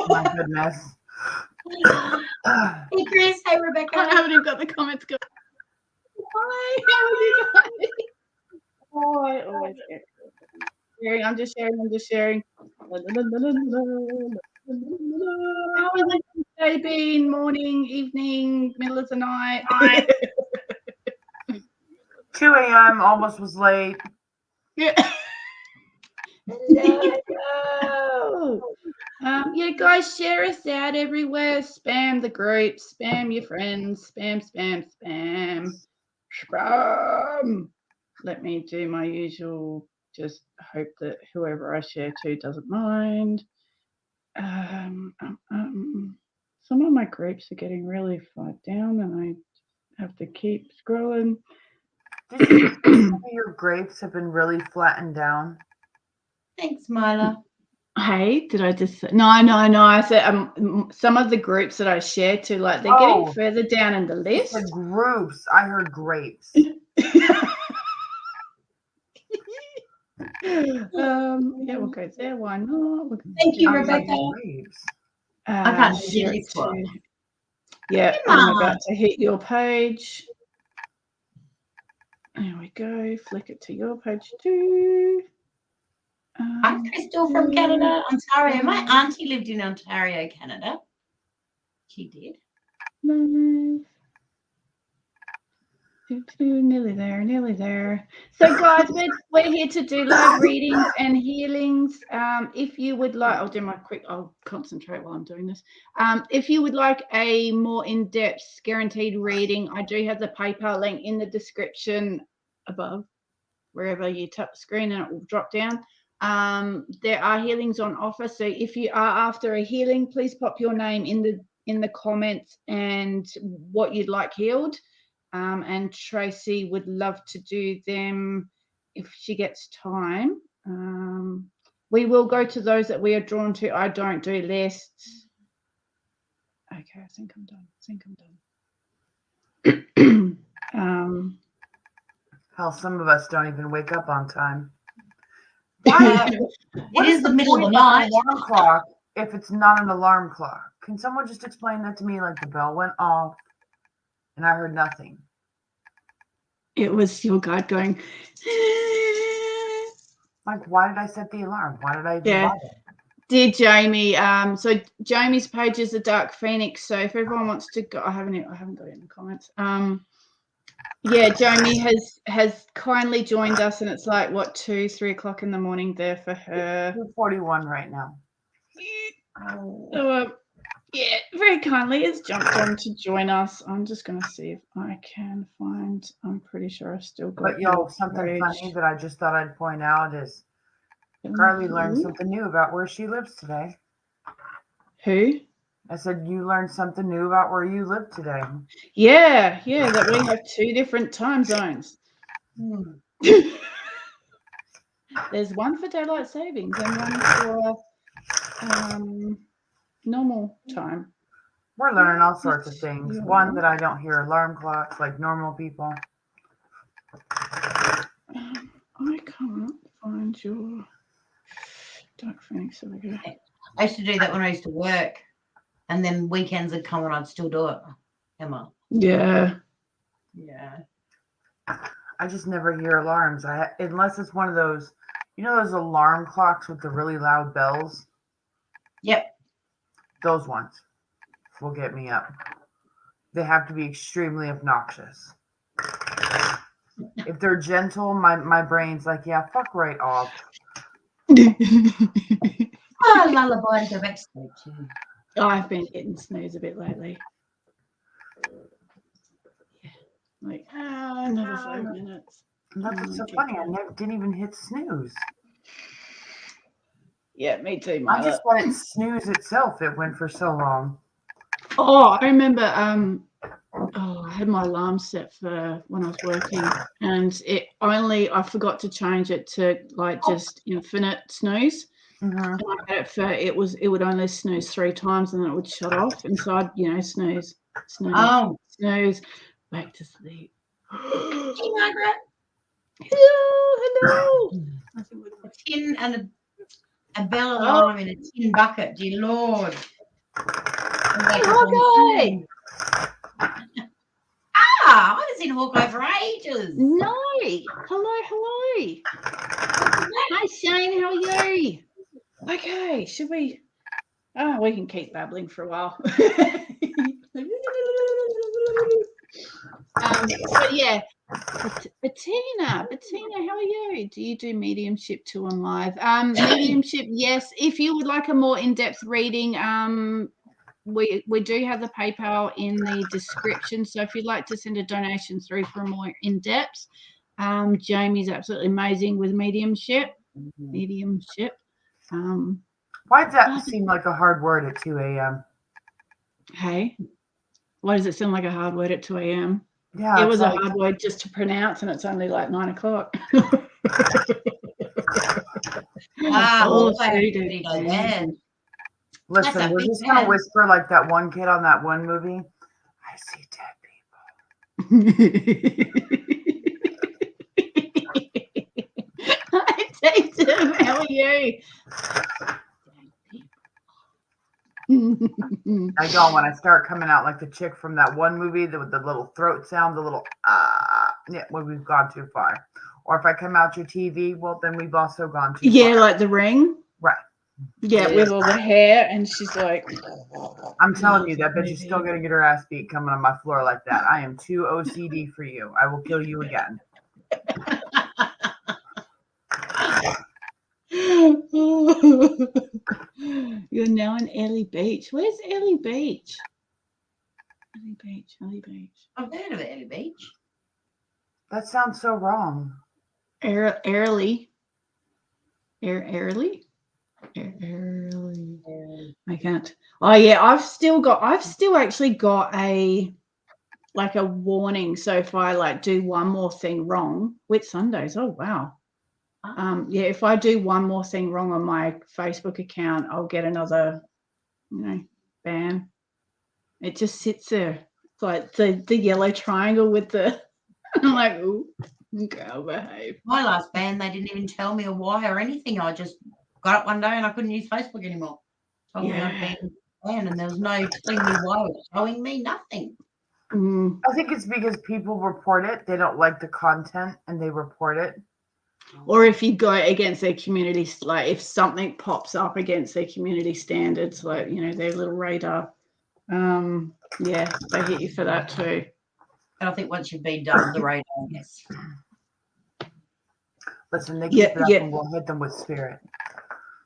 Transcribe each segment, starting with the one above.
My goodness. Hey, Chris. Hey, Rebecca. I haven't even got the comments going. Hi, how are you guys? Oh, I always get sharing. I'm just sharing. How has the day been? Morning, evening, middle of the night? 2 a.m. almost was late. Yeah. Hello. Yeah, guys, share us out everywhere. Spam the group. Spam your friends. Spam. Spam. Let me do my usual. Just hope that whoever I share to doesn't mind. Some of my groups are getting really far down, and I have to keep scrolling. Did you say some of your grapes have been really flattened down? Thanks, Mila. Hey, did I just say? No. I said some of the groups that I share to, like they're getting further down in the list. The groups. I heard grapes. Yeah, we'll go there. Why not? Thank you, Rebecca. I can't share this one. Yeah, I'm about to hit your page. There we go. Flick it to your page too. I'm Crystal from Canada, Ontario. My auntie lived in Ontario, Canada. She did. Nearly there. So, guys, we're here to do live readings and healings. If you would like, I'll concentrate while I'm doing this. If you would like a more in-depth guaranteed reading, I do have the PayPal link in the description above, wherever you tap the screen and it will drop down. There are healings on offer. So if you are after a healing, please pop your name in the comments and what you'd like healed. And Tracy would love to do them if she gets time. We will go to those that we are drawn to. I don't do lists. Okay, I think I'm done. Hell, some of us don't even wake up on time. It is the middle of the night. Alarm clock if it's not an alarm clock. Can someone just explain that to me? Like the bell went off and I heard nothing. It was your guide going. Like, why did I set the alarm? Why did I do Yeah. it? Did Jamie? So Jamie's page is a Dark Phoenix. So if everyone wants to go, I haven't got it in the comments. Yeah, Jamie has kindly joined us, and it's like 2-3 o'clock in the morning there for her. 2:41 right now. So, yeah, very kindly has jumped on to join us. I'm just going to see if I can find. I'm pretty sure I still got. But yo, something funny that I just thought I'd point out is Carly learned something new about where she lives today. Who? I said you learned something new about where you live today. Yeah, that we have 2 different time zones. There's one for daylight savings and one for normal time. We're learning all sorts of things. One, that I don't hear alarm clocks like normal people. I can't find your Dark Phoenix. There we go. I used to do that when I used to work, and then weekends would come and I'd still do it. Emma. Yeah. I just never hear alarms. Unless it's one of those, those alarm clocks with the really loud bells. Yep. Those ones. will get me up. They have to be extremely obnoxious. If they're gentle, my brain's like, yeah, fuck right off. Oh, lullaby to go back to sleep too. I've been hitting snooze a bit lately. Yeah. Like, another 5 minutes. That's what's so funny. I didn't even hit snooze. Yeah, me too, I Mila. just let it snooze itself. It went for so long. Oh, I remember I had my alarm set for when I was working, and I forgot to change it to like just infinite snooze. Mm-hmm. And I had it for it would only snooze 3 times and then it would shut off. And so I'd, snooze, snooze, back to sleep. Hey, Margaret. Hello. A tin and a bell alarm in a tin bucket. Dear Lord. Hawkeye. I was in Hawkeye for ages. No. Hello. Hi, Shane. How are you? Okay. Should we? Oh, we can keep babbling for a while. But yeah, Bettina, how are you? Do you do mediumship too on live? Mediumship, yes. If you would like a more in-depth reading, we do have the PayPal in the description. So if you'd like to send a donation through for more in-depth, Jamie's absolutely amazing with mediumship. Why does that seem like a hard word at 2 a.m.? Hey, why does it sound like a hard word at 2 a.m.? Yeah, It was a hard word just to pronounce, and it's only like 9 o'clock. Listen, we're just gonna whisper like that one kid on that one movie. I see dead people. Hi, Tatum. How are you? I go when I start coming out like the chick from that one movie with the little throat sound, the little yeah, when we've gone too far. Or if I come out your TV, well, then we've also gone too far. Yeah, like The Ring. Right. Yeah, with all the hair, and she's like, I'm telling you, that bitch is still gonna get her ass beat coming on my floor like that. I am too OCD for you. I will kill you again. You're now in Ellie Beach. Where's Ellie Beach? Ellie Beach. I've heard of Ellie Beach. That sounds so wrong. Airly. I can't. Oh yeah, I've still actually got a warning. So if I do one more thing wrong with Sundays, oh wow. Yeah, if I do one more thing wrong on my Facebook account, I'll get another, ban. It just sits there. It's like the yellow triangle with the. I'm like, ooh, okay, I'll behave. My last ban, they didn't even tell me a why or anything. I just got up one day and I couldn't use Facebook anymore. Told me I'd been banned, and there was no telling me why. It was showing me nothing. I think it's because people report it. They don't like the content, and they report it. Or if you go against their community, like if something pops up against their community standards, like their little radar, yeah, they hit you for that too. And I think once you've been done the radar, yes. Listen, they keep it up and we'll hit them with spirit.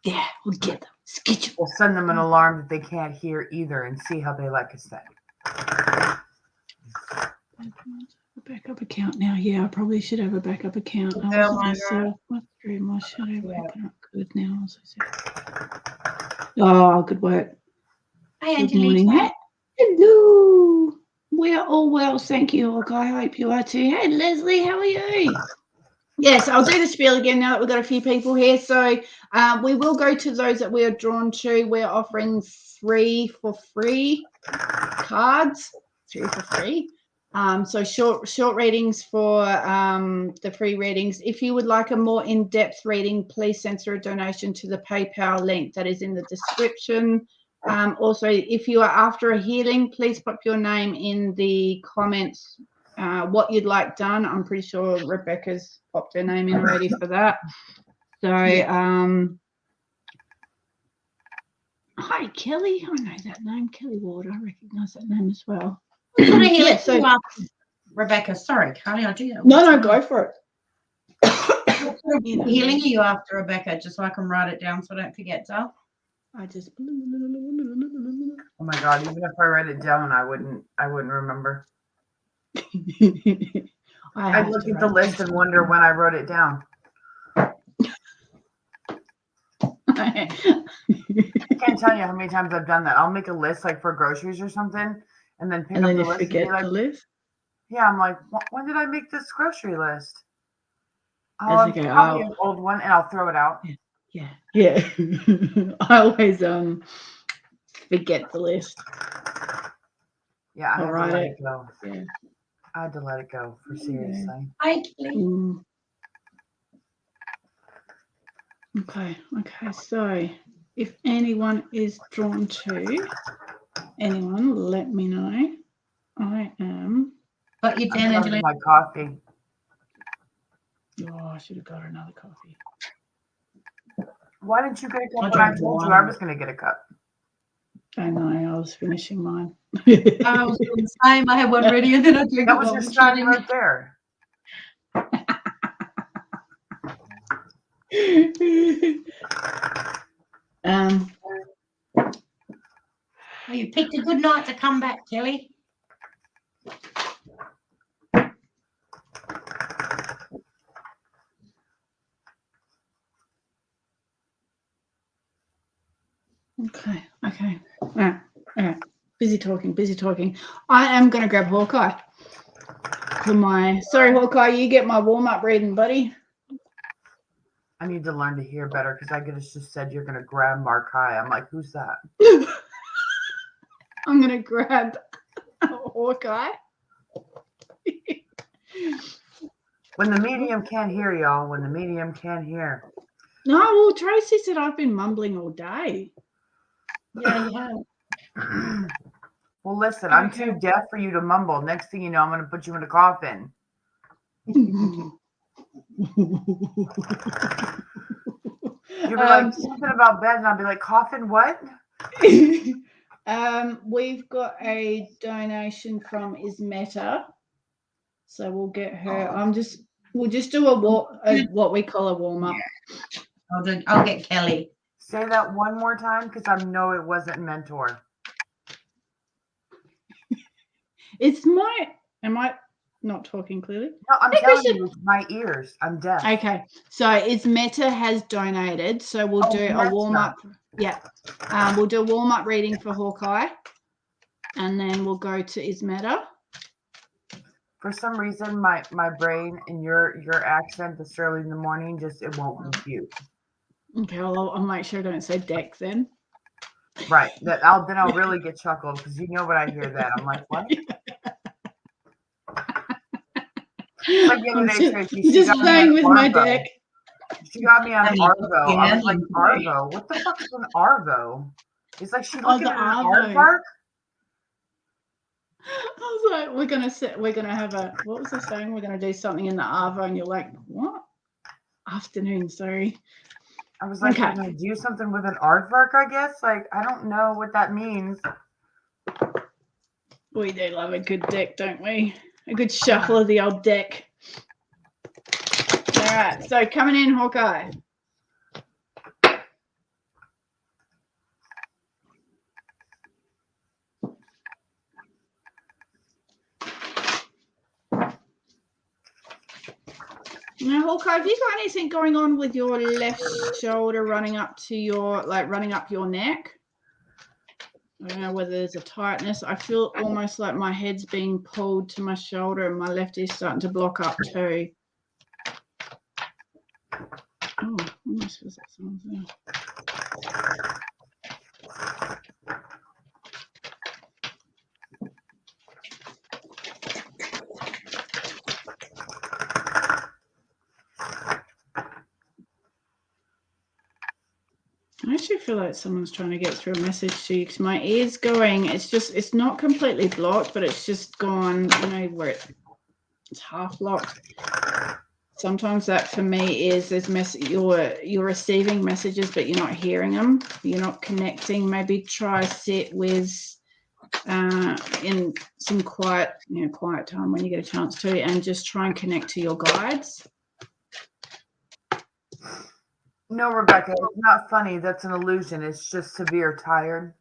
Yeah, we'll get them. Skitch. We'll send them an alarm that they can't hear either and see how they like us then. Backup account now. Yeah, I probably should have a backup account. Good now. Oh, good work. Hi, Good morning. Hello. We are all well, thank you, Hawkeye. I hope you are too. Hey, Leslie, how are you? Yes, I'll do the spiel again now that we've got a few people here. So we will go to those that we are drawn to. We're offering 3 for free cards. 3 for free. So short readings for the free readings. If you would like a more in-depth reading, please send through a donation to the PayPal link that is in the description. Also, if you are after a healing, please pop your name in the comments what you'd like done. I'm pretty sure Rebecca's popped her name in already for that. So Hi, Kelly. I know that name, Kelly Ward. I recognise that name as well. What kind of healing Yeah, so- you after, Rebecca? Sorry, Carly, I do that. No, go for it. What kind of healing are you after, Rebecca? Just so I can write it down so I don't forget, Dal. I just. Oh my god, even if I write it down, I wouldn't remember. I'd look at the list and wonder when I wrote it down. I can't tell you how many times I've done that. I'll make a list like for groceries or something, and then pick And up then the you list and forget be like, the list. yeah, I'm like, when did I make this grocery list? Oh, As it's you go, probably an old one, and I'll throw it out. Yeah. I always forget the list. Yeah, I had to write let it. it go. Yeah. I had to let it go for seriously. Hi, Kelly. Mm. Okay. So, if anyone is drawn to anyone, let me know. I am. Got you I'm down, done with Angelina. my coffee. Oh, I should have got another coffee. Why didn't you get a cup I when I drank told you one. I was going to get a cup? I know. I was finishing mine. I was doing the same. I had one ready and then I drank That it was while your we're sign chatting. right there. Oh, you picked a good night to come back, Kelly. Okay. All right. Busy talking. I am going to grab Hawkeye for my. Sorry, Hawkeye, you get my warm up reading, buddy. I need to learn to hear better because I could have just said you're going to grab Mark High. I'm like, who's that? I'm going to grab Hawkeye. When the medium can't hear, y'all. When the medium can't hear. No, well, Tracy said I've been mumbling all day. Yeah, you have. Well, listen, I'm too deaf for you to mumble. Next thing you know, I'm going to put you in a coffin. You'll be like, something about bed, and I'll be like, coffin what? We've got a donation from Ismeta, so we'll get her. We'll just do what we call a warm up. I'll get Kelly. Say that one more time because I know it wasn't mentor. Am I not talking clearly? No, I'm telling you, it's my ears. I'm deaf. Okay, so Ismeta has donated, so we'll do a warm up. Yeah, we'll do a warm up reading for Hawkeye, and then we'll go to Ismeta. For some reason, my brain and your accent this early in the morning it won't compute. Okay, I'll make sure I don't say Dex then. Right. I'll really get chuckled because you know what I hear that. I'm like, what? Like the other day, Tracy, she just got me playing on with my Arvo. deck. She got me on I mean, Arvo. I was like, yeah. Arvo? What the fuck is an Arvo? It's like she's looking the at an Arvo. aardvark. I was like, we're gonna have what was the saying? We're gonna do something in the Arvo, and you're like, what? Afternoon, sorry. I was like, Okay. Can I do something with an aardvark, I guess? Like, I don't know what that means. We do love a good deck, don't we? A good shuffle of the old deck. All right, so coming in, Hawkeye. Now, Hawkeye, have you got anything going on with your left shoulder running up your neck? I don't know whether there's a tightness. I feel almost like my head's being pulled to my shoulder and my left is starting to block up too. Oh, I suppose that sounds there. I actually feel like someone's trying to get through a message to you because my ear's going. It's not completely blocked, but it's just gone, where it's half blocked. sometimes that for me is you're receiving messages, but you're not hearing them. You're not connecting. Maybe try sit with in some quiet time when you get a chance to, and just try and connect to your guides. No, Rebecca, it's not funny. That's an illusion. It's just severe tired.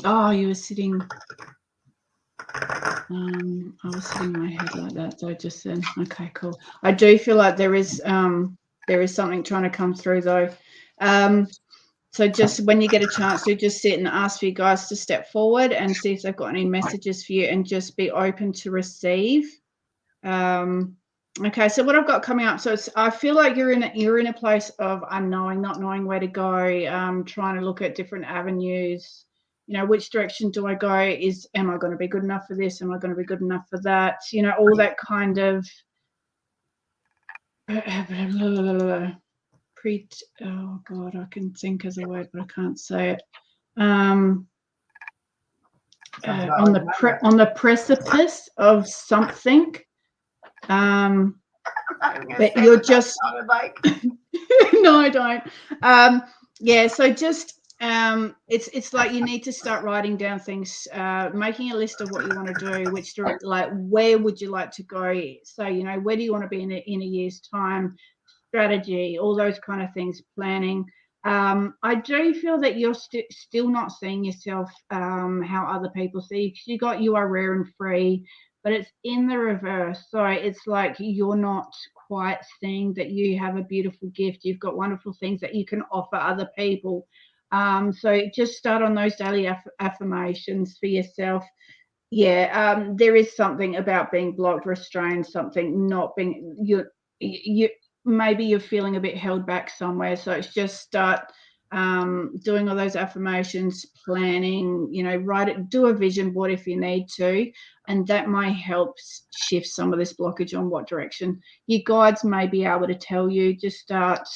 Oh, you were sitting. I was sitting in my head like that, so just then. Okay, cool. I do feel like there is something trying to come through though. So just when you get a chance to, just sit and ask for you guys to step forward and see if they've got any messages for you, and just be open to receive. Okay, so what I've got coming up, so I feel like you're in a place of unknowing, not knowing where to go, trying to look at different avenues. You know, which direction do I go? Am I going to be good enough for this? Am I going to be good enough for that? You know, all that kind of oh God, I can think as a word, but I can't say it. On the precipice of something. But you're just like no, I don't. Yeah, so just it's like you need to start writing down things, making a list of what you want to do, like where would you like to go. So, you know, where do you want to be in a year's time, strategy, all those kind of things, planning. I do feel that you're still not seeing yourself how other people see you. You are rare and free, but it's in the reverse. So it's like you're not quite seeing that you have a beautiful gift. You've got wonderful things that you can offer other people. So just start on those daily affirmations for yourself. Yeah, there is something about being blocked, restrained, something not being you maybe you're feeling a bit held back somewhere. So it's just start doing all those affirmations, planning, you know, write it, do a vision board if you need to, and that might help shift some of this blockage on what direction. Your guides may be able to tell you. Just start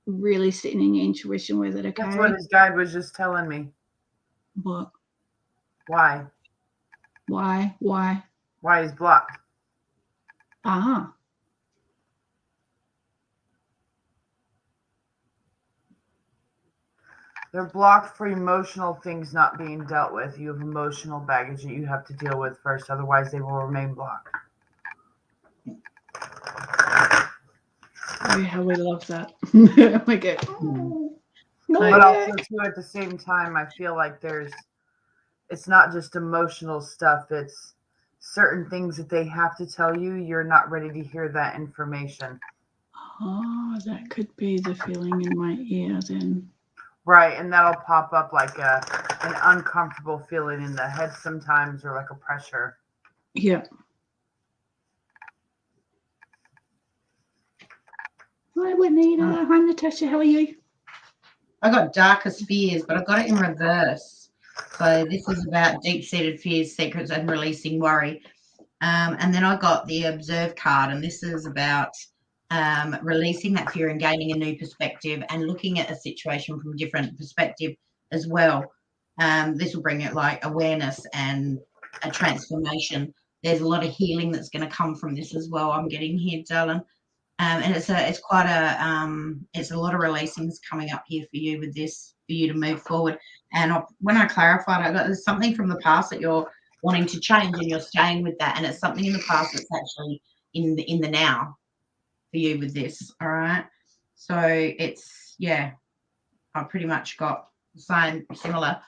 really sitting in your intuition with it. Okay, that's what his guide was just telling me. What? Why he's blocked. They're blocked for emotional things not being dealt with. You have emotional baggage that you have to deal with first, otherwise they will remain blocked. Oh, how we love that. We go. But also too, at the same time, I feel like it's not just emotional stuff. It's certain things that they have to tell you. You're not ready to hear that information. Oh, that could be the feeling in my ear then. Right, and that'll pop up like an uncomfortable feeling in the head sometimes, or like a pressure. Yeah. Hi, Juanita. Hi, Natasha. How are you? I got darkest fears, but I got it in reverse. So this is about deep-seated fears, secrets, and releasing worry. And then I got the observe card, and this is about releasing that fear and gaining a new perspective and looking at a situation from a different perspective as well. This will bring it like awareness and a transformation. There's a lot of healing that's going to come from this as well. I'm getting here, darling. And it's a lot of releasings coming up here for you with this, for you to move forward. And when I clarified, I got there's something from the past that you're wanting to change, and you're staying with that, and it's something in the past that's actually in the now for you with this. All right, so it's I pretty much got the same similar.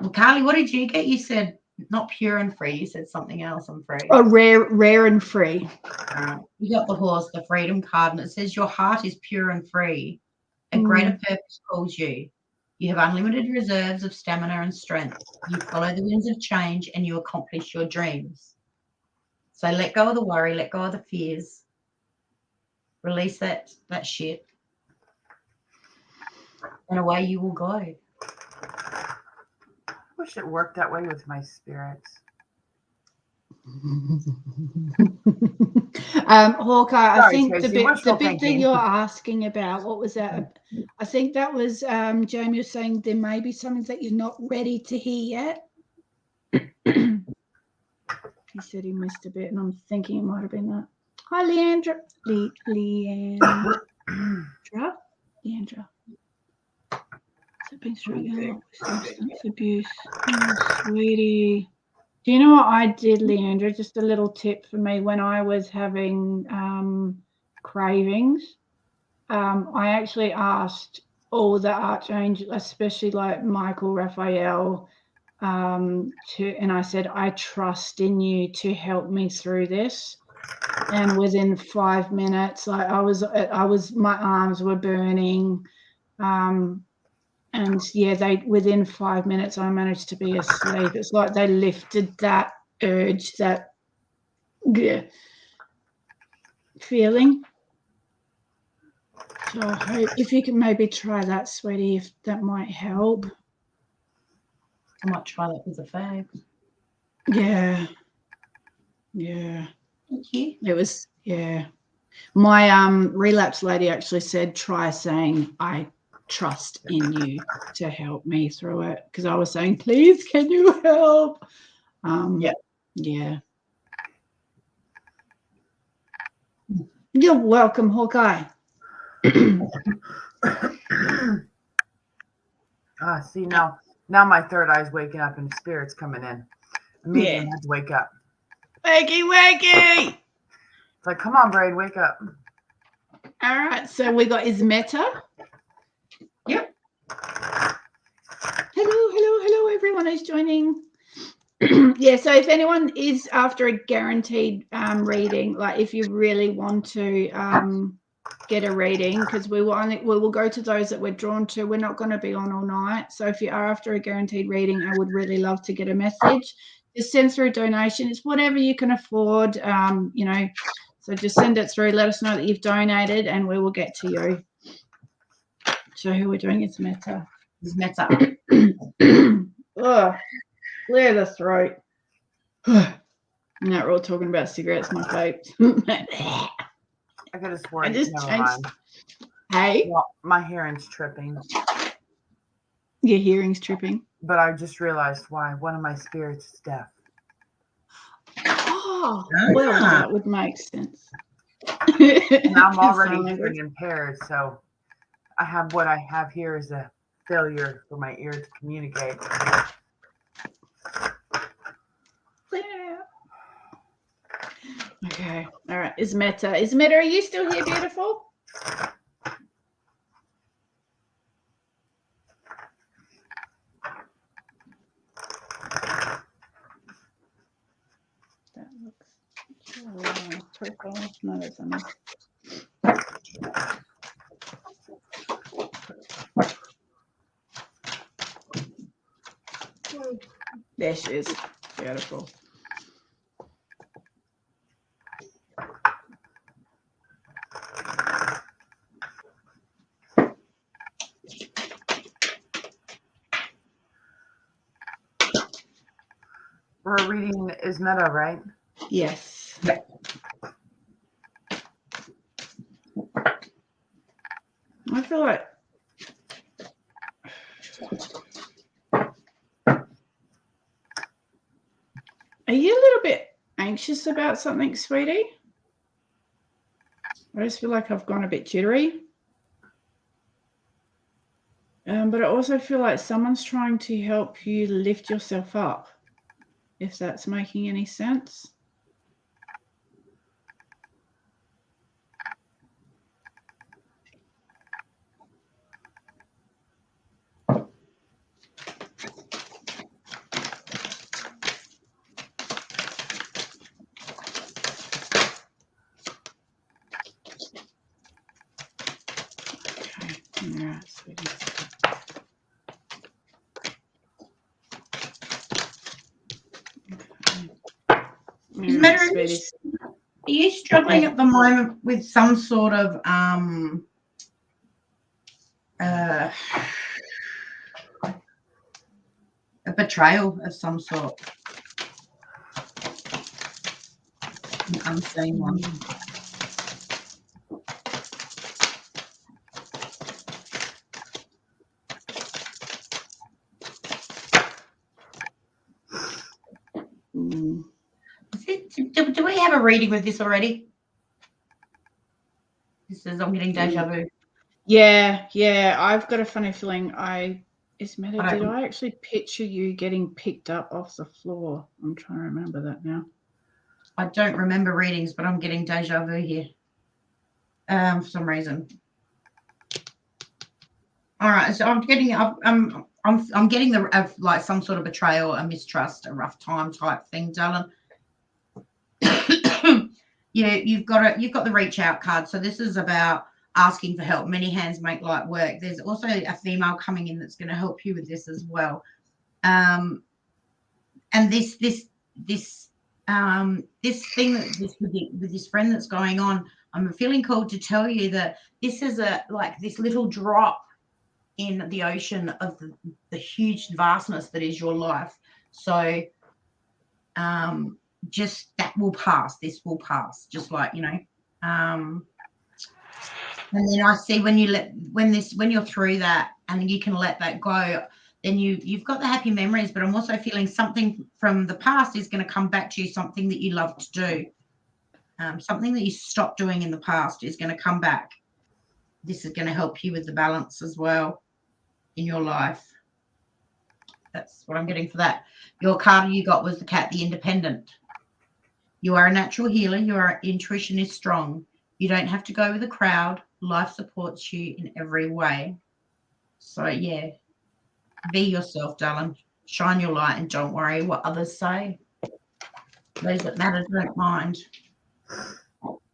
Well, Carly, what did you get? You said not pure and free. You said something else. I'm free. Oh, rare and free. You got the horse, the freedom card, and it says your heart is pure and free. A greater purpose calls you. You have unlimited reserves of stamina and strength. You follow the winds of change and you accomplish your dreams. So let go of the worry, let go of the fears. Release that shit. And away you will go. I wish it worked that way with my spirits. Hawkeye, I think Tracy, the bit that you're asking about, what was that? I think that was Jamie was saying there may be something that you're not ready to hear yet. He said he missed a bit, and I'm thinking it might have been that. Hi, Leandra. Leandra. Leandra. Has been struggling with substance abuse. Oh, sweetie. Do you know what I did, Leandra? Just a little tip for me when I was having cravings. I actually asked all the archangels, especially like Michael, Raphael, and I said, I trust in you to help me through this. And within 5 minutes, like my arms were burning. And yeah, within 5 minutes, I managed to be asleep. It's like they lifted that urge, that feeling. So I hope if you can maybe try that, sweetie, if that might help. I might try that with the fag. Yeah. Yeah. Thank you. It was, yeah. My relapse lady actually said, try saying, I trust in you to help me through it. Because I was saying, please, can you help? Yeah. You're welcome, Hawkeye. See, now my third eye's waking up and spirit's coming in. Immediately I have to wake up. Wakey! It's like, come on, Braid, wake up. All right, so we got Ismeta. Yep. Hello, everyone who's joining. Yeah, so if anyone is after a guaranteed reading, like if you really want to get a reading, because we will go to those that we're drawn to. We're not going to be on all night. So if you are after a guaranteed reading, I would really love to get a message. Just send through a donation. It's whatever you can afford, so just send it through. Let us know that you've donated and we will get to you. So who we're doing is Meta. Oh, clear the throat. Now we're all talking about cigarettes, my vape. I could have sworn. I just never changed. mind. Hey, Well, my hearing's tripping. your hearing's tripping. But I just realized why. One of my spirits is deaf. Oh, well, that would make sense. And I'm already hearing impaired, so what I have here is a failure for my ear to communicate. Okay, all right. Ismeta, are you still here, beautiful? That looks profile. No, that's not. There she is. Beautiful. We're reading Ismeta, right? Yes. Yeah. I feel like are you a little bit anxious about something, sweetie? I just feel like I've gone a bit jittery. But I also feel like someone's trying to help you lift yourself up, if that's making any sense. Okay, all right, sweetie. Are you struggling at the moment with some sort of a betrayal of some sort? An unseen one. Do we have a reading with this already? This says I'm getting deja vu. Yeah. I've got a funny feeling Meta, I did don't- I actually picture you getting picked up off the floor? I'm trying to remember that now. I don't remember readings, but I'm getting deja vu here. For some reason. All right, so I'm getting the like some sort of betrayal, a mistrust, a rough time type thing, darling. You've got the reach out card. So this is about asking for help. Many hands make light work. There's also a female coming in that's going to help you with this as well. And this thing with this friend that's going on, I'm feeling called to tell you that this is this little drop in the ocean of the huge vastness that is your life. So just that will pass. This will pass, just like, and then I see when you're through that and you can let that go, then you've got the happy memories, but I'm also feeling something from the past is going to come back to you, something that you love to do. Something that you stopped doing in the past is going to come back. This is going to help you with the balance as well in your life. That's what I'm getting for that. Your card you got was the Cat, the Independent. You are a natural healer. Your intuition is strong. You don't have to go with the crowd. Life supports you in every way. So, yeah, be yourself, darling. Shine your light and don't worry what others say. Those that matter don't mind.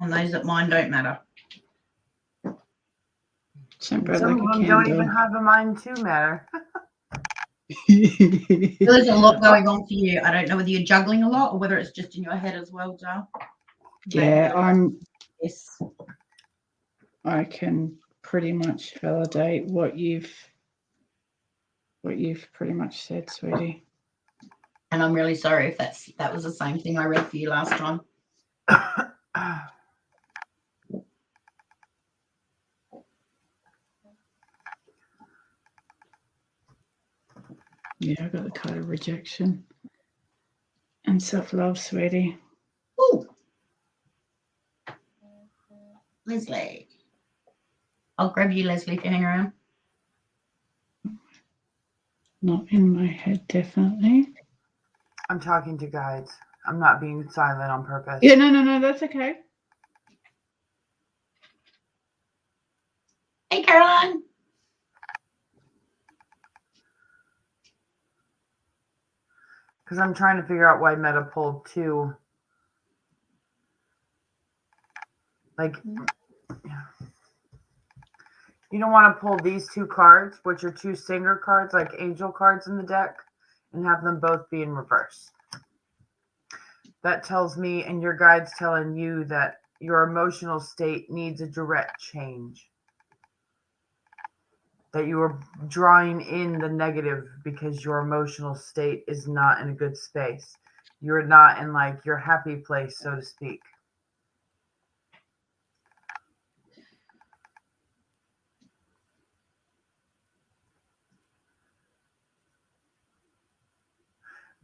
And those that mind don't matter. Some Some of them don't even have a mind to matter. There's a lot going on for you. I don't know whether you're juggling a lot or whether it's just in your head as well, Joe. Yeah, Yes. I can pretty much validate what you've pretty much said, sweetie. And I'm really sorry if that was the same thing I read for you last time. Yeah, I got the card of rejection and self-love, sweetie. Ooh. Leslie. I'll grab you, Leslie, if you hang around. Not in my head, definitely. I'm talking to guides. I'm not being silent on purpose. Yeah, no, that's okay. Hey, Caroline. Because I'm trying to figure out why Meta pulled two. Like, you don't want to pull these two cards, which are two singer cards, like angel cards in the deck, and have them both be in reverse. That tells me, and your guide's telling you, that your emotional state needs a direct change. That you are drawing in the negative because your emotional state is not in a good space. You're not in like your happy place, so to speak.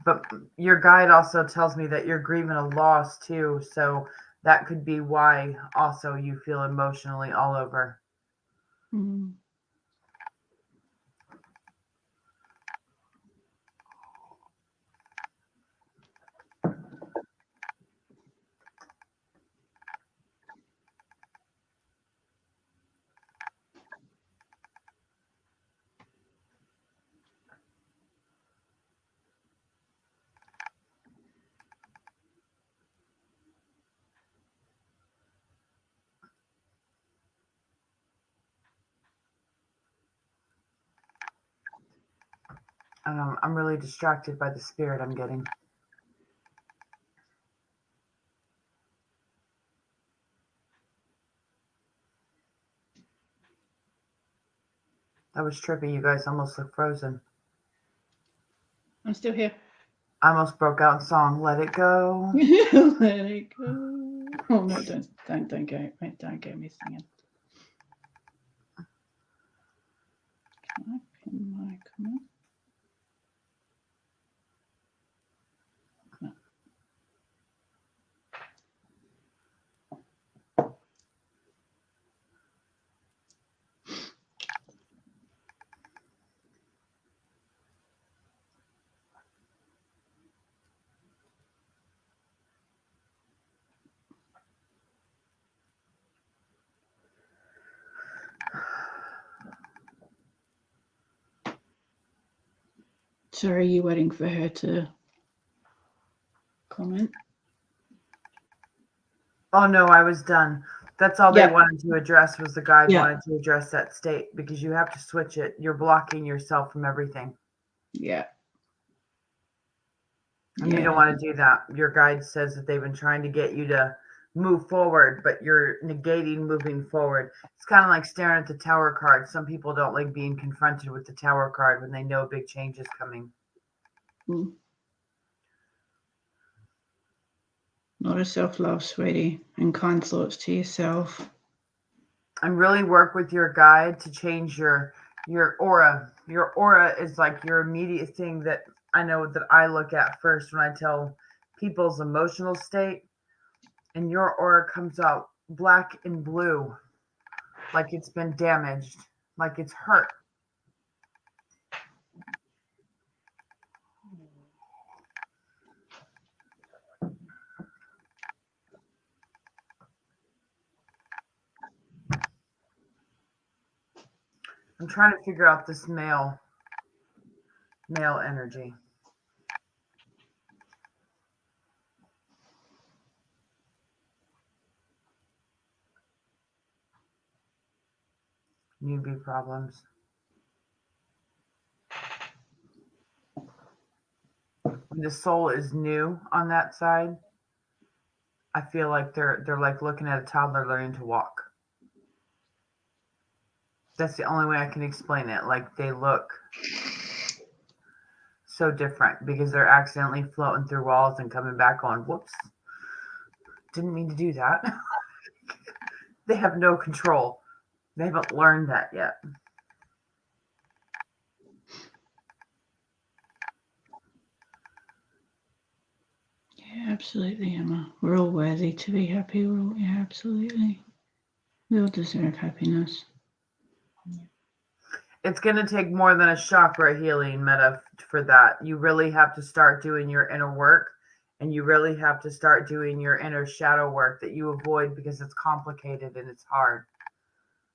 But your guide also tells me that you're grieving a loss too. So that could be why also you feel emotionally all over. Mm. I'm really distracted by the spirit I'm getting. That was trippy. You guys almost look frozen. I'm still here. I almost broke out in song. Let it go. Let it go. Oh no, don't get me singing. Can I pin my comment? No. Sorry, are you waiting for her to comment? Oh no, I was done. That's all they Yep. wanted to address was the guide Yeah. wanted to address that state because you have to switch it. You're blocking yourself from everything. Yeah. And you don't want to do that. Your guide says that they've been trying to get you to move forward, but you're negating moving forward. It's kind of like staring at the tower card. Some people don't like being confronted with the tower card when they know a big change is coming. Mm. Lot of self-love, sweetie, and kind thoughts to yourself. And really work with your guide to change your aura. Your aura is like your immediate thing that I know that I look at first when I tell people's emotional state. And your aura comes out black and blue, like it's been damaged, like it's hurt. I'm trying to figure out this male energy. Newbie problems. When the soul is new on that side, I feel like they're like looking at a toddler learning to walk. That's the only way I can explain it. Like they look so different because they're accidentally floating through walls and coming back on, whoops, didn't mean to do that. They have no control. They haven't learned that yet. Yeah, absolutely, Emma. We're all worthy to be happy. Yeah, absolutely. We all deserve happiness. It's going to take more than a chakra healing meta for that. You really have to start doing your inner work, and you really have to start doing your inner shadow work that you avoid because it's complicated and it's hard.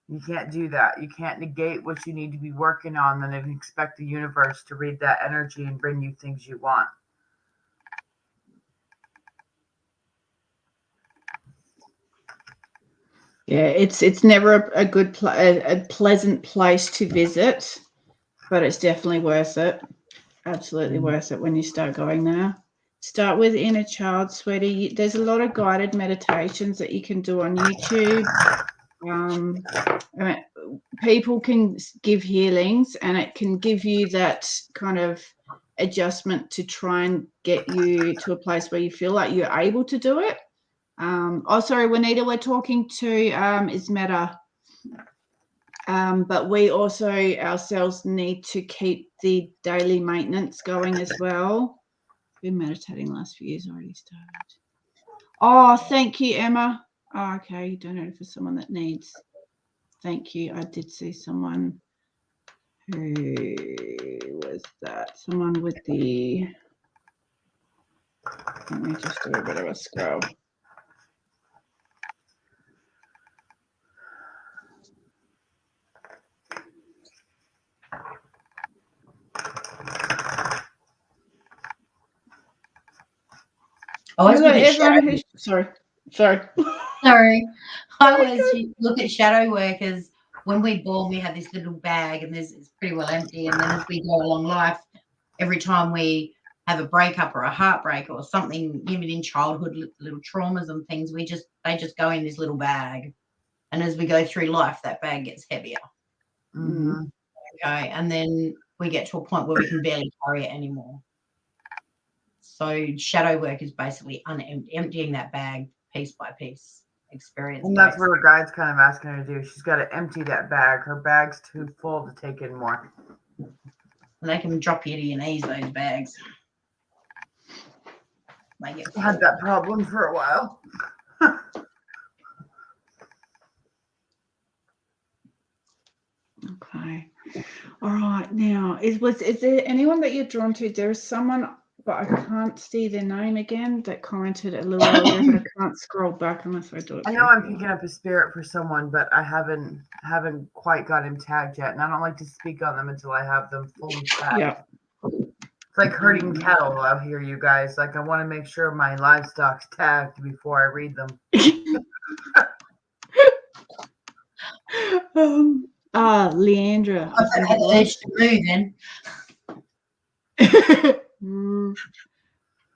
You can't do that. You can't negate what you need to be working on and then expect the universe to read that energy and bring you things you want. Yeah, it's never a good a pleasant place to visit, but it's definitely worth it. Absolutely worth it when you start going there. Start with inner child, sweetie. There's a lot of guided meditations that you can do on YouTube. People can give healings, and it can give you that kind of adjustment to try and get you to a place where you feel like you're able to do it. Sorry, Juanita, we're talking to Ismeta. But we also ourselves need to keep the daily maintenance going as well. Been meditating last few years, already started. Oh, thank you, Emma. Oh, okay, you don't know for someone that needs. Thank you. I did see someone. Who was that? Someone with the. Let me just do a bit of a scroll. I always look at shadow. Sorry. Sorry. I always look at shadow work as when we're born, we have this little bag and it's pretty well empty. And then as we go along life, every time we have a breakup or a heartbreak or something, even in childhood, little traumas and things, they just go in this little bag. And as we go through life, that bag gets heavier. Mm-hmm. Okay. And then we get to a point where we can barely carry it anymore. So shadow work is basically emptying that bag piece by piece. Experience. And that's what her guide's kind of asking her to do. She's got to empty that bag. Her bag's too full to take in more. And they can drop you to your knees, those bags. I had that problem for a while. Okay. All right. Now, is there anyone that you're drawn to? There's someone, but I can't see their name again, that commented a little earlier, but I can't scroll back unless I do it. I know I'm picking up a spirit for someone, but I haven't quite got him tagged yet, and I don't like to speak on them until I have them fully tagged. Yeah. It's like herding cattle out here, you guys. Like, I want to make sure my livestock's tagged before I read them. Leandra. I think Had it the urge to move then.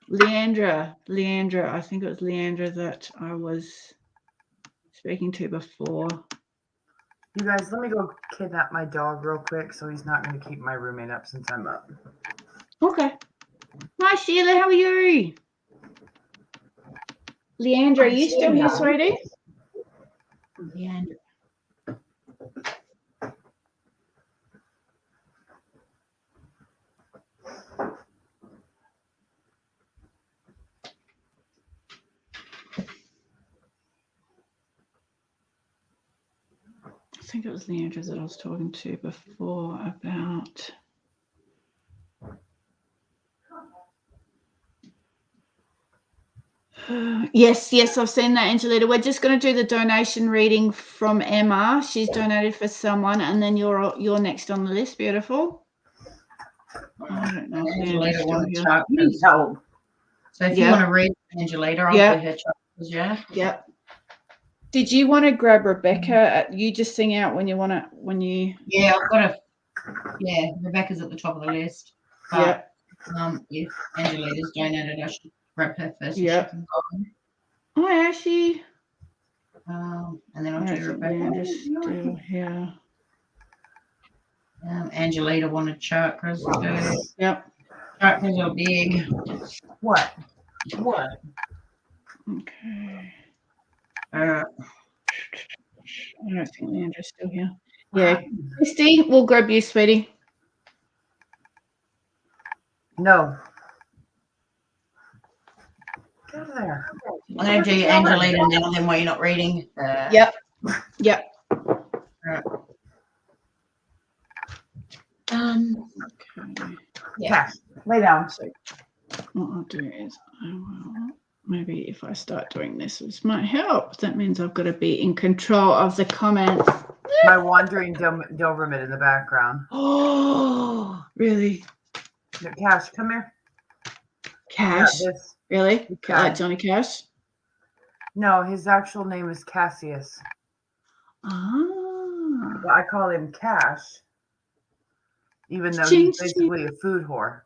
was. Leandra. I think it was Leandra that I was speaking to before. You guys, let me go kidnap my dog real quick so he's not going to keep my roommate up since I'm up. Okay. Hi, Sheila. How are you? Leandra, are you still here, sweetie? Leandra. I think it was Leandra that I was talking to before about. Yes, I've seen that, Angelita. We're just going to do the donation reading from Emma. She's donated for someone, and then you're next on the list. Beautiful. I don't know. Angelita wants chakras. Need help. So if you want to read Angelita, I'll do her chakras, yeah? Yep. Did you want to grab Rebecca? You just sing out when you want to, Yeah, I've got a... Yeah, Rebecca's at the top of the list. But, if Angelita's donated, I should grab her first. Yeah. Hi, Ashy. And then I'll do Rebecca. Still here. Angelita wanted chakras too. Yep. Chakras are big. What? Okay. Uh, I don't think Leandra's still here. Yeah. Christy, we'll grab you, sweetie. No. Get out of there. I'm going to do Angelita now, then while you're not reading. Yep. Okay. Yeah. Lay down. So what I'll do is I will, maybe if I start doing this might help. That means I've got to be in control of the comments. My wandering Doberman in the background. Oh, really? Cash, come here. Cash? Really? Cash. Like Johnny Cash? No, his actual name is Cassius. Ah. But I call him Cash, even though he's basically a food whore.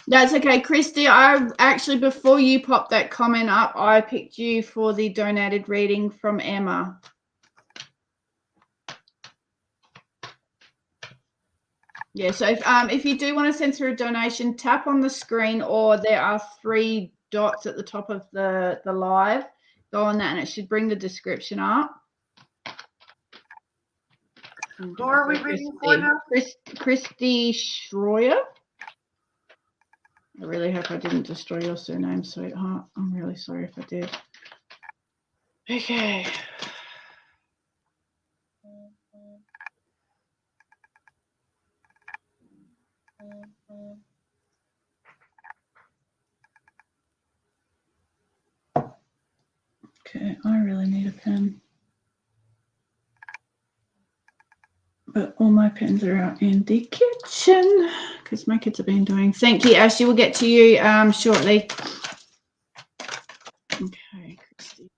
That's okay, Christy. I actually, before you popped that comment up, I picked you for the donated reading from Emma. Yeah, so if you do want to send through a donation, tap on the screen, or there are 3 dots at the top of the live. Go on that and it should bring the description up. Who are we reading for now? Christy Schroyer. I really hope I didn't destroy your surname, sweetheart. I'm really sorry if I did. Okay. Okay, I really need a pen. But all my pens are out in the kitchen because my kids have been doing. Thank you, Ashley. We'll get to you shortly. Okay, Christy.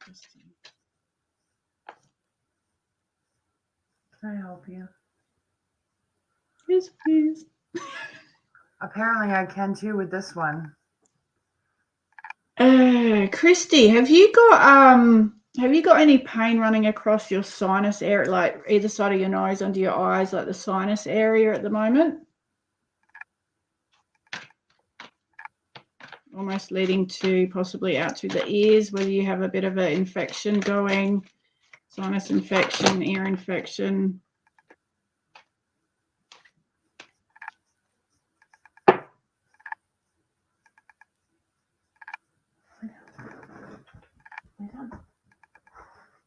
Can I help you? Yes, please. Apparently, I can too with this one. Christy, have you got any pain running across your sinus area, like either side of your nose, under your eyes, like the sinus area at the moment? Almost leading to possibly out to the ears, whether you have a bit of an infection going, sinus infection, ear infection.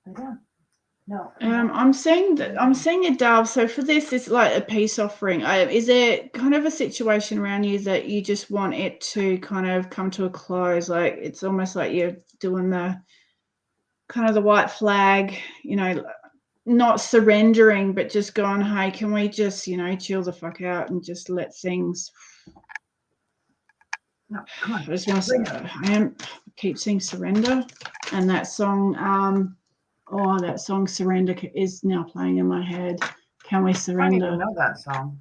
Lay down. No. I'm seeing a dove. So for this, it's like a peace offering. Is there kind of a situation around you that you just want it to kind of come to a close? Like it's almost like you're doing the kind of the white flag, not surrendering, but just going, hey, can we just, chill the fuck out and just let things. No, come on. I just want to say, keep saying surrender, and that song, that song Surrender is now playing in my head. Can we I don't surrender? even know that song.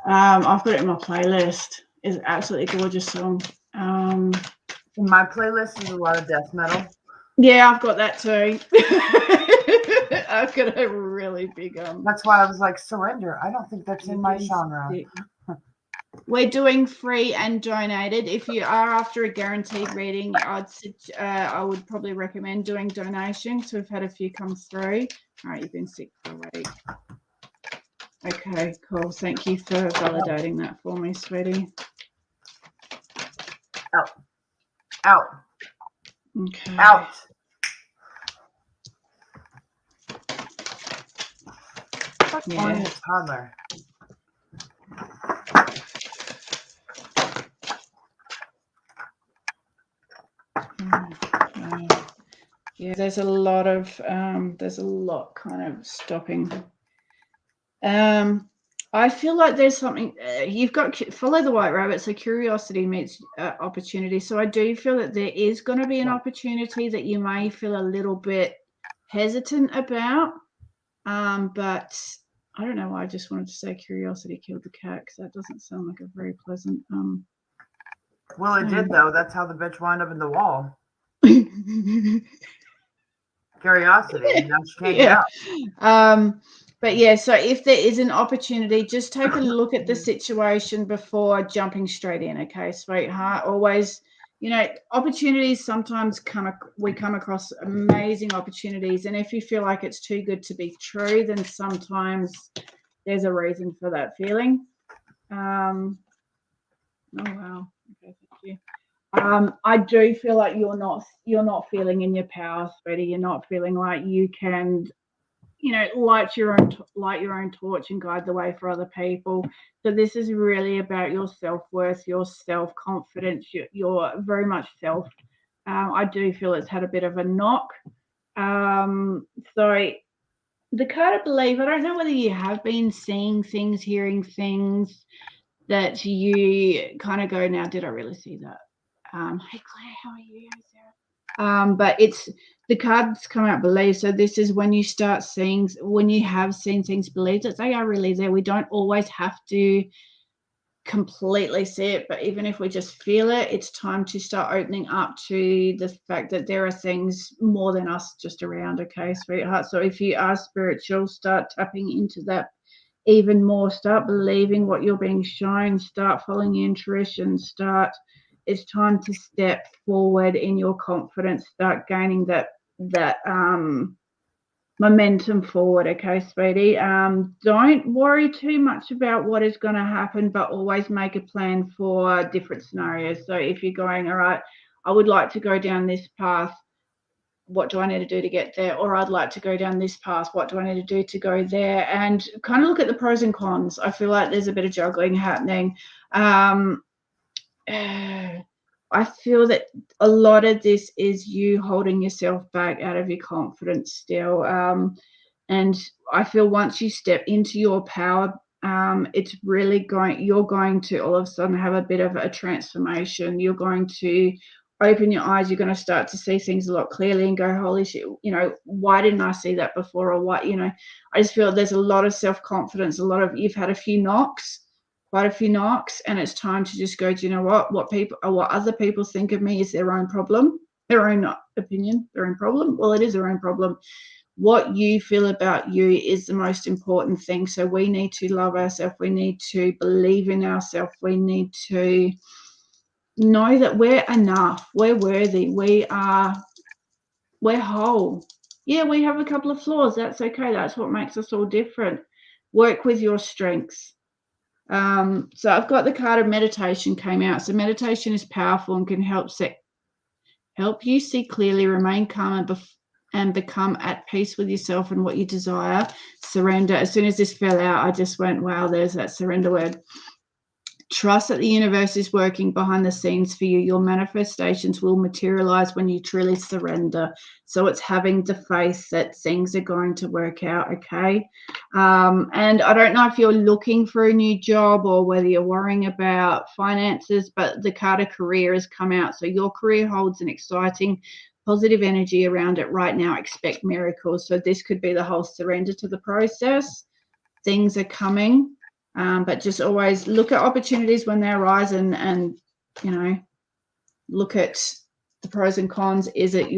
I've got it in my playlist. It's an absolutely gorgeous song. In my playlist is a lot of death metal. Yeah, I've got that too. I've got a really big That's why I was like, surrender. I don't think that's in my genre. We're doing free and donated. If you are after a guaranteed reading, I would probably recommend doing donations. We've had a few come through. All right, you've been sick for a week. Okay, cool. Thank you for validating that for me, sweetie. Out. Out. Okay. Out. That's only a toddler. Yeah, there's a lot kind of stopping. I feel like there's something you've got follow the white rabbit. So curiosity meets opportunity. So I do feel that there is going to be an opportunity that you may feel a little bit hesitant about. But I don't know why I just wanted to say curiosity killed the cat, because that doesn't sound like a very pleasant. Well, it did though. That's how the bitch wound up in the wall. Curiosity. Now she can't get out. But yeah, so if there is an opportunity, just take a look at the situation before jumping straight in, okay, sweetheart? Always, opportunities sometimes we come across amazing opportunities, and if you feel like it's too good to be true, then sometimes there's a reason for that feeling. Oh wow, okay, thank you. I do feel like you're not feeling in your power, sweetie. You're not feeling like you can, light your own torch and guide the way for other people. So this is really about your self-worth, your self-confidence, your very much self. I do feel it's had a bit of a knock. So the card of belief, I don't know whether you have been seeing things, hearing things that you kind of go, now, did I really see that? Hey Claire, how are you? Sarah? But it's the cards come out believe. So this is when you start seeing, when you have seen things, believe that they are really there. We don't always have to completely see it, but even if we just feel it, it's time to start opening up to the fact that there are things more than us just around, okay, sweetheart? So if you are spiritual, start tapping into that even more. Start believing what you're being shown. Start following your intuition. It's time to step forward in your confidence. Start gaining that momentum forward, okay, sweetie? Don't worry too much about what is going to happen, but always make a plan for different scenarios. So if you're going, all right, I would like to go down this path, what do I need to do to get there? Or I'd like to go down this path, what do I need to do to go there? And kind of look at the pros and cons. I feel like there's a bit of juggling happening. I feel that a lot of this is you holding yourself back out of your confidence still. And I feel once you step into your power, it's really you're going to all of a sudden have a bit of a transformation. You're going to open your eyes. You're going to start to see things a lot clearly and go, holy shit, why didn't I see that before? Or what, I just feel there's a lot of self-confidence, you've had quite a few knocks, and it's time to just go, do you know what other people think of me is their own problem, their own opinion, their own problem. Well, it is their own problem. What you feel about you is the most important thing. So we need to love ourselves. We need to believe in ourselves. We need to know that we're enough. We're worthy. We're whole. Yeah, we have a couple of flaws. That's okay. That's what makes us all different. Work with your strengths. So I've got the card of meditation came out. So meditation is powerful and can help you see clearly, remain calm, and become at peace with yourself and what you desire. Surrender. As soon as this fell out, I just went, wow, there's that surrender word. trust that the universe is working behind the scenes for you. Your manifestations will materialize when you truly surrender. So it's having the faith that things are going to work out, okay? And I don't know if you're looking for a new job or whether you're worrying about finances, but the card of career has come out. So your career holds an exciting, positive energy around it right now. Expect miracles. So this could be the whole surrender to the process. Things are coming. But just always look at opportunities when they arise and you know, look at the pros and cons. Is it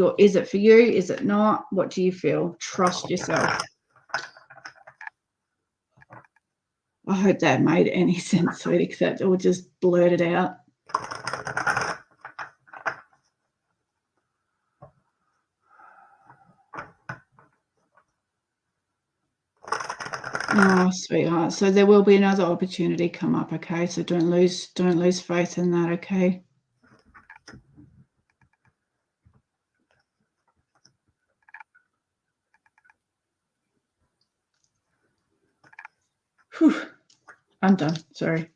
for you? Is it not? What do you feel? Trust yourself. I hope that made any sense, sweetie, because that's all just blurted out. Oh, sweetheart. So there will be another opportunity come up, okay? So don't lose faith in that, okay? Whew. I'm done. Sorry.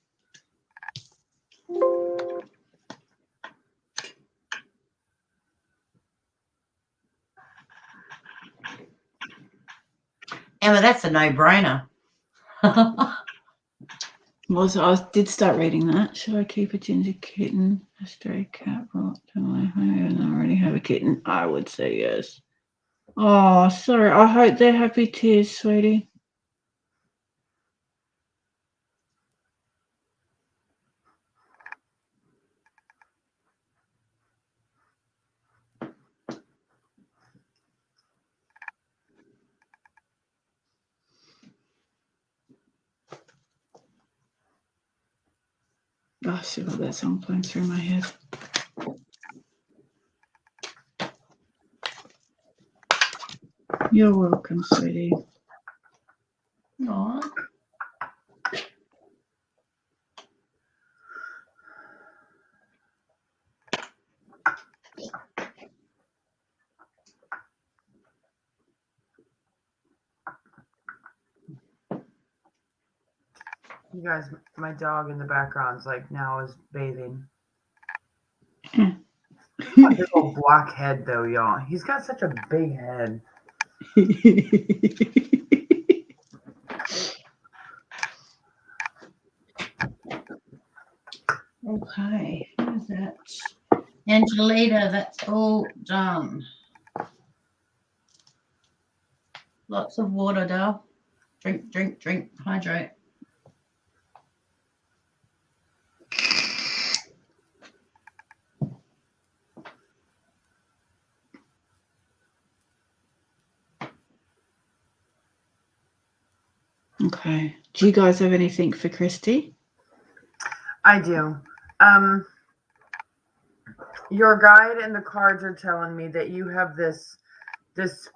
Emma, that's a no-brainer. Well, so I did start reading that. Should I keep a ginger kitten, a stray cat, rot? Do I already have a kitten? I would say yes. Oh, sorry. I hope they're happy tears, sweetie. Oh, I still got that song playing through my head. You're welcome, sweetie. Aww. You guys, my dog in the background's like now is bathing. A big old black head though, y'all. He's got such a big head. Okay, who's that? Angelita, that's all done. Lots of water, Dal. Drink, drink, drink, hydrate. Okay. Do you guys have anything for Christy? I do. Your guide and the cards are telling me that you have this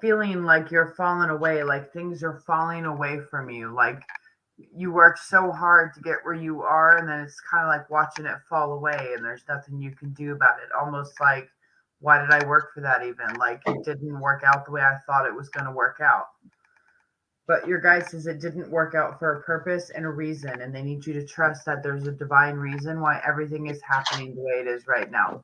feeling like you're falling away, like things are falling away from you, like you worked so hard to get where you are, and then it's kind of like watching it fall away and there's nothing you can do about it. Almost like, why did I work for that even? Like it didn't work out the way I thought it was going to work out. But your guide says it didn't work out for a purpose and a reason, and they need you to trust that there's a divine reason why everything is happening the way it is right now.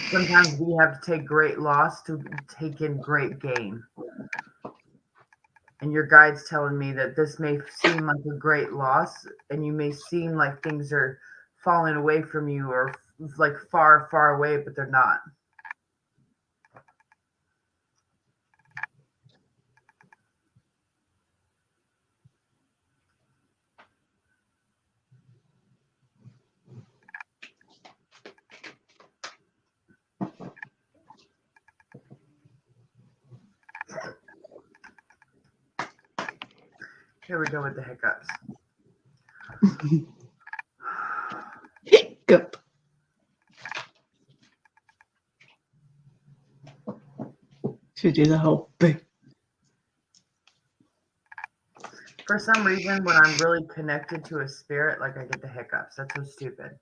Sometimes we have to take great loss to take in great gain. And your guide's telling me that this may seem like a great loss, and you may seem like things are falling away from you or like far, far away, but they're not. Here we go with the hiccups. Hiccup. Should do the whole big. For some reason, when I'm really connected to a spirit, like I get the hiccups. That's so stupid.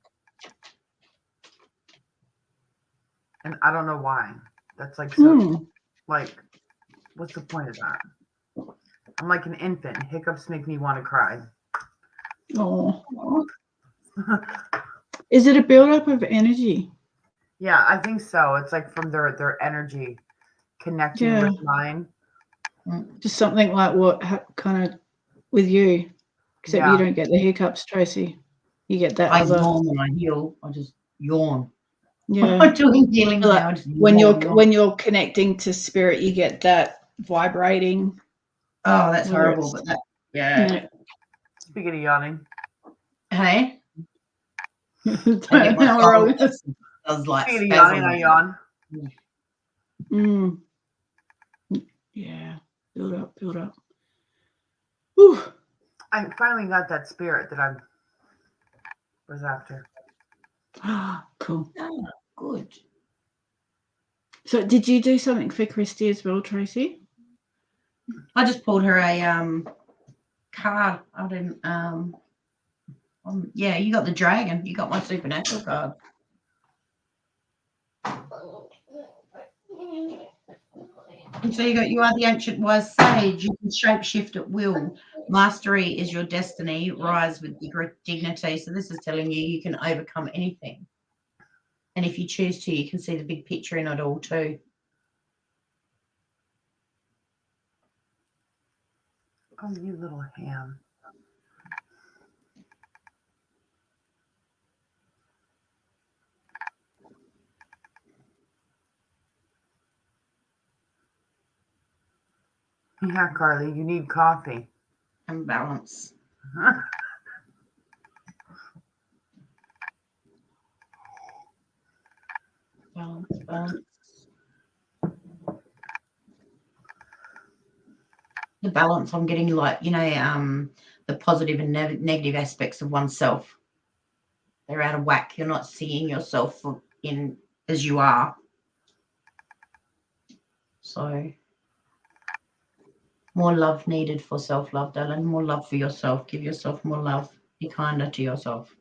And I don't know why. That's like so, like, what's the point of that? I'm like an infant. Hiccups make me want to cry. Oh. Is it a buildup of energy? Yeah, I think so. It's like from their energy connecting Yeah. with mine. Just something like what kind of with you, except Yeah. you don't get the hiccups, Tracy. You get that I other. yawn when I heal. I just yawn. Yeah. I'm doing healing Like, now. I just when yawn. you're connecting to spirit, you get that vibrating. Oh, that's whether horrible. it's- But that, yeah. Yeah. Speaking of yawning, Hey, I get Don't my know where soul all this- does like speaking of yawning, I spasm. yawn. Yeah. Build up. Whew. I finally got that spirit that I was after. Cool. Oh, good. So did you do something for Christy as well, Tracy? I just pulled her a card. I didn't yeah, you got the dragon. You got my supernatural card. And so you are the ancient wise sage. You can shapeshift at will. Mastery is your destiny. Rise with dignity. So this is telling you can overcome anything. And if you choose to, you can see the big picture in it all too. Oh, you little ham. Yeah, Carly, you need coffee. And balance. Balance. The balance I'm getting, like, the positive and negative aspects of oneself. They're out of whack. You're not seeing yourself in as you are. So more love needed for self-love, darling. More love for yourself. Give yourself more love. Be kinder to yourself.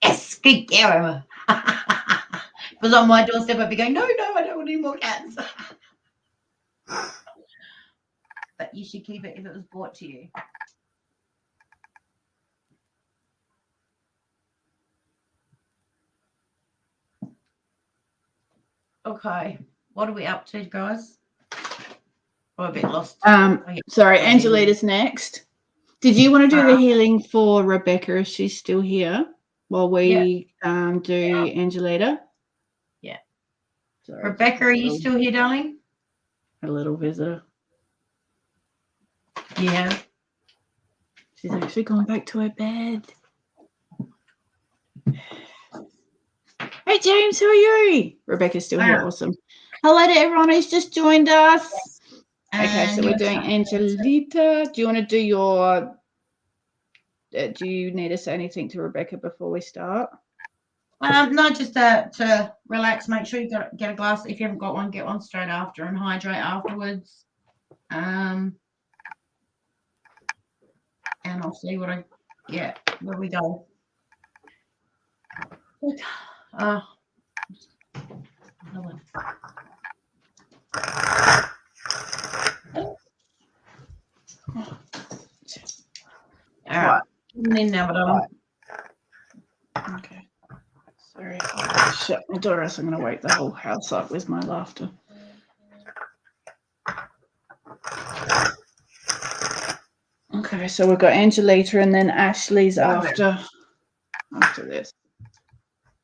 Yes, good girl. If it was on my doorstep, I'd be going, no, I don't want any more cats. But you should keep it if it was brought to you. Okay, what are we up to, guys? I'm a bit lost. Sorry, Angelita's next. Did you want to do the healing for Rebecca if she's still here while we do Angelita? Yeah. Sorry, Rebecca, are you still here, darling? A little visitor. Yeah. She's actually gone back to her bed. Hey, James, how are you? Rebecca's still here. Awesome. Hello to everyone who's just joined us. Okay, so we're doing Angelita. Do you want to do your... do you need to say anything to Rebecca before we start? No, just to relax. Make sure you get a glass. If you haven't got one, get one straight after and hydrate afterwards. And I'll see where we go. All right. I'm in now, but okay. Sorry, I'll shut my door, so I'm going to wake the whole house up with my laughter. Okay, so we've got Angelita and then Ashley's after this.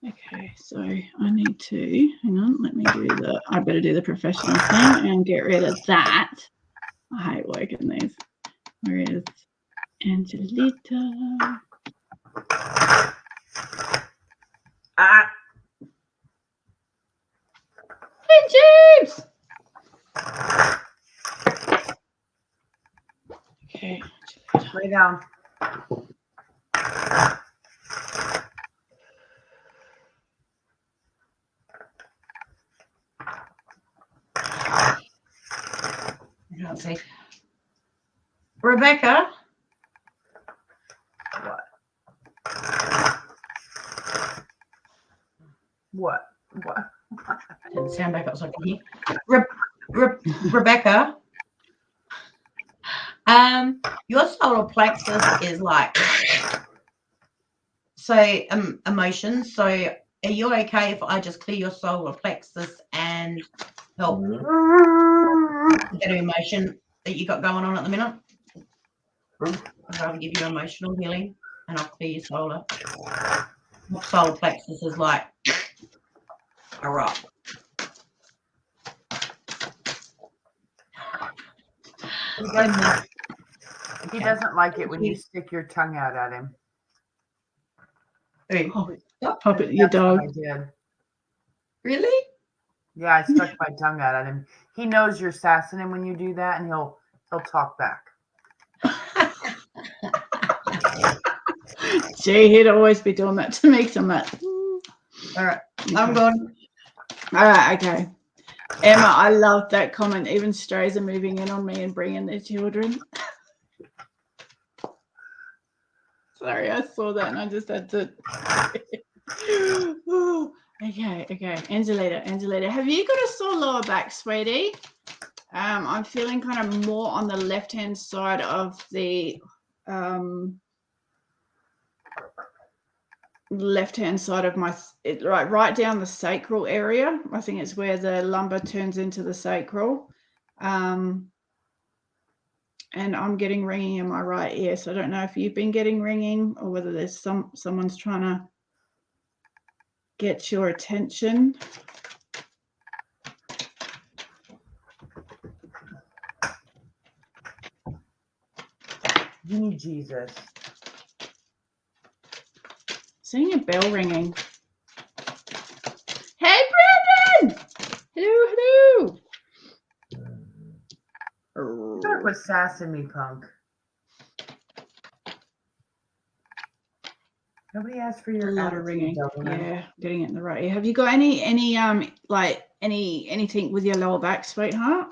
Okay, so I need to, hang on, let me do I better do the professional thing and get rid of that. I hate working these. Where is Angelita? Hey, James! Okay, lay down. Let's see. Rebecca. What? What? Didn't sound back up so I can hear. Rebecca, your solar plexus is like emotions. So are you okay if I just clear your solar plexus and help with that emotion that you got going on at the minute? I'd rather give you emotional healing and I'll clear your solar. Your solar plexus is like a rock. He doesn't like it when you stick your tongue out at him. Oh, Puppet, your That's what dog. I did. Really? Yeah, I stuck my tongue out at him. He knows you're sassing him when you do that, and he'll talk back. Gee, he'd always be doing that to me. So I'm like, All right, I'm gone. all right, okay. Emma, I love that comment. Even strays are moving in on me and bringing their children. Sorry, I saw that and I just had to. Okay. Angelita, have you got a sore lower back, sweetie? I'm feeling kind of more on the left-hand side of the left-hand side of my right down the sacral area. I think it's where the lumbar turns into the sacral. And I'm getting ringing in my right ear. So I don't know if you've been getting ringing or whether there's someone's trying to get your attention. You need Jesus. Seeing a bell ringing. Hey, Brandon! Hello. You better quit sassing me, punk. Nobody asked for your A lot of attitude, ringing. Dublin. Yeah, getting it in the right ear. Have you got anything with your lower back, sweetheart?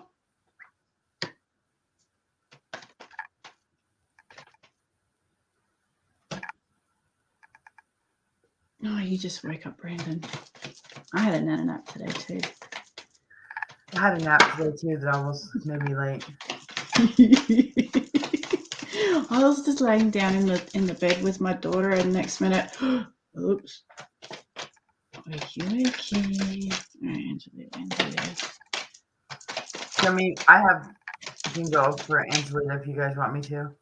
Oh, you just wake up, Brandon. I had a nap today too. I had a nap today too that almost made me late. I was just laying down in the bed with my daughter, and next minute, oops. Okay. Angelita. So I can go for Angelita if you guys want me to.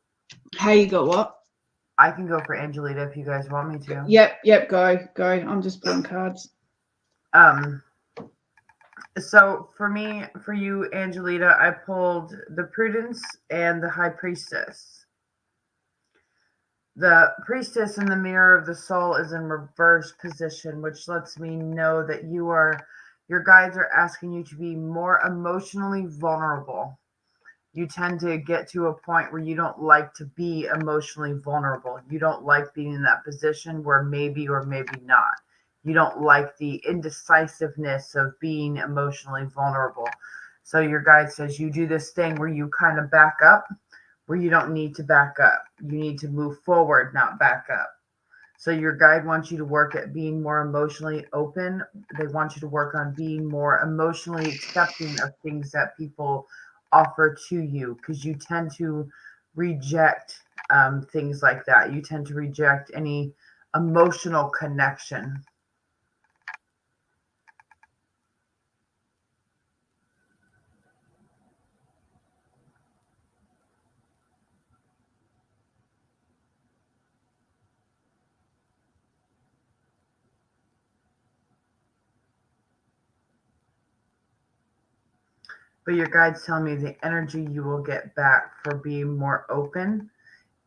How you got what? I can go for Angelita if you guys want me to. Yep, go. I'm just pulling cards. So for you, Angelita, I pulled the Prudence and the High Priestess. The Priestess in the Mirror of the Soul is in reverse position, which lets me know that your guides are asking you to be more emotionally vulnerable. You tend to get to a point where you don't like to be emotionally vulnerable. You don't like being in that position where maybe or maybe not. You don't like the indecisiveness of being emotionally vulnerable. So your guide says you do this thing where you kind of back up, where you don't need to back up. You need to move forward, not back up. So your guide wants you to work at being more emotionally open. They want you to work on being more emotionally accepting of things that people offer to you, because you tend to reject things like that. You tend to reject any emotional connection. But your guides tell me the energy you will get back for being more open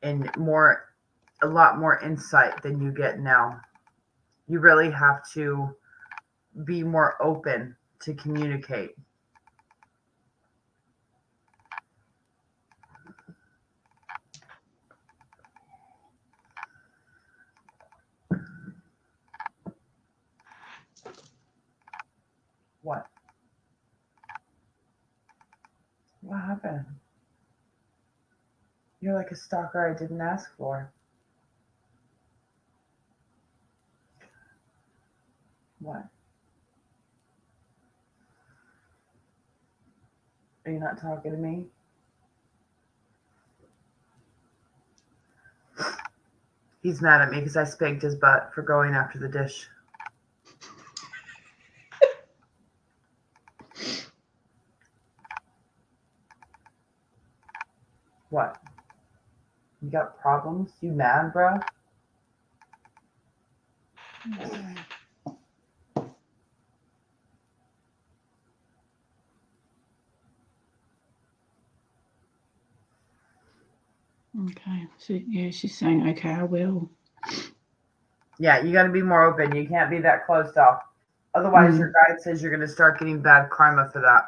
and a lot more insight than you get now. You really have to be more open to communicate. What? What happened? You're like a stalker I didn't ask for. What? Are you not talking to me? He's mad at me because I spanked his butt for going after the dish. What? You got problems? You mad, bro? Okay. So yeah, she's saying, okay, I will. Yeah, you got to be more open. You can't be that closed off. Otherwise, your guide says you're going to start getting bad karma for that.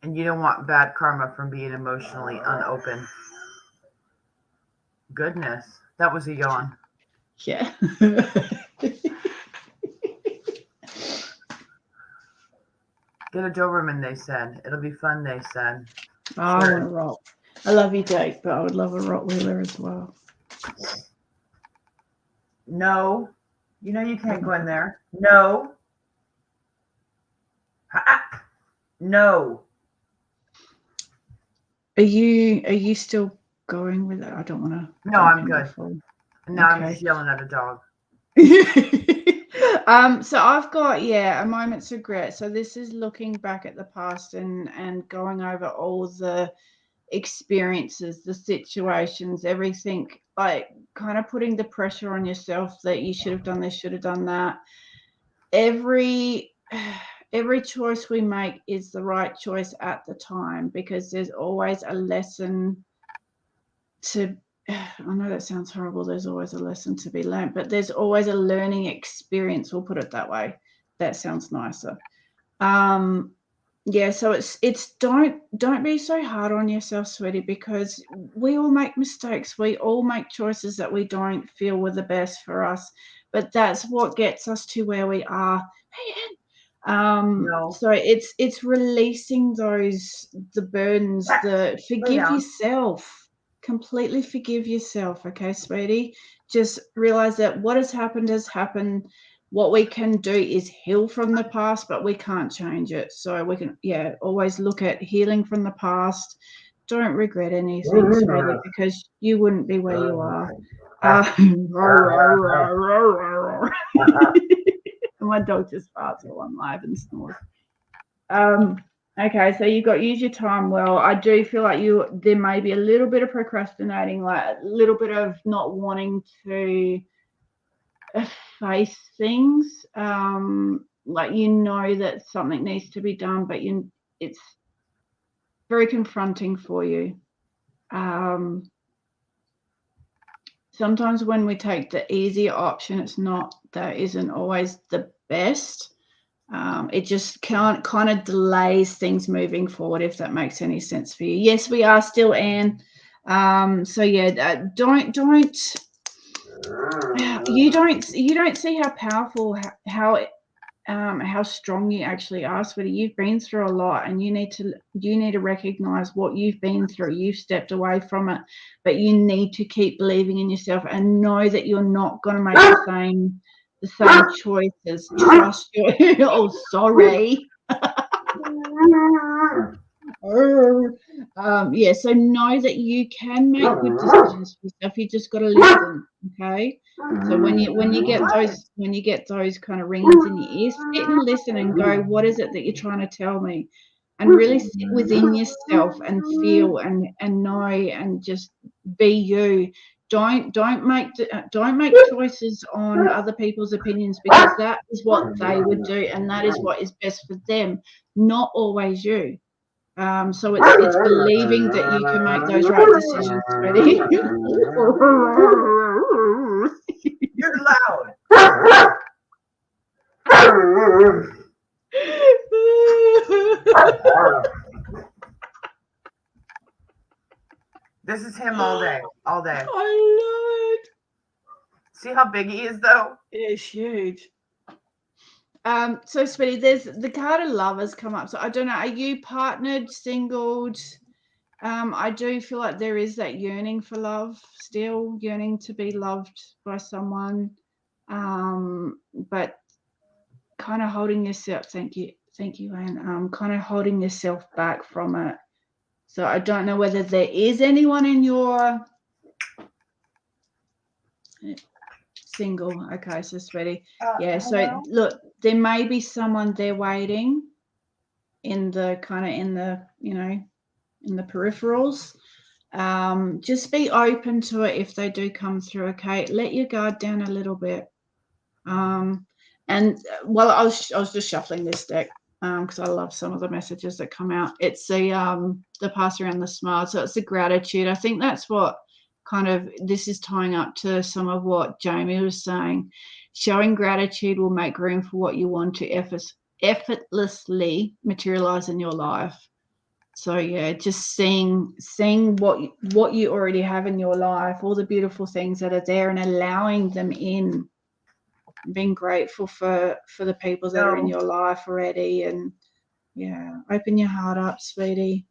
And you don't want bad karma from being emotionally unopen. Goodness, that was a yawn. Yeah. Get a Doberman, they said. It'll be fun, they said. I want a rock. I love you, Jake, but I would love a Rottweiler as well. No. You know you can't go in there. No. Ha-ha. No. Are you still going with it? I don't want to. No, I'm good. Now I'm Okay. just yelling at a dog. So I've got a moment's regret. So this is looking back at the past and going over all the experiences, the situations, everything, like kind of putting the pressure on yourself that you should have done this, should have done that. Every choice we make is the right choice at the time, because there's always a lesson to I know that sounds horrible. There's always a lesson to be learned, but there's always a learning experience. We'll put it that way. That sounds nicer. So it's don't be so hard on yourself, sweetie, because we all make mistakes. We all make choices that we don't feel were the best for us, but that's what gets us to where we are. No. So it's releasing the burdens, forgive yourself. Completely forgive yourself, okay, sweetie? Just realize that what has happened. What we can do is heal from the past, but we can't change it. So we can, always look at healing from the past. Don't regret anything, sweetie, because you wouldn't be where you are. My dog just farts while I'm live and snores. Okay, so you got use your time well. I do feel like there may be a little bit of procrastinating, like a little bit of not wanting to face things. Like that something needs to be done, but it's very confronting for you. Sometimes when we take the easier option, that isn't always the best. It just kind of delays things moving forward, if that makes any sense for you. Yes, we are still Anne. You don't see how powerful, how strong you actually are, sweetie. You've been through a lot, and you need to recognize what you've been through. You've stepped away from it, but you need to keep believing in yourself and know that you're not going to make the same choices. Trust you. Oh, sorry. So know that you can make good decisions for yourself. You just got to listen, okay? So when you get those kind of rings in your ears, sit and listen and go, what is it that you're trying to tell me? And really sit within yourself and feel and know and just be you. Don't make choices on other people's opinions, because that is what they would do, and that is what is best for them, not always you. So it's believing that you can make those right decisions, ready? You're loud. This is him all day. All day. I love it. See how big he is, though? It's huge. So sweetie, there's the card of lovers come up. So I don't know, are you partnered, singled? I do feel like there is that yearning for love, still yearning to be loved by someone, but kind of holding yourself. Thank you. Thank you, Anne. Kind of holding yourself back from it. So I don't know whether there is anyone in your single. Okay, so sweetie. Yeah, so hello? look, there may be someone there waiting in the kind of in the, you know, in the peripherals. Just be open to it if they do come through. Okay, let your guard down a little bit. And well, I was just shuffling this deck because I love some of the messages that come out. It's the pass around the smile, so it's the gratitude. I think that's what kind of this is tying up to some of what Jamie was saying. Showing gratitude will make room for what you want to effortlessly materialize in your life. So yeah, just seeing what you already have in your life, all the beautiful things that are there, and allowing them in. Being grateful for the people that are in your life already, and yeah, open your heart up, sweetie.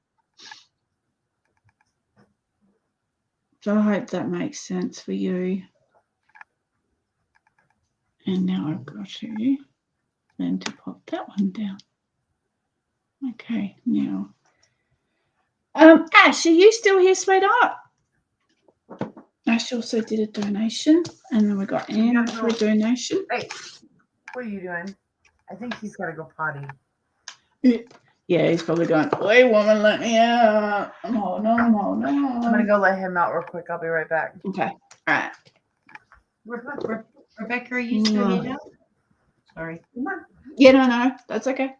So I hope that makes sense for you. And now I've got to then to pop that one down. Okay, now Ash, are you still here, sweetheart? Ash also did a donation, and then we got Anne for a donation. Hey, what are you doing? I think he's got to go potty. Yeah, he's probably going, "Wait, woman, let me out. I'm holding on. I'm going to go let him out real quick. I'll be right back. Okay, all right. Rebecca, are you still here now? Sorry. Yeah, no, that's okay.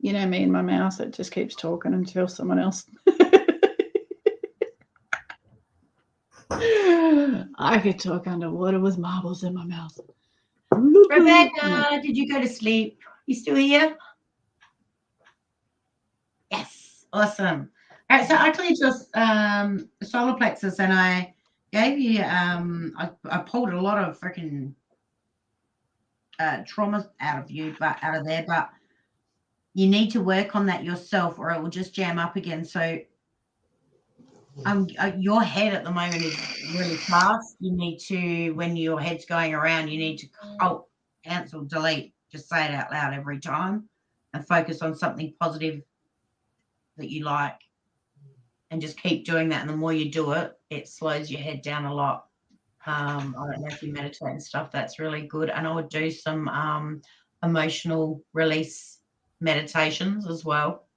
You know me and my mouth, it just keeps talking until someone else. I could talk underwater with marbles in my mouth. Rebecca, did you go to sleep? You still here? Yes, awesome. All right, so I cleared your solar plexus, and I gave you I pulled a lot of freaking trauma out of there, but you need to work on that yourself, or it will just jam up again. So your head at the moment is really fast. You need to, when your head's going around, you need to cancel, delete, just say it out loud every time, and focus on something positive that you like, and just keep doing that. And the more you do it, it slows your head down a lot. I don't know if you meditate and stuff, that's really good. And I would do some emotional release meditations as well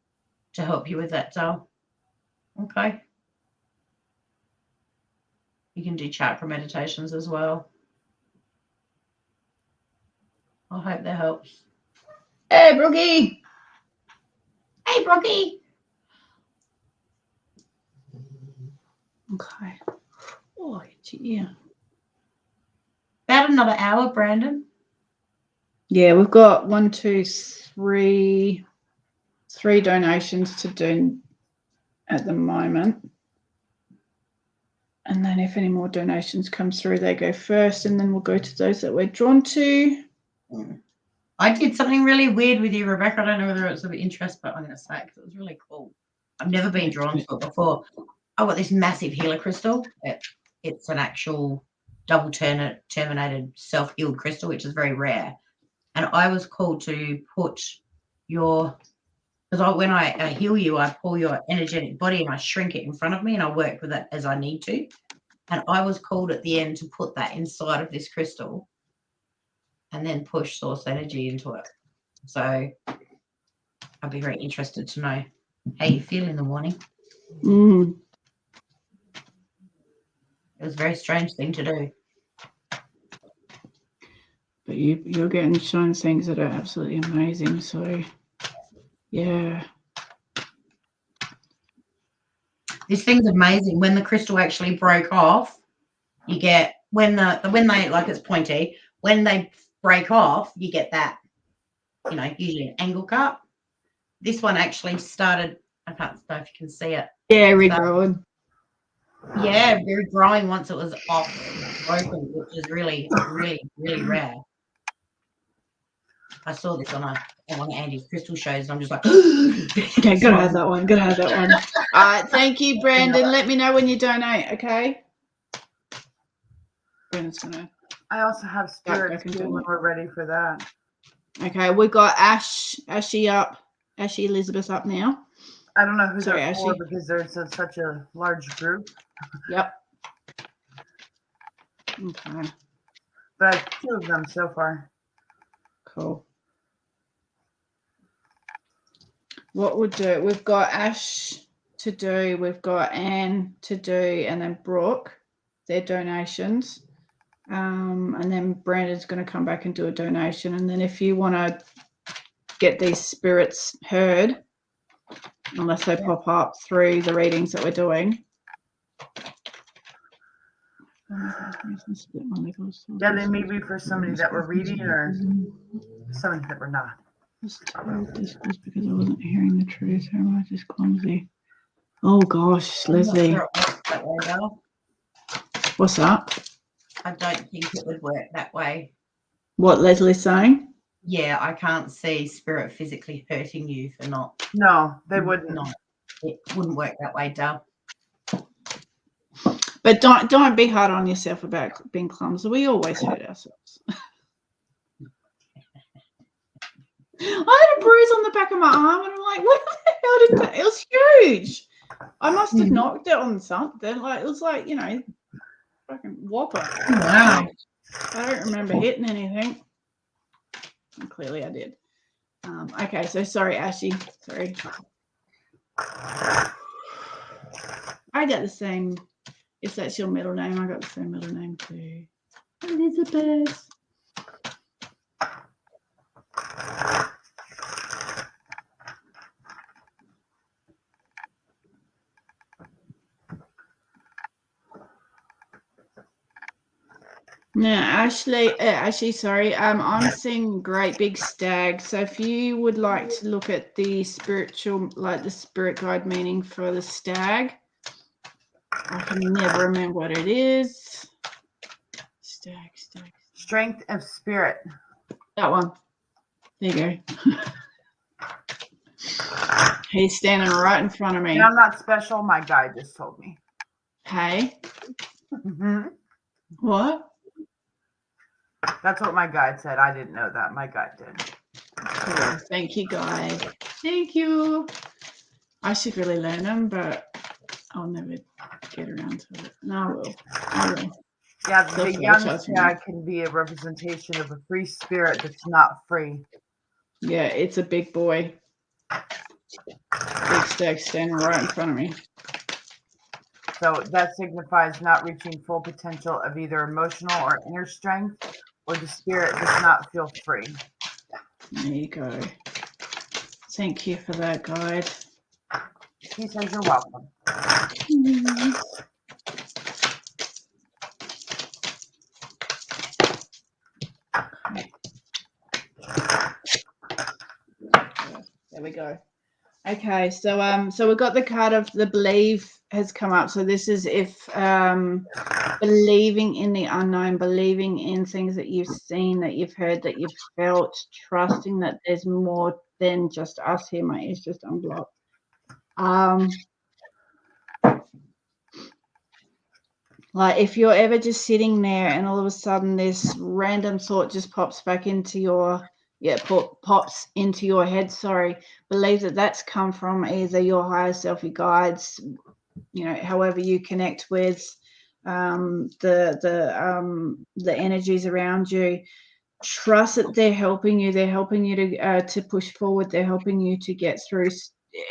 to help you with that, Dale. Okay. You can do chakra meditations as well. I hope that helps. Hey, Brookie. Hey, Brookie. Okay. Oh, yeah. About another hour, Brandon. Yeah, we've got 1, 2, 3 donations to do at the moment. And then if any more donations come through, they go first, and then we'll go to those that we're drawn to. I did something really weird with you, Rebecca. I don't know whether it's of interest, but I'm going to say it because it was really cool. I've never been drawn to it before. I got this massive healer crystal. It's an actual double terminated self-healed crystal, which is very rare. And I was called to put because when I heal you, I pull your energetic body and I shrink it in front of me, and I work with it as I need to. And I was called at the end to put that inside of this crystal and then push source energy into it. So I'd be very interested to know how you feel in the morning. Mm. It was a very strange thing to do. But you're getting shown things that are absolutely amazing. So, yeah. This thing's amazing. When the crystal actually broke off, you get when they like it's pointy. When they break off, you get that, usually an angle cut. This one actually started. I can't know if you can see it. Yeah, regrowing. Yeah, regrowing once it was off broken, which is really, really, really rare. I saw this on one of Andy's crystal shows, and I'm just like, okay, gotta have that one. All right, thank you, Brandon. Let me know when you donate, okay? Brandon's gonna. I also have spirits too when we're ready for that. Okay, we've got Ashley Elizabeth up now. I don't know who Sorry, they're for Ashley. because there's such a large group. Yep. Okay, But I have 2 of them so far. cool. What we'll do, we've got Ash to do, we've got Anne to do, and then Brooke, their donations. And then Brandon's going to come back and do a donation. And then if you want to get these spirits heard, unless they pop up through the readings that we're doing. Yeah, they may be for somebody that we're reading or somebody that we're not. This was because I wasn't hearing the truth. How am I just clumsy? Oh gosh, Leslie. I'm not sure it works that way, though. What's that? I don't think it would work that way. What Leslie's saying? Yeah, I can't see spirit physically hurting you for not. No, they wouldn't. No, it wouldn't work that way, Dal. But don't be hard on yourself about being clumsy. We always hurt ourselves. I had a bruise on the back of my arm, and I'm like, what the hell did that? It was huge. I must have knocked it on something. Like it was like, you know, fucking whopper. Wow. I don't remember hitting anything. And clearly I did. Okay, so sorry, Ashley. Sorry. I got the same. If that's your middle name, I got the same middle name too. Elizabeth. Now, Ashley, sorry, I'm seeing great big stag. So if you would like to look at the spiritual, like the spirit guide meaning for the stag, I can never remember what it is. Stag. Strength of spirit. That one. There you go. He's standing right in front of me. And I'm not special. My guide just told me. Hey, Mm-hmm. what? That's what my guide said. I didn't know that. My guide did. Cool. Thank you, guide. Thank you. I should really learn them, but I'll never get around to it. No, I will. Yeah, That's the what young excites me. stag can be a representation of a free spirit that's not free. Yeah, it's a big boy. Big stag standing right in front of me. So that signifies not reaching full potential of either emotional or inner strength, or the spirit does not feel free. There you go. Thank you for that, guide. He says you're welcome. There we go. Okay, so we've got the card of the believe has come up. So this is if believing in the unknown, believing in things that you've seen, that you've heard, that you've felt, trusting that there's more than just us here. My ears just unblocked. Like if you're ever just sitting there and all of a sudden this random thought just pops back into your pops into your head, believe that that's come from either your higher self, your guides, you know, however you connect with the energies around you. Trust that they're helping you to push forward. They're helping you to get through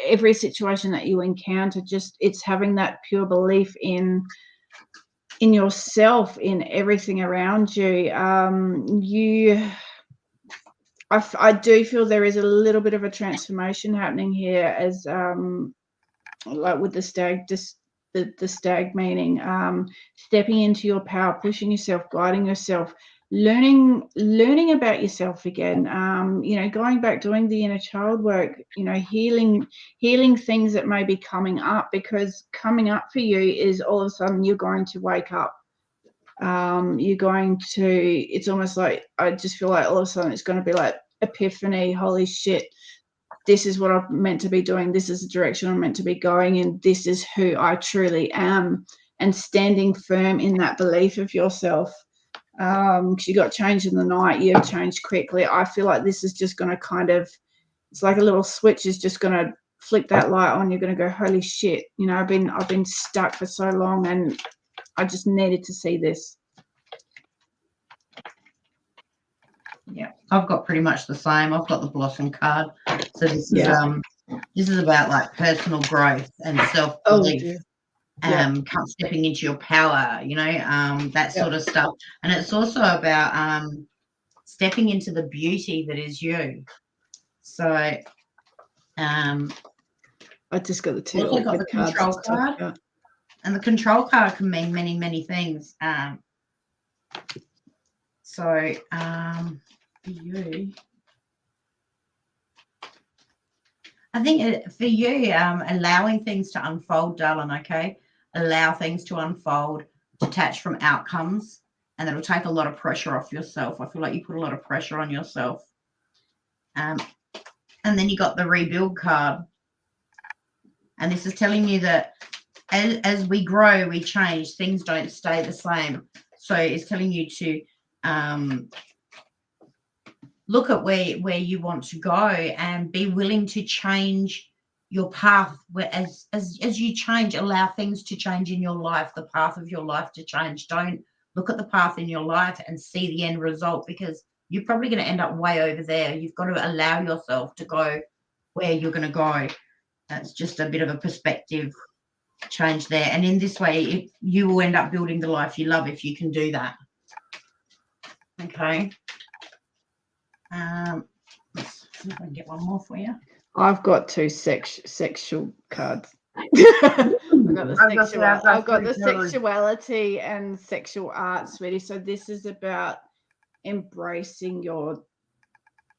every situation that you encounter. Just it's having that pure belief in yourself, in everything around you. I do feel there is a little bit of a transformation happening here, as like with the stag, just the stag meaning stepping into your power, pushing yourself, guiding yourself, learning about yourself again. You know, going back, doing the inner child work. You know, healing things that may be coming up, because coming up for you is all of a sudden you're going to wake up. It's almost like I just feel like all of a sudden it's going to be like epiphany. Holy shit, this is what I'm meant to be doing. This is the direction I'm meant to be going in. This is who I truly am. And standing firm in that belief of yourself. You got changed in the night, you've changed quickly. I feel like this is just going to kind of, it's like a little switch is just going to flick that light on. You're going to go, holy shit, you know, I've been stuck for so long and I just needed to see this. Yeah, I've got pretty much the same. I've got the Blossom card. So this is about like personal growth and self-belief. Stepping into your power, you know, that sort of stuff. And it's also about stepping into the beauty that is you. So I just got the two also got the control card. And the control card can mean many, many things. For you, I think for you, allowing things to unfold, darling, okay? Allow things to unfold, detach from outcomes, and it'll take a lot of pressure off yourself. I feel like you put a lot of pressure on yourself. And then you got the rebuild card. And this is telling you that as we grow, we change. Things don't stay the same. So it's telling you to look at where you want to go and be willing to change your path. Where as you change, allow things to change in your life, the path of your life to change. Don't look at the path in your life and see the end result, because you're probably going to end up way over there. You've got to allow yourself to go where you're going to go. That's just a bit of a perspective change there. And in this way, you will end up building the life you love if you can do that. Okay. Let's see if I can get one more for you. I've got two sexual cards. I've got the sexuality and sexual art, sweetie. So this is about embracing your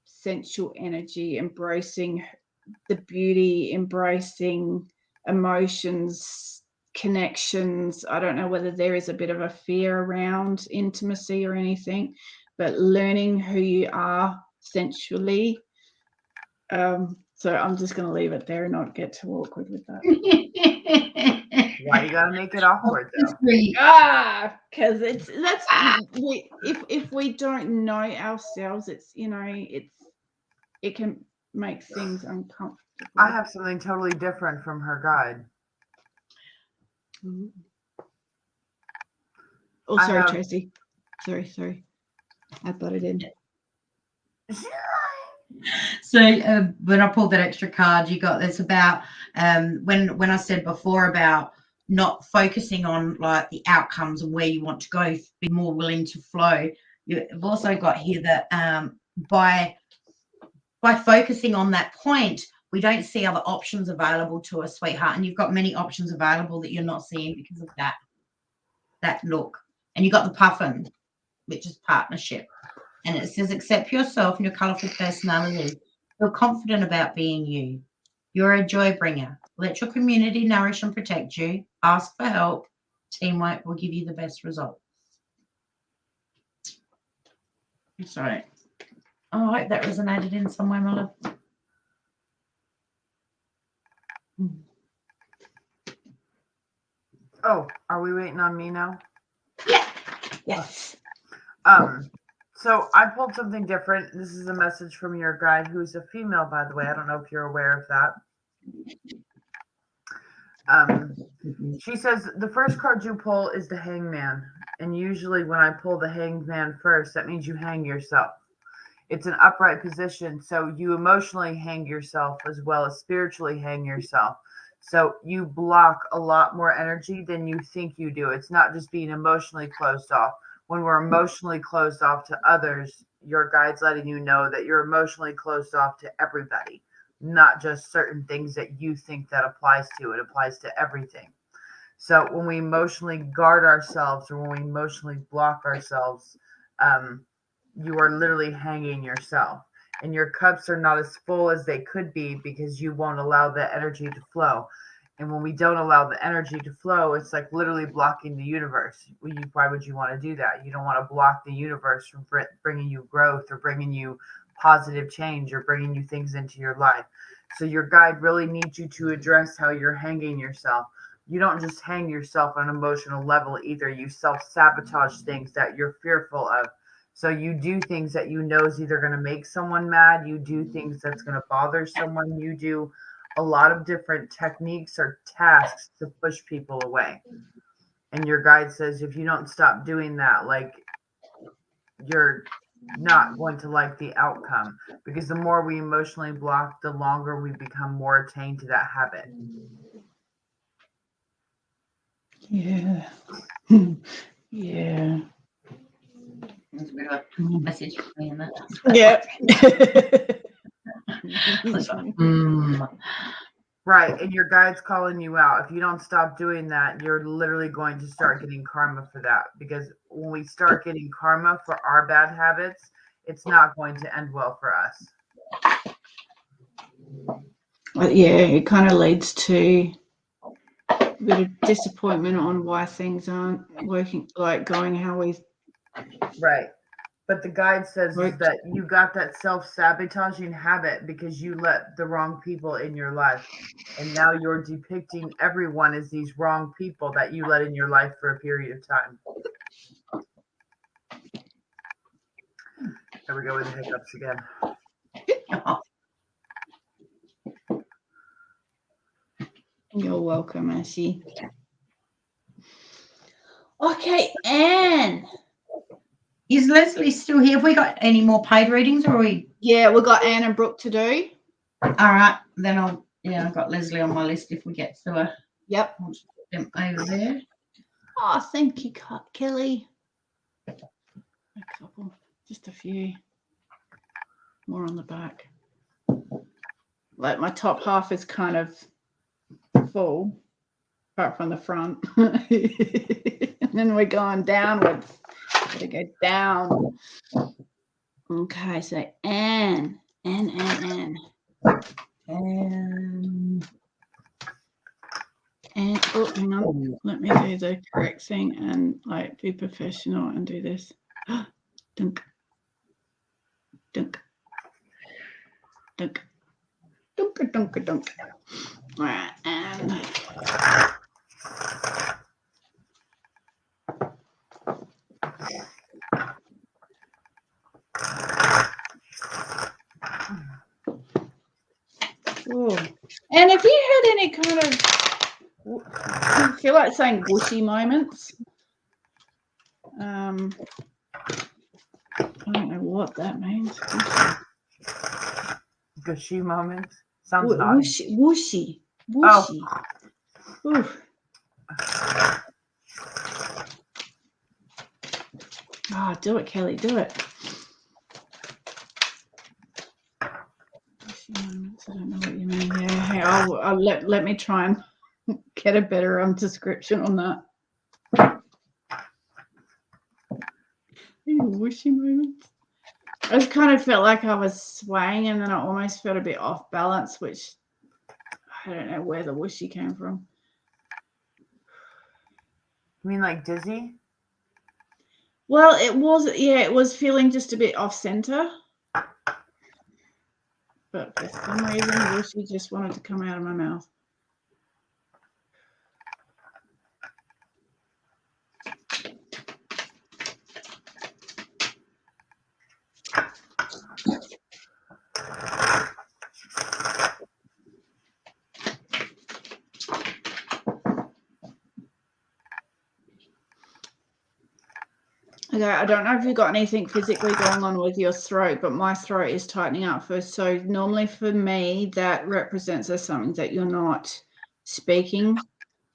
sensual energy, embracing the beauty, embracing emotions, connections. I don't know whether there is a bit of a fear around intimacy or anything, but learning who you are sensually. So I'm just going to leave it there and not get too awkward with that. Why you gotta make it awkward though? Because if we don't know ourselves, it's, you know, it can make things uncomfortable. I have something totally different from her guide. Oh, sorry, Tracy. Sorry. I butted in. So when I pulled that extra card, you got this about when I said before about not focusing on like the outcomes and where you want to go, be more willing to flow. You've also got here that by focusing on that point, we don't see other options available to us, sweetheart. And you've got many options available that you're not seeing because of that look. And you've got the puffin, which is partnership. And it says, accept yourself and your colourful personality. Feel confident about being you. You're a joy bringer. Let your community nourish and protect you. Ask for help. Teamwork will give you the best results. Sorry. Oh, I hope that resonated in some way, my love. Oh, are we waiting on me now? Yeah. Yes. So I pulled something different. This is a message from your guide, who's a female, by the way. I don't know if you're aware of that. She says the first card you pull is the Hangman. And usually when I pull the Hangman first, that means you hang yourself. It's an upright position, so you emotionally hang yourself as well as spiritually hang yourself. So you block a lot more energy than you think you do. It's not just being emotionally closed off. When we're emotionally closed off to others, your guide's letting you know that you're emotionally closed off to everybody, not just certain things that you think that applies to. It applies to everything. So when we emotionally guard ourselves or when we emotionally block ourselves, you are literally hanging yourself. And your cups are not as full as they could be because you won't allow the energy to flow. And when we don't allow the energy to flow, it's like literally blocking the universe. Why would you want to do that? You don't want to block the universe from bringing you growth or bringing you positive change or bringing you things into your life. So your guide really needs you to address how you're hanging yourself. you don't just hang yourself on an emotional level either. You self-sabotage things that you're fearful of. So you do things that you know is either going to make someone mad. You do things that's going to bother someone. You do a lot of different techniques or tasks to push people away. And your guide says if you don't stop doing that, like, you're not going to like the outcome, because the more we emotionally block, the longer we become more attained to that habit. Yeah. Yeah. There's a bit of a message for me in that. Yep. It's like, Right. And your guide's calling you out. If you don't stop doing that, you're literally going to start getting karma for that. Because when we start getting karma for our bad habits, it's not going to end well for us. Yeah, it kind of leads to a bit of disappointment on why things aren't working, like going how we. Right. But the guide says Right. that you got that self-sabotaging habit because you let the wrong people in your life. And now you're depicting everyone as these wrong people that you let in your life for a period of time. There we go with the hiccups again. You're welcome, Ashy. Okay, Anne. Is Leslie still here? Have we got any more paid readings, or are we? Yeah, we've got Anne and Brooke to do. All right, then I've got Leslie on my list. If we get to her, Yep. I'll just put them over there. Oh, thank you, Kelly. A couple, just a few. More on the back. Like my top half is kind of full, apart from the front. And then we're going downwards. Gotta go down. Okay, so Anne. And oh, hang on. Let me do the correct thing and like be professional and do this. Dunk. Dunk. Dunk. Dunk, dunk, dunk. All right, and cool. And if you had any kind of, I feel like saying whooshy moments. I don't know what that means. Gushy moments. Sounds nice. Whooshy. Oh. Oof. Oh, do it, Kelly. Do it. Whooshy moments. I don't know what you mean. Yeah. Hey, I'll let me try and get a better description on that. Whooshy moments. I just kind of felt like I was swaying, and then I almost felt a bit off balance, which I don't know where the whooshy came from. You mean like dizzy? Well, it was feeling just a bit off center. But for some reason, whooshy just wanted to come out of my mouth. Okay, I don't know if you've got anything physically going on with your throat, but my throat is tightening up. So normally for me, that represents as something that you're not speaking,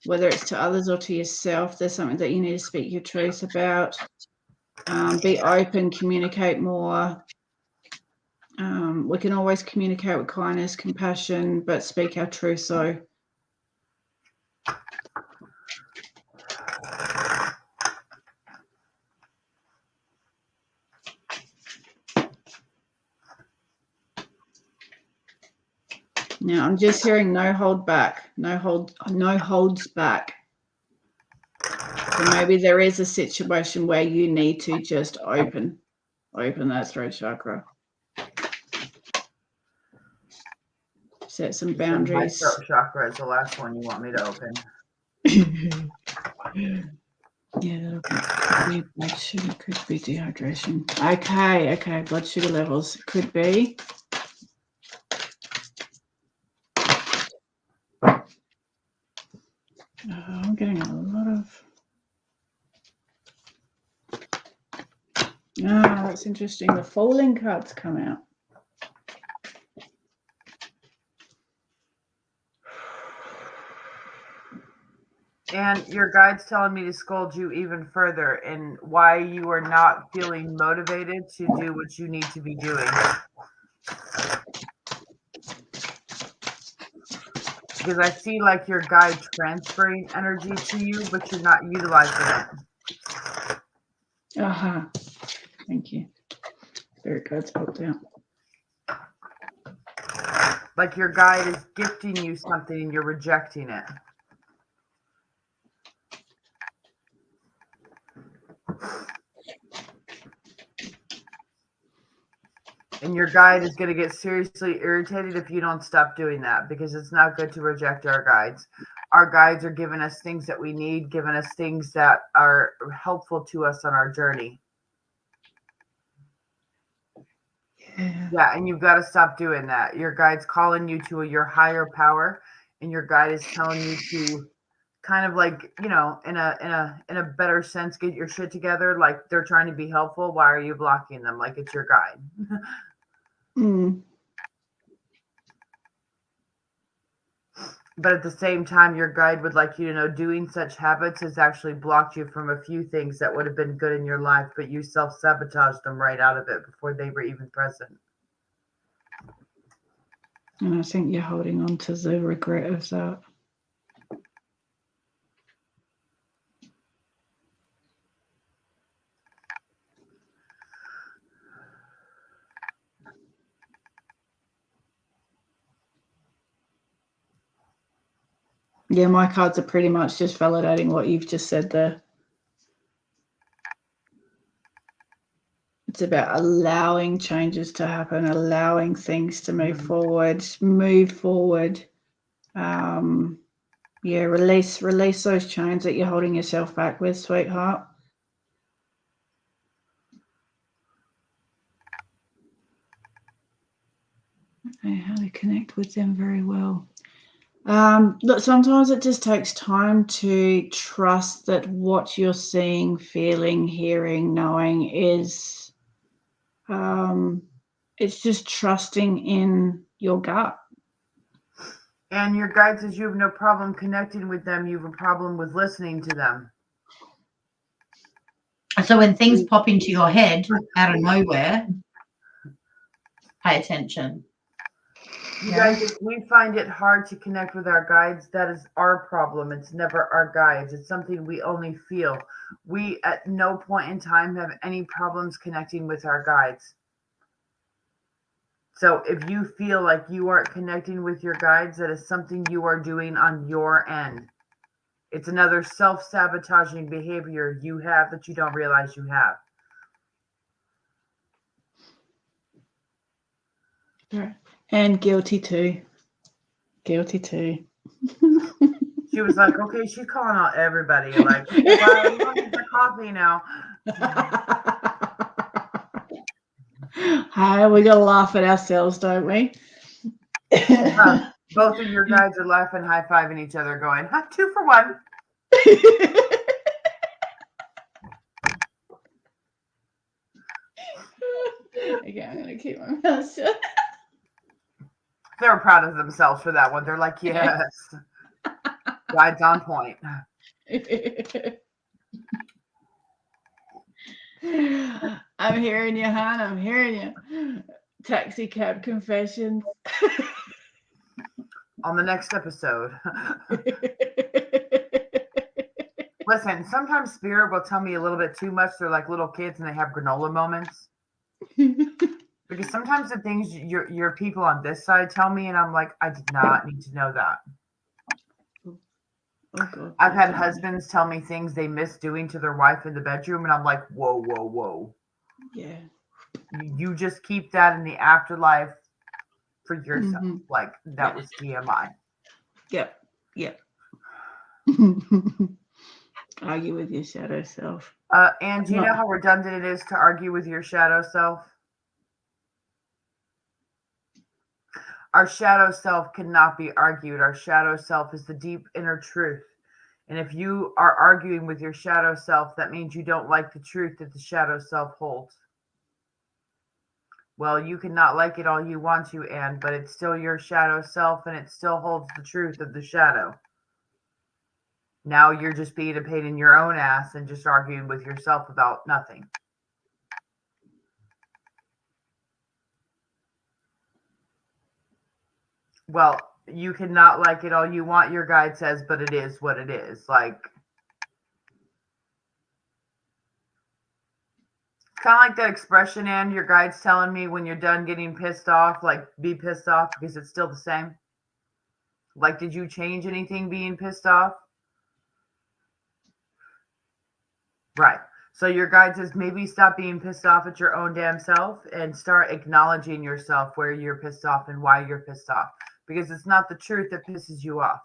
whether it's to others or to yourself. There's something that you need to speak your truth about. Be open, communicate more. We can always communicate with kindness, compassion, but speak our truth. So now I'm just hearing no hold back, no holds back. So maybe there is a situation where you need to just open that throat chakra. Set some boundaries. My throat chakra is the last one you want me to open. Yeah, could be blood sugar, could be dehydration. Okay, blood sugar levels could be. I'm getting a lot of. That's interesting. The falling cards come out. And your guide's telling me to scold you even further in why you are not feeling motivated to do what you need to be doing. Because I see like your guide transferring energy to you, but you're not utilizing it. Thank you. Spirit guides popped out. Like your guide is gifting you something and you're rejecting it. And your guide is going to get seriously irritated if you don't stop doing that, because it's not good to reject our guides. Our guides are giving us things that we need, giving us things that are helpful to us on our journey. Yeah, and you've got to stop doing that. Your guide's calling you to your higher power, and your guide is telling you to kind of like, in a better sense, get your shit together. Like they're trying to be helpful. Why are you blocking them? Like it's your guide. But at the same time, your guide would like you to know doing such habits has actually blocked you from a few things that would have been good in your life, but you self-sabotaged them right out of it before they were even present. And I think you're holding on to the regret of that. Yeah, my cards are pretty much just validating what you've just said there. It's about allowing changes to happen, allowing things to move forward. Yeah, release those chains that you're holding yourself back with, sweetheart. Okay, how to connect with them very well. Look, sometimes it just takes time to trust that what you're seeing, feeling, hearing, knowing is, it's just trusting in your gut. And your guide says you have no problem connecting with them. You have a problem with listening to them. So when things pop into your head out of nowhere, pay attention. You guys, if we find it hard to connect with our guides, that is our problem. It's never our guides. It's something we only feel. We at no point in time have any problems connecting with our guides. So if you feel like you aren't connecting with your guides, that is something you are doing on your end. It's another self-sabotaging behavior you have that you don't realize you have. Right. And guilty too. Guilty too. She was like, okay, she's calling out everybody. Like, wow, I'm going for coffee now. Hi, we gotta laugh at ourselves, don't we? Both of your guides are laughing, high-fiving each other, going, 2 for 1. Okay, I'm gonna keep my mouth shut. They're proud of themselves for that one. They're like, yes. Guides on point. I'm hearing you, hon. I'm hearing you. Taxi cab confessions. On the next episode. Listen, sometimes Spirit will tell me a little bit too much. They're like little kids and they have granola moments. Because sometimes the things your people on this side tell me, and I'm like, I did not need to know that. Oh, God. I've had husbands tell me things they miss doing to their wife in the bedroom, and I'm like, whoa, whoa, whoa. Yeah. You just keep that in the afterlife for yourself. Like, that was TMI. Yep. Argue with your shadow self. And do you know how redundant it is to argue with your shadow self? Our shadow self cannot be argued. Our shadow self is the deep inner truth. And if you are arguing with your shadow self, that means you don't like the truth that the shadow self holds. Well, you can not like it all you want to, Anne, but it's still your shadow self and it still holds the truth of the shadow. Now you're just being a pain in your own ass and just arguing with yourself about nothing. Well, you cannot like it all you want, your guide says, but it is what it is. Like, kind of like that expression, and your guide's telling me when you're done getting pissed off, like, be pissed off because it's still the same. Like, did you change anything being pissed off? Right. So your guide says maybe stop being pissed off at your own damn self and start acknowledging yourself where you're pissed off and why you're pissed off. Because it's not the truth that pisses you off.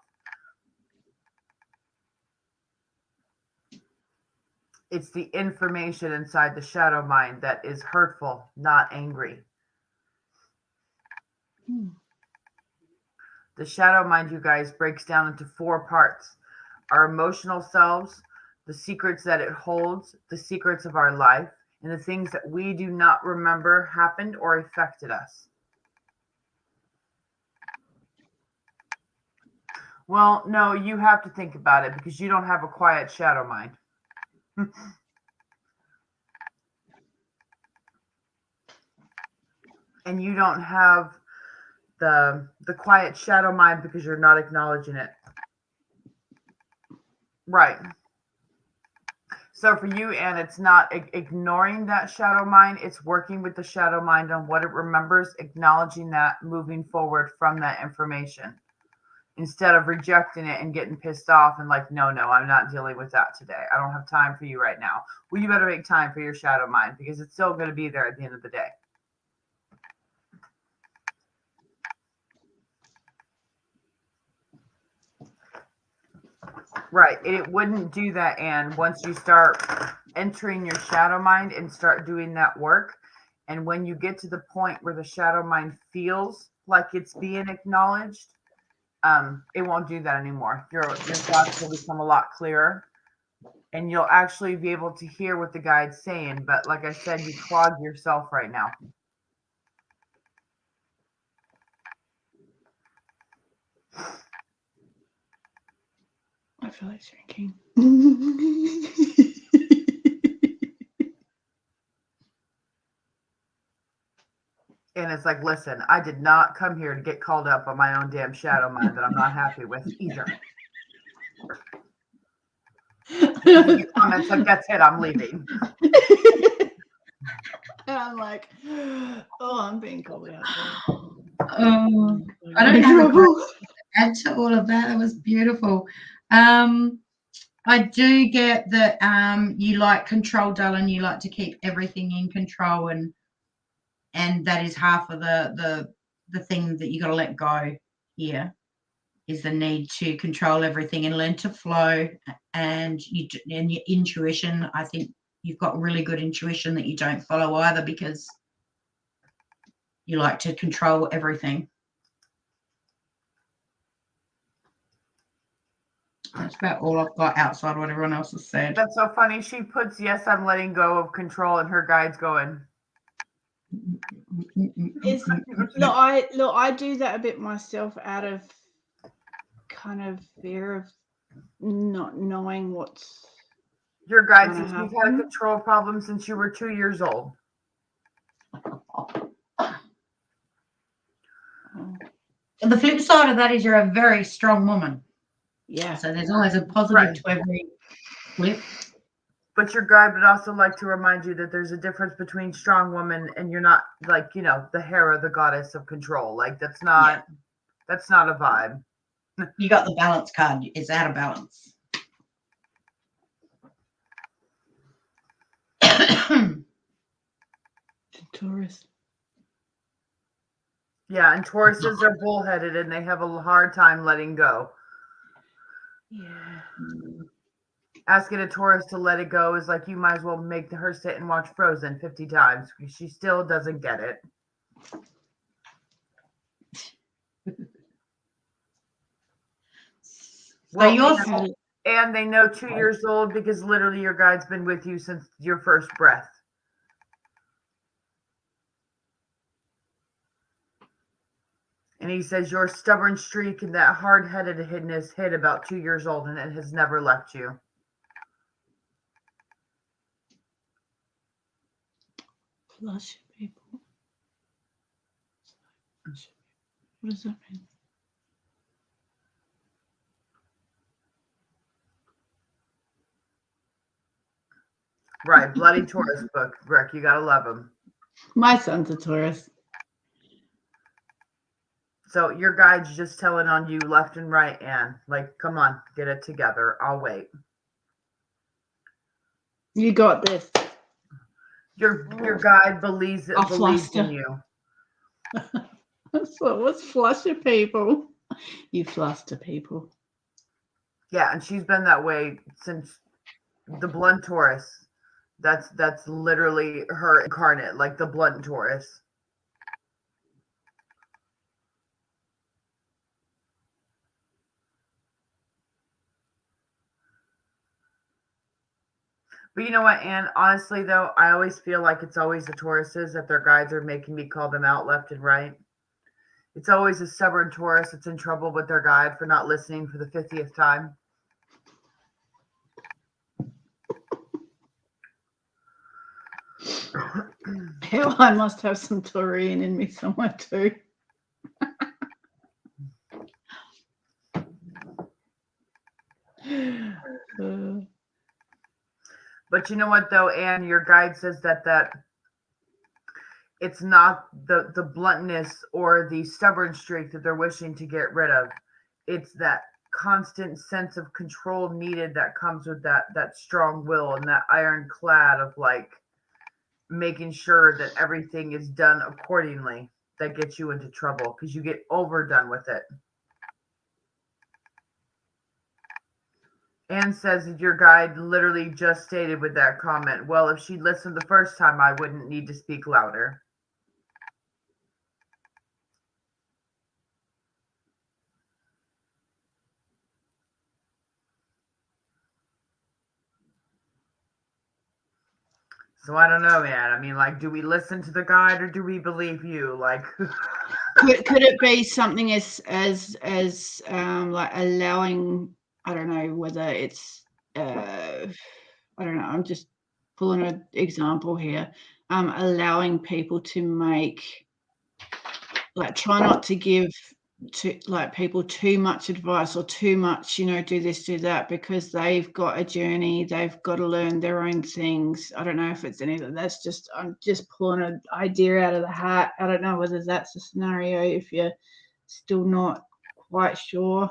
It's the information inside the shadow mind that is hurtful, not angry. The shadow mind, you guys, breaks down into 4 parts. Our emotional selves, the secrets that it holds, the secrets of our life, and the things that we do not remember happened or affected us. Well, no, you have to think about it because you don't have a quiet shadow mind. And you don't have the quiet shadow mind because you're not acknowledging it. Right. So for you, Anne, it's not ignoring that shadow mind. It's working with the shadow mind on what it remembers, acknowledging that, moving forward from that information. Instead of rejecting it and getting pissed off and like, no, I'm not dealing with that today. I don't have time for you right now. Well, you better make time for your shadow mind because it's still going to be there at the end of the day. Right. And it wouldn't do that, Anne, once you start entering your shadow mind and start doing that work. And when you get to the point where the shadow mind feels like it's being acknowledged, it won't do that anymore. Your thoughts will become a lot clearer and you'll actually be able to hear what the guide's saying. But like I said, you clog yourself right now. I feel like drinking. And it's like, listen, I did not come here to get called up on my own damn shadow mind that I'm not happy with either. Comments like, that's it, I'm leaving. And I'm like, oh, I'm being called out. I don't have to add to all of that. That was beautiful. I do get that you like control, darling. You like to keep everything in control, and that is half of the thing that you got to let go here is the need to control everything and learn to flow. And your intuition, I think you've got really good intuition that you don't follow either because you like to control everything. That's about all I've got outside what everyone else has said. That's so funny. She puts, yes, I'm letting go of control, and her guide's going. I do that a bit myself out of kind of fear of not knowing what's your guide says you've had a control problem since you were 2 years old. And the flip side of that is you're a very strong woman. Yeah. So there's always a positive to every flip. But your guide would also like to remind you that there's a difference between strong woman and you're not like, the Hera, the goddess of control. Like that's not a vibe. You got the balance card. It's out of balance. Taurus. Yeah, and Tauruses are bullheaded and they have a hard time letting go. Yeah. Asking a Taurus to let it go is like you might as well make her sit and watch Frozen 50 times. She still doesn't get it. So and they know 2 years old because literally your guide's been with you since your first breath. And he says your stubborn streak and that hard-headedness hit about 2 years old and it has never left you. Flush people. What does that mean? Right, bloody Taurus book, Rick. You gotta love him. My son's a Taurus. So your guide's just telling on you left and right, Anne. Like, come on, get it together. I'll wait. You got this. Your guide believes in you. So what's fluster people? You fluster people. Yeah, and she's been that way since the blunt Taurus. That's literally her incarnate, like the blunt Taurus. But you know what, Anne? Honestly, though, I always feel like it's always the Tauruses that their guides are making me call them out left and right. It's always a stubborn Taurus that's in trouble with their guide for not listening for the 50th time. Hell, I must have some taurine in me somewhere too. But you know what, though, Anne? Your guide says that it's not the bluntness or the stubborn streak that they're wishing to get rid of. It's that constant sense of control needed that comes with that strong will and that ironclad of like making sure that everything is done accordingly that gets you into trouble because you get overdone with it. Anne says that your guide literally just stated with that comment, well, if she'd listened the first time, I wouldn't need to speak louder. So I don't know, man. I mean, like, do we listen to the guide or do we believe you? Like, could it be something as like allowing? I don't know whether it's. I don't know. I'm just pulling an example here. Allowing people to make, like, try not to give to like people too much advice or too much, do this, do that, because they've got a journey, they've got to learn their own things. I don't know if it's anything. That's just, I'm just pulling an idea out of the hat. I don't know whether that's a scenario if you're still not quite sure.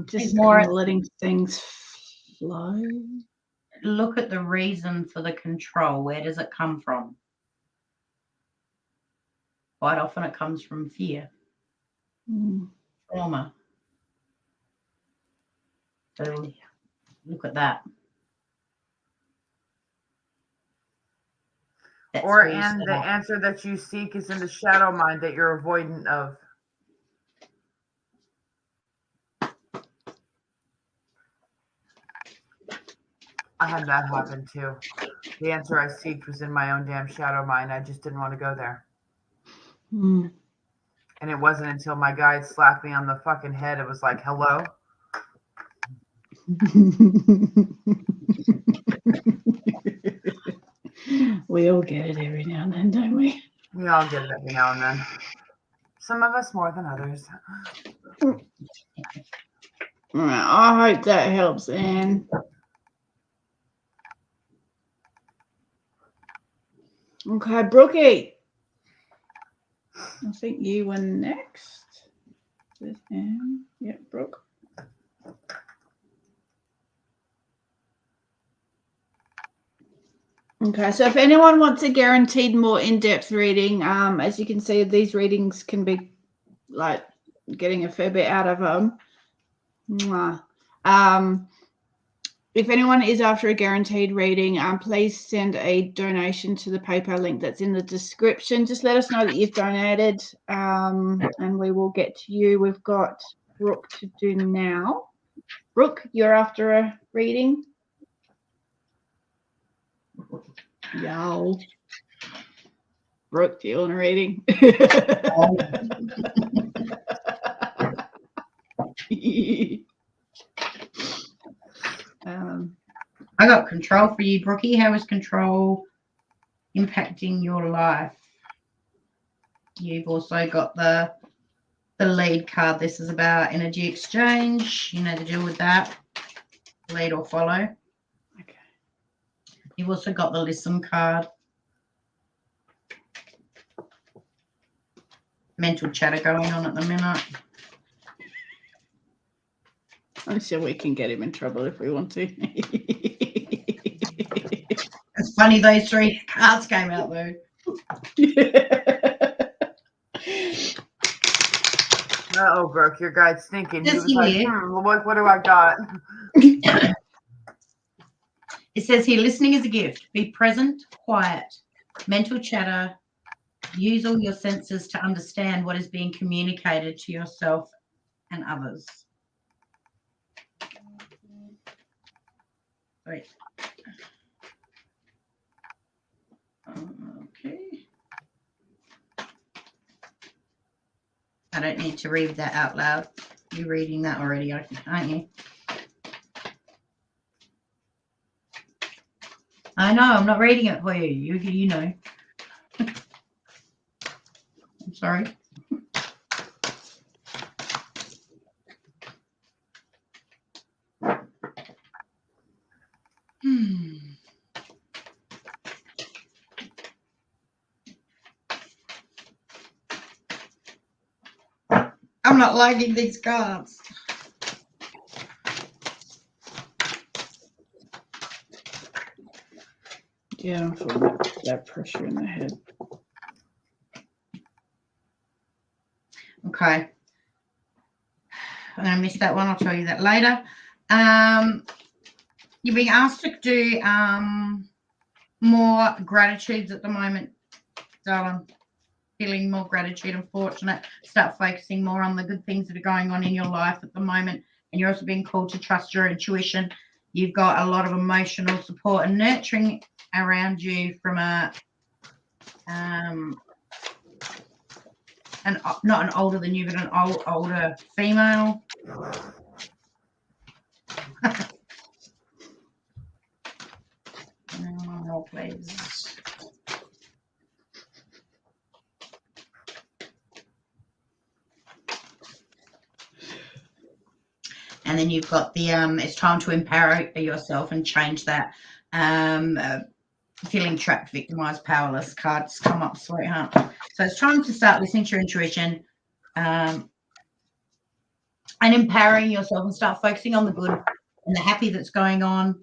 Just more kind of letting things flow. Look at the reason for the control. Where does it come from? Quite often it comes from fear. Trauma. So look at that. and the answer that you seek is in the shadow mind that you're avoidant of. I had that happen too. The answer I seeked was in my own damn shadow mind. I just didn't want to go there. And it wasn't until my guide slapped me on the fucking head. It was like, hello? We all get it every now and then, don't we? We all get it every now and then. Some of us more than others. All right, I hope that helps, Anne. Okay, Brookie. I think you were next. There's Anne. Yep, Brooke. Okay, so if anyone wants a guaranteed more in-depth reading, as you can see, these readings can be like getting a fair bit out of them. If anyone is after a guaranteed reading, please send a donation to the PayPal link that's in the description. Just let us know that you've donated, and we will get to you. We've got Brooke to do now. Brooke, you're after a reading? Yo. Brooke, do you want a reading? I got control for you, Brookie. How is control impacting your life? You've also got the lead card. This is about energy exchange. You know the deal with that. Lead or follow. Okay. You've also got the listen card. Mental chatter going on at the minute. I'm sure we can get him in trouble if we want to. It's funny those three cards came out though. Oh, Brooke, your guy's thinking. He This was like, year- what do I got? It says here, listening is a gift. Be present, quiet, mental chatter. Use all your senses to understand what is being communicated to yourself and others. Wait. Okay. I don't need to read that out loud. You're reading that already, aren't you? I know, I'm not reading it for you. You know. I'm sorry. I'm not liking these cards. Yeah, I'm feeling that pressure in the head. Okay. I'm going to miss that one. I'll tell you that later. You're being asked to do more gratitudes at the moment, darling. Feeling more gratitude and fortunate. Start focusing more on the good things that are going on in your life at the moment. And you're also being called to trust your intuition. You've got a lot of emotional support and nurturing around you from not an older than you, but an older female. Oh, please. And then you've got the it's time to empower yourself and change that. Feeling trapped, victimized, powerless cards come up, sweetheart. So it's time to start listening to your intuition and empowering yourself and start focusing on the good and the happy that's going on.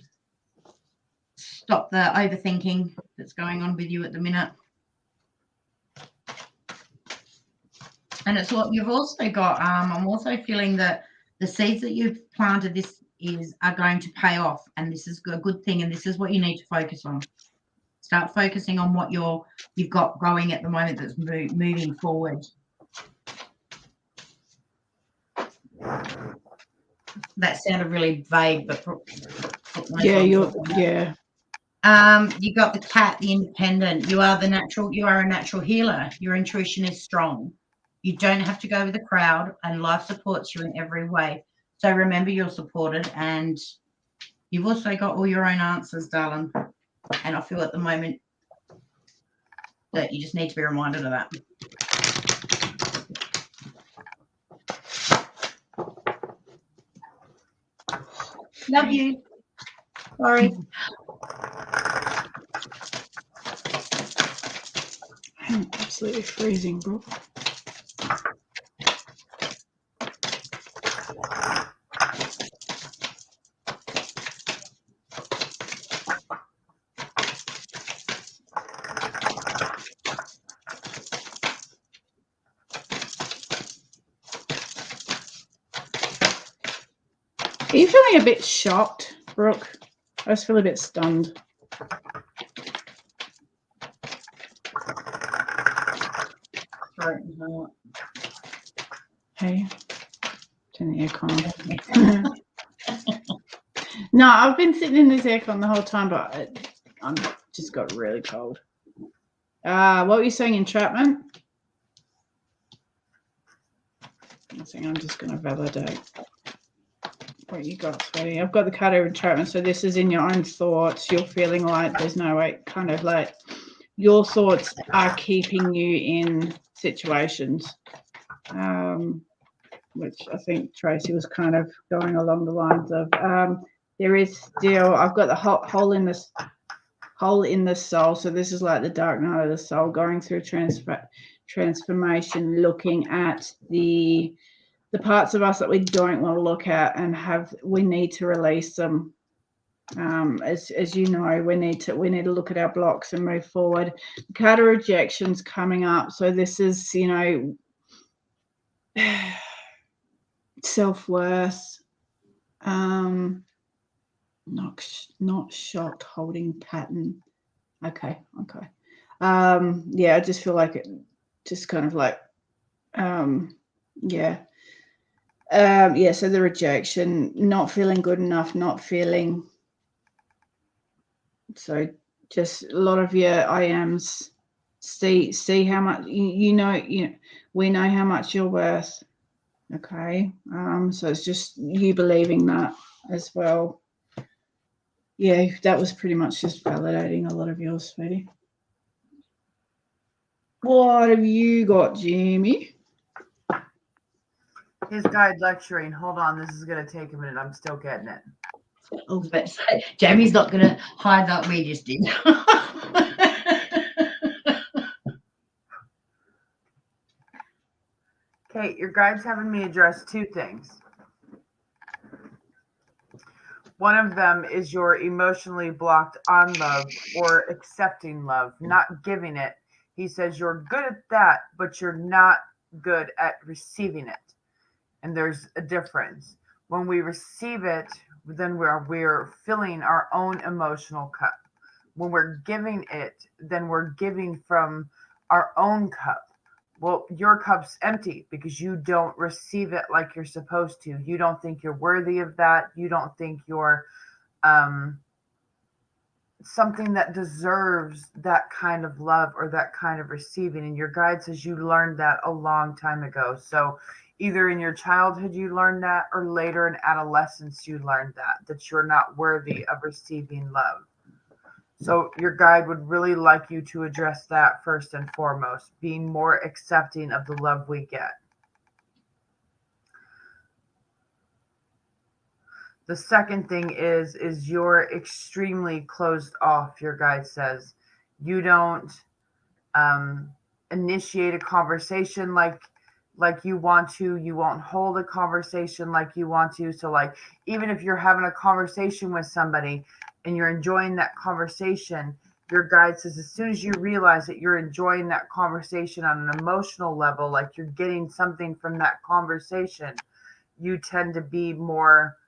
Stop the overthinking that's going on with you at the minute. And it's what you've also got. I'm also feeling that the seeds that you've planted are going to pay off, and this is a good thing, and this is what you need to focus on. Start focusing on what you've got going at the moment that's moving forward. That sounded really vague, but Yeah, you got the cat, the independent. You are a natural healer. Your intuition is strong. You don't have to go with the crowd, and life supports you in every way. So remember, you're supported, and you've also got all your own answers, darling. And I feel at the moment that you just need to be reminded of that. Love you. Sorry. I'm absolutely freezing, bro. Are you feeling a bit shocked, Brooke? I just feel a bit stunned. Right, no. Hey, turn the aircon on. No, I've been sitting in this aircon the whole time, but I'm just got really cold. What were you saying, entrapment? I think I'm just going to validate what you got, sweetie. I've got the card of entrapment, so this is in your own thoughts. You're feeling like there's no way, kind of like your thoughts are keeping you in situations, which I think Tracy was kind of going along the lines of. There is still, I've got the hole in the soul. So this is like the dark night of the soul, going through transformation, looking at the parts of us that we don't want to look at and we need to release them. As you know, we need to look at our blocks and move forward. The card of rejection's coming up. So this is, self-worth. Not shocked, holding pattern. Okay. Yeah, I just feel like it just kind of like, yeah. So the rejection, not feeling good enough, not feeling. So just a lot of your I ams see how much, we know how much you're worth. Okay. So it's just you believing that as well. Yeah, that was pretty much just validating a lot of yours, sweetie. What have you got, Jamie? His guide lecturing. Hold on, this is going to take a minute. I'm still getting it. I was about to say, Jamie's not going to hide that we just did. Kate, your guide's having me address two things. One of them is you're emotionally blocked on love or accepting love, not giving it. He says you're good at that, but you're not good at receiving it. And there's a difference. When we receive it, then we're filling our own emotional cup. When we're giving it, then we're giving from our own cup. Well, your cup's empty because you don't receive it like you're supposed to. You don't think you're worthy of that. You don't think you're something that deserves that kind of love or that kind of receiving. And your guide says you learned that a long time ago. So either in your childhood you learned that, or later in adolescence you learned that you're not worthy of receiving love. So your guide would really like you to address that first and foremost, being more accepting of the love we get. The second thing is you're extremely closed off, your guide says. You don't initiate a conversation like you want to. You won't hold a conversation like you want to. So like, even if you're having a conversation with somebody and you're enjoying that conversation, your guide says as soon as you realize that you're enjoying that conversation on an emotional level, like you're getting something from that conversation, you tend to be more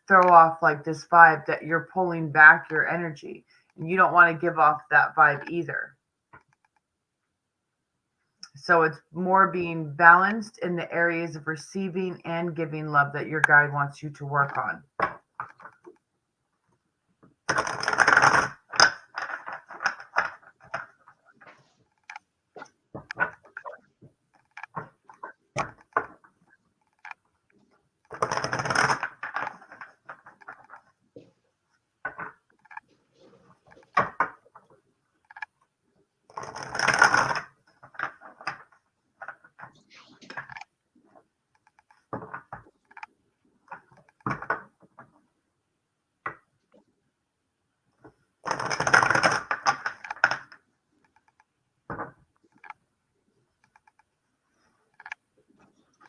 throw off like this vibe that you're pulling back your energy, and you don't want to give off that vibe either. So it's more being balanced in the areas of receiving and giving love that your guide wants you to work on.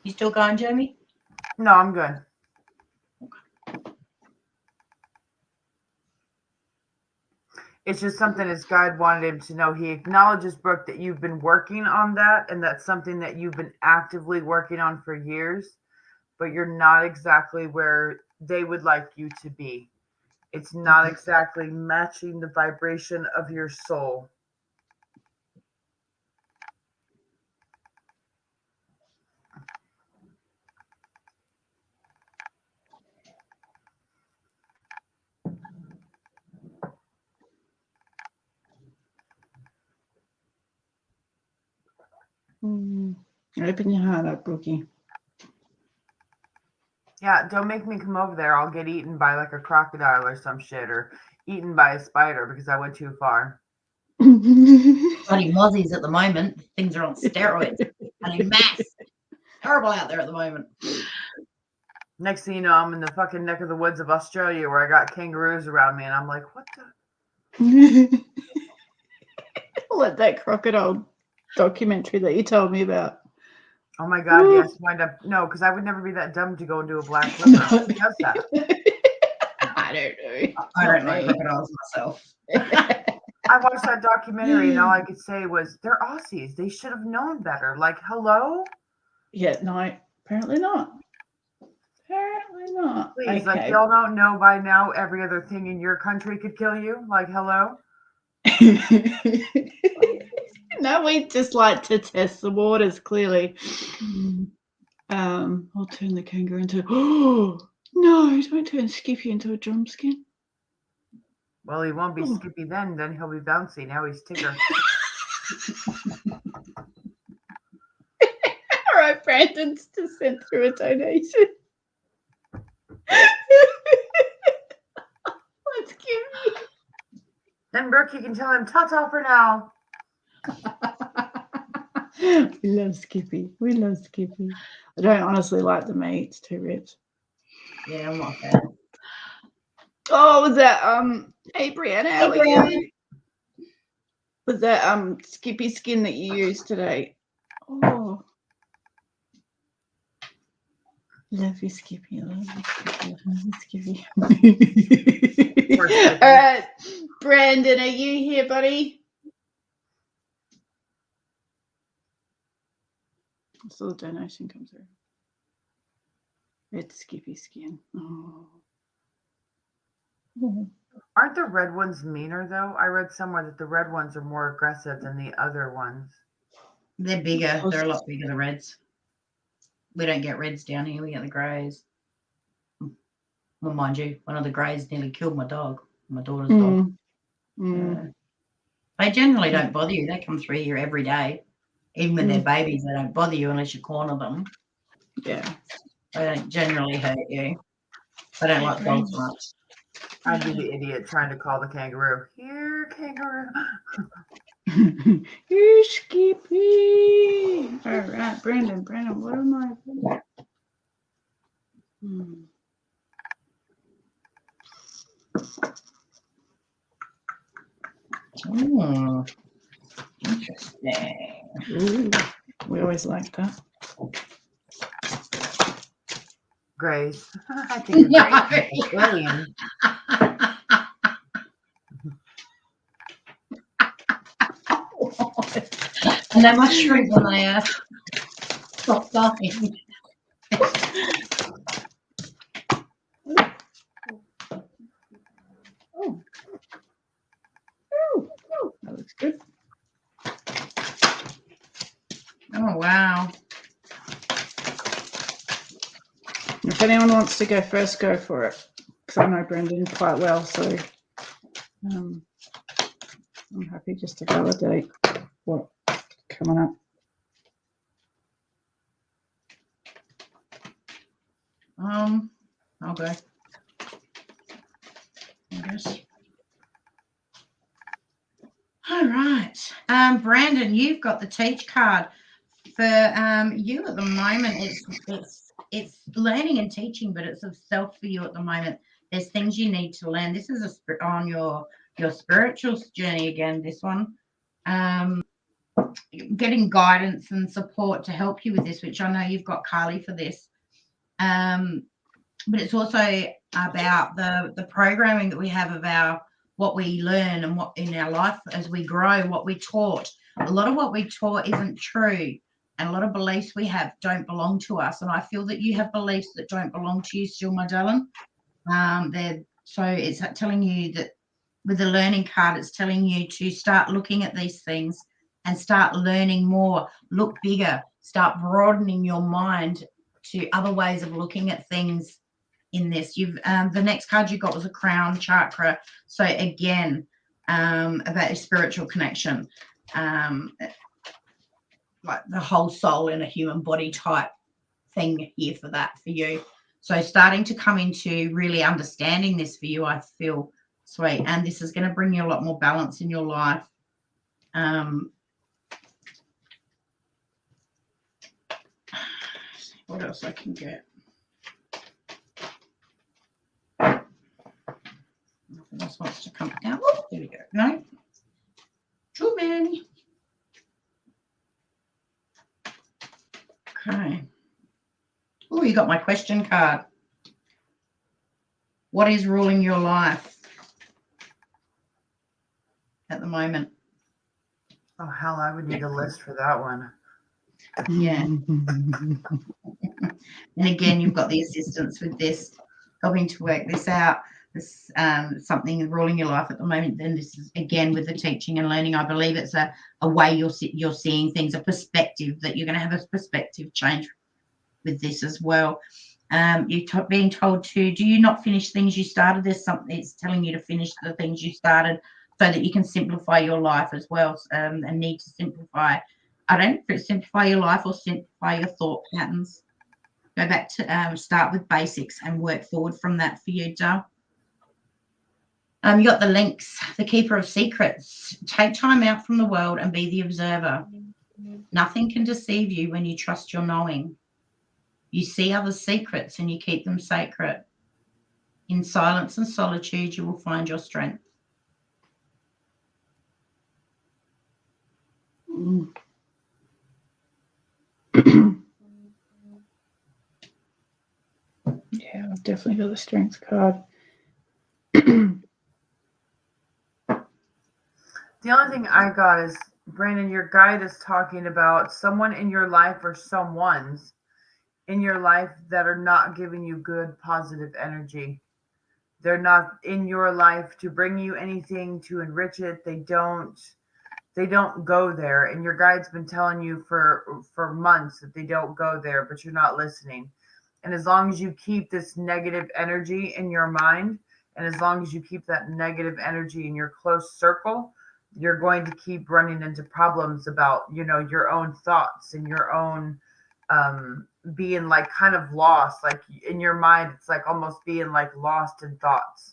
You still going, Jamie? No, I'm good. It's just something his guide wanted him to know. He acknowledges, Brooke, that you've been working on that, and that's something that you've been actively working on for years. but you're not exactly where they would like you to be. It's not exactly matching the vibration of your soul. Open your heart up, Brookie. Yeah, don't make me come over there. I'll get eaten by like a crocodile or some shit, or eaten by a spider because I went too far. Bloody mozzies at the moment. Things are on steroids and in mass. Terrible out there at the moment. Next thing you know, I'm in the fucking neck of the woods of Australia where I got kangaroos around me, and I'm like, what the? Like that crocodile documentary that you told me about. Oh my God, yes, wind up. No, because I would never be that dumb to go and do a black river. Who does that? I don't know. I don't know crocodiles myself. I watched that documentary and all I could say was, they're Aussies. They should have known better. Like, hello? Yeah, no, apparently not. Apparently not. Please, like, y'all don't know by now every other thing in your country could kill you? Like, hello? No, we just like to test the waters, clearly. I'll turn the kangaroo into, oh, no, don't turn Skippy into a drumskin. Well, he won't be Skippy then he'll be bouncy. Now he's Tigger. All right, Brandon's just sent through a donation. Let's give me. Then Brooke, you can tell him ta-ta for now. We love Skippy. We love Skippy. I don't honestly like the meat. It's too rich. Yeah, I'm not bad. Oh, was that hey Brianna, how are you? Was that Skippy skin that you used today? Oh, love you, Skippy. Love you, Skippy. Love you, Skippy. All right, Brandon, are you here, buddy? I saw the donation come through. Red Skippy skin. Oh. Aren't the red ones meaner though? I read somewhere that the red ones are more aggressive than the other ones. They're bigger. They're a lot bigger, the reds. We don't get reds down here. We get the greys. Well, mind you, one of the greys nearly killed my dog, my daughter's dog. They generally don't bother you. They come through here every day. Even when they're babies, they don't bother you unless you corner them. Yeah. They don't generally hurt you. They don't like dogs much. I'd be the idiot trying to call the kangaroo. Here, kangaroo. Here, Skippy. All right, Brandon, what am I? Interesting. Ooh, we always like that. Grace. I think it's alien. And they must shrink when they stop dying. That looks good. Oh, wow. If anyone wants to go first, go for it. Because I know Brendan quite well, so I'm happy just to validate what's coming up. I'll go. Yes. All right. Brandon, you've got the teach card. For you at the moment, it's learning and teaching, but it's of self for you at the moment. There's things you need to learn. This is on your spiritual journey again, this one. Getting guidance and support to help you with this, which I know you've got Carly for this. But it's also about the programming that we have of what we learn and what in our life as we grow, what we taught. A lot of what we taught isn't true. And a lot of beliefs we have don't belong to us. And I feel that you have beliefs that don't belong to you still, my darling. So it's telling you that with the learning card, it's telling you to start looking at these things and start learning more, look bigger, start broadening your mind to other ways of looking at things in this. The next card you got was a crown chakra. So again, about your spiritual connection, like the whole soul in a human body type thing here for you. So starting to come into really understanding this for you, I feel sweet. And this is going to bring you a lot more balance in your life. What else I can get? Nothing else wants to come out. Oh, there we go. No. Too many. Okay. Oh, you got my question card. What is ruling your life at the moment? Oh, hell, I would need a list for that one. Yeah. And again, you've got the assistance with this, helping to work this out. This something ruling your life at the moment. Then this is again with the teaching and learning. I believe it's a way you're seeing things, a perspective that you're going to have a perspective change with this as well. You're being told to, do you not finish things you started? There's something it's telling you to finish the things you started so that you can simplify your life as well, and need to simplify. I don't know if it's simplify your life or simplify your thought patterns. Go back to start with basics and work forward from that for you, Dale. You got the links, the keeper of secrets. Take time out from the world and be the observer. Nothing can deceive you when you trust your knowing. You see others' secrets and you keep them sacred. In silence and solitude, you will find your strength. Yeah, I've definitely got the strength card. The only thing I got is, Brandon, your guide is talking about someone in your life or someone's in your life that are not giving you good, positive energy. They're not in your life to bring you anything, to enrich it. They don't go there. And your guide's been telling you for months that they don't go there, but you're not listening. And as long as you keep this negative energy in your mind, and as long as you keep that negative energy in your close circle, you're going to keep running into problems about, your own thoughts and your own being like kind of lost. Like in your mind, it's like almost being like lost in thoughts.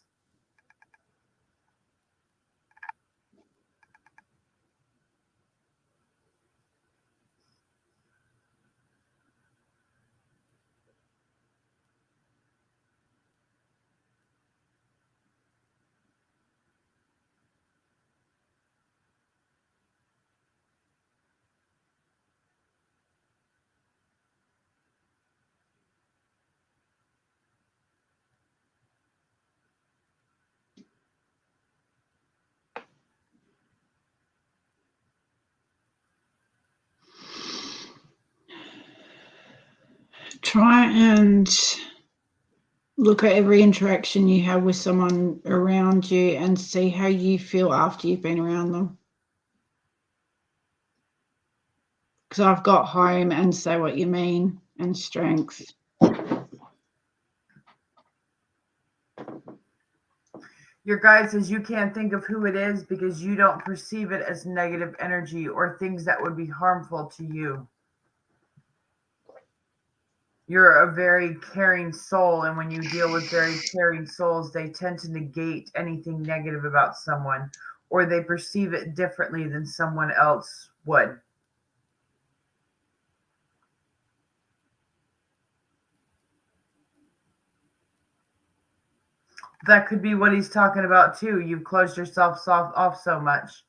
Try and look at every interaction you have with someone around you and see how you feel after you've been around them. Because I've got home and say what you mean and strength. Your guide says you can't think of who it is because you don't perceive it as negative energy or things that would be harmful to you. You're a very caring soul, and when you deal with very caring souls, they tend to negate anything negative about someone, or they perceive it differently than someone else would. That could be what he's talking about too. You've closed yourself off so much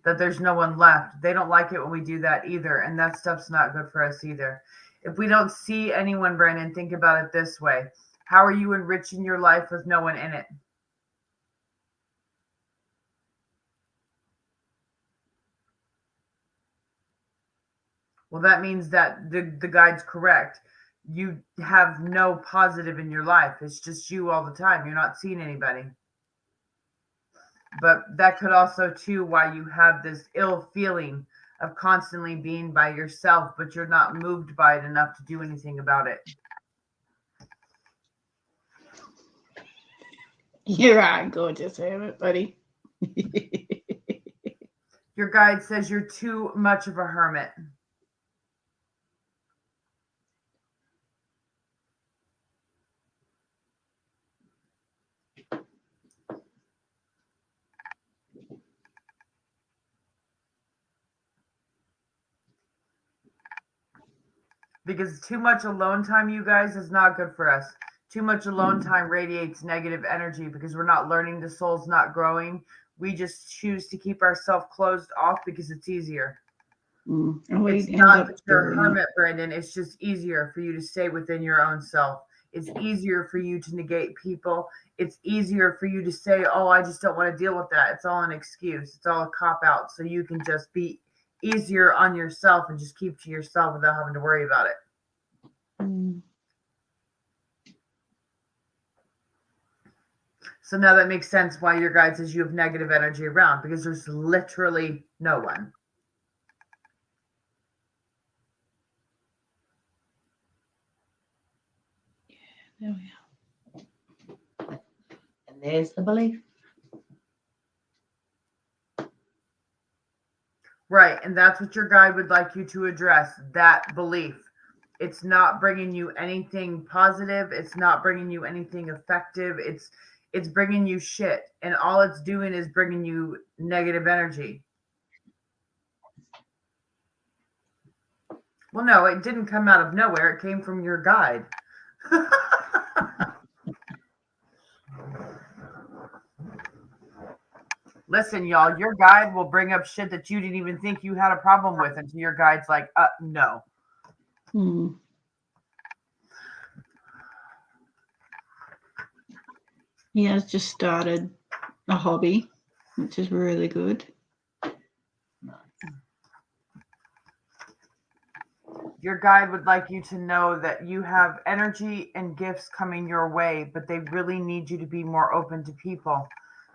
that there's no one left. They don't like it when we do that either, and that stuff's not good for us either. If we don't see anyone, Brandon, think about it this way. How are you enriching your life with no one in it? Well, that means that the guide's correct. You have no positive in your life. It's just you all the time. You're not seeing anybody. But that could also too why you have this ill feeling of constantly being by yourself, but you're not moved by it enough to do anything about it. You're right, gorgeous hermit, buddy. Your guide says you're too much of a hermit. Because too much alone time, you guys, is not good for us. Too much alone time radiates negative energy because we're not learning, the soul's not growing. We just choose to keep ourselves closed off because it's easier. And It's not that you're a hermit, Brandon. It's just easier for you to stay within your own self. It's easier for you to negate people. It's easier for you to say, oh, I just don't want to deal with that. It's all an excuse. It's all a cop-out. So you can just be easier on yourself and just keep to yourself without having to worry about it. So now that makes sense why your guide says you have negative energy around, because there's literally no one. There we are. And there's the belief. Right. And that's what your guide would like you to address, that belief. It's not bringing you anything positive. It's not bringing you anything effective. It's bringing you shit. And all it's doing is bringing you negative energy. Well, no, it didn't come out of nowhere. It came from your guide. Listen, y'all, your guide will bring up shit that you didn't even think you had a problem with until your guide's like, no. He has just started a hobby, which is really good. Your guide would like you to know that you have energy and gifts coming your way, but they really need you to be more open to people.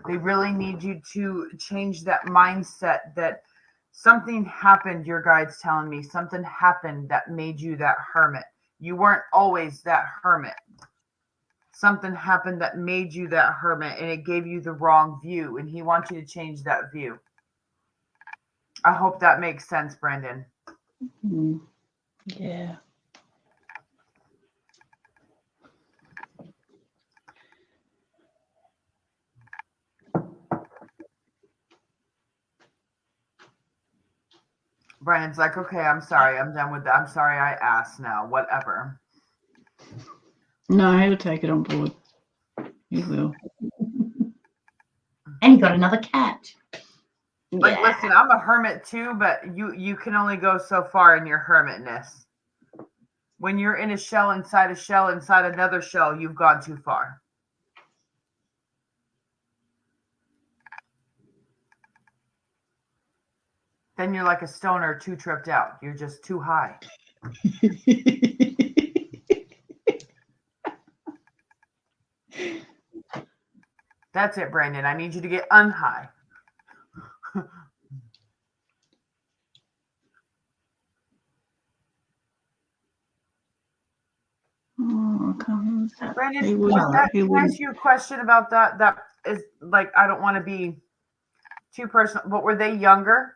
They really need you to change that mindset that something happened, your guide's telling me, something happened that made you that hermit. You weren't always that hermit. Something happened that made you that hermit, and it gave you the wrong view, and he wants you to change that view. I hope that makes sense, Brandon. Yeah. Brandon's like, okay, I'm sorry. I'm done with that. I'm sorry I asked now. Whatever. No, he'll take it on board. He will. And he got another cat. Like, listen, I'm a hermit too, but you can only go so far in your hermitness. When you're in a shell, inside another shell, you've gone too far. Then you're like a stoner too tripped out. You're just too high. That's it, Brandon. I need you to get unhigh. Brandon, can I ask you a question about that? That is like, I don't want to be too personal, but were they younger?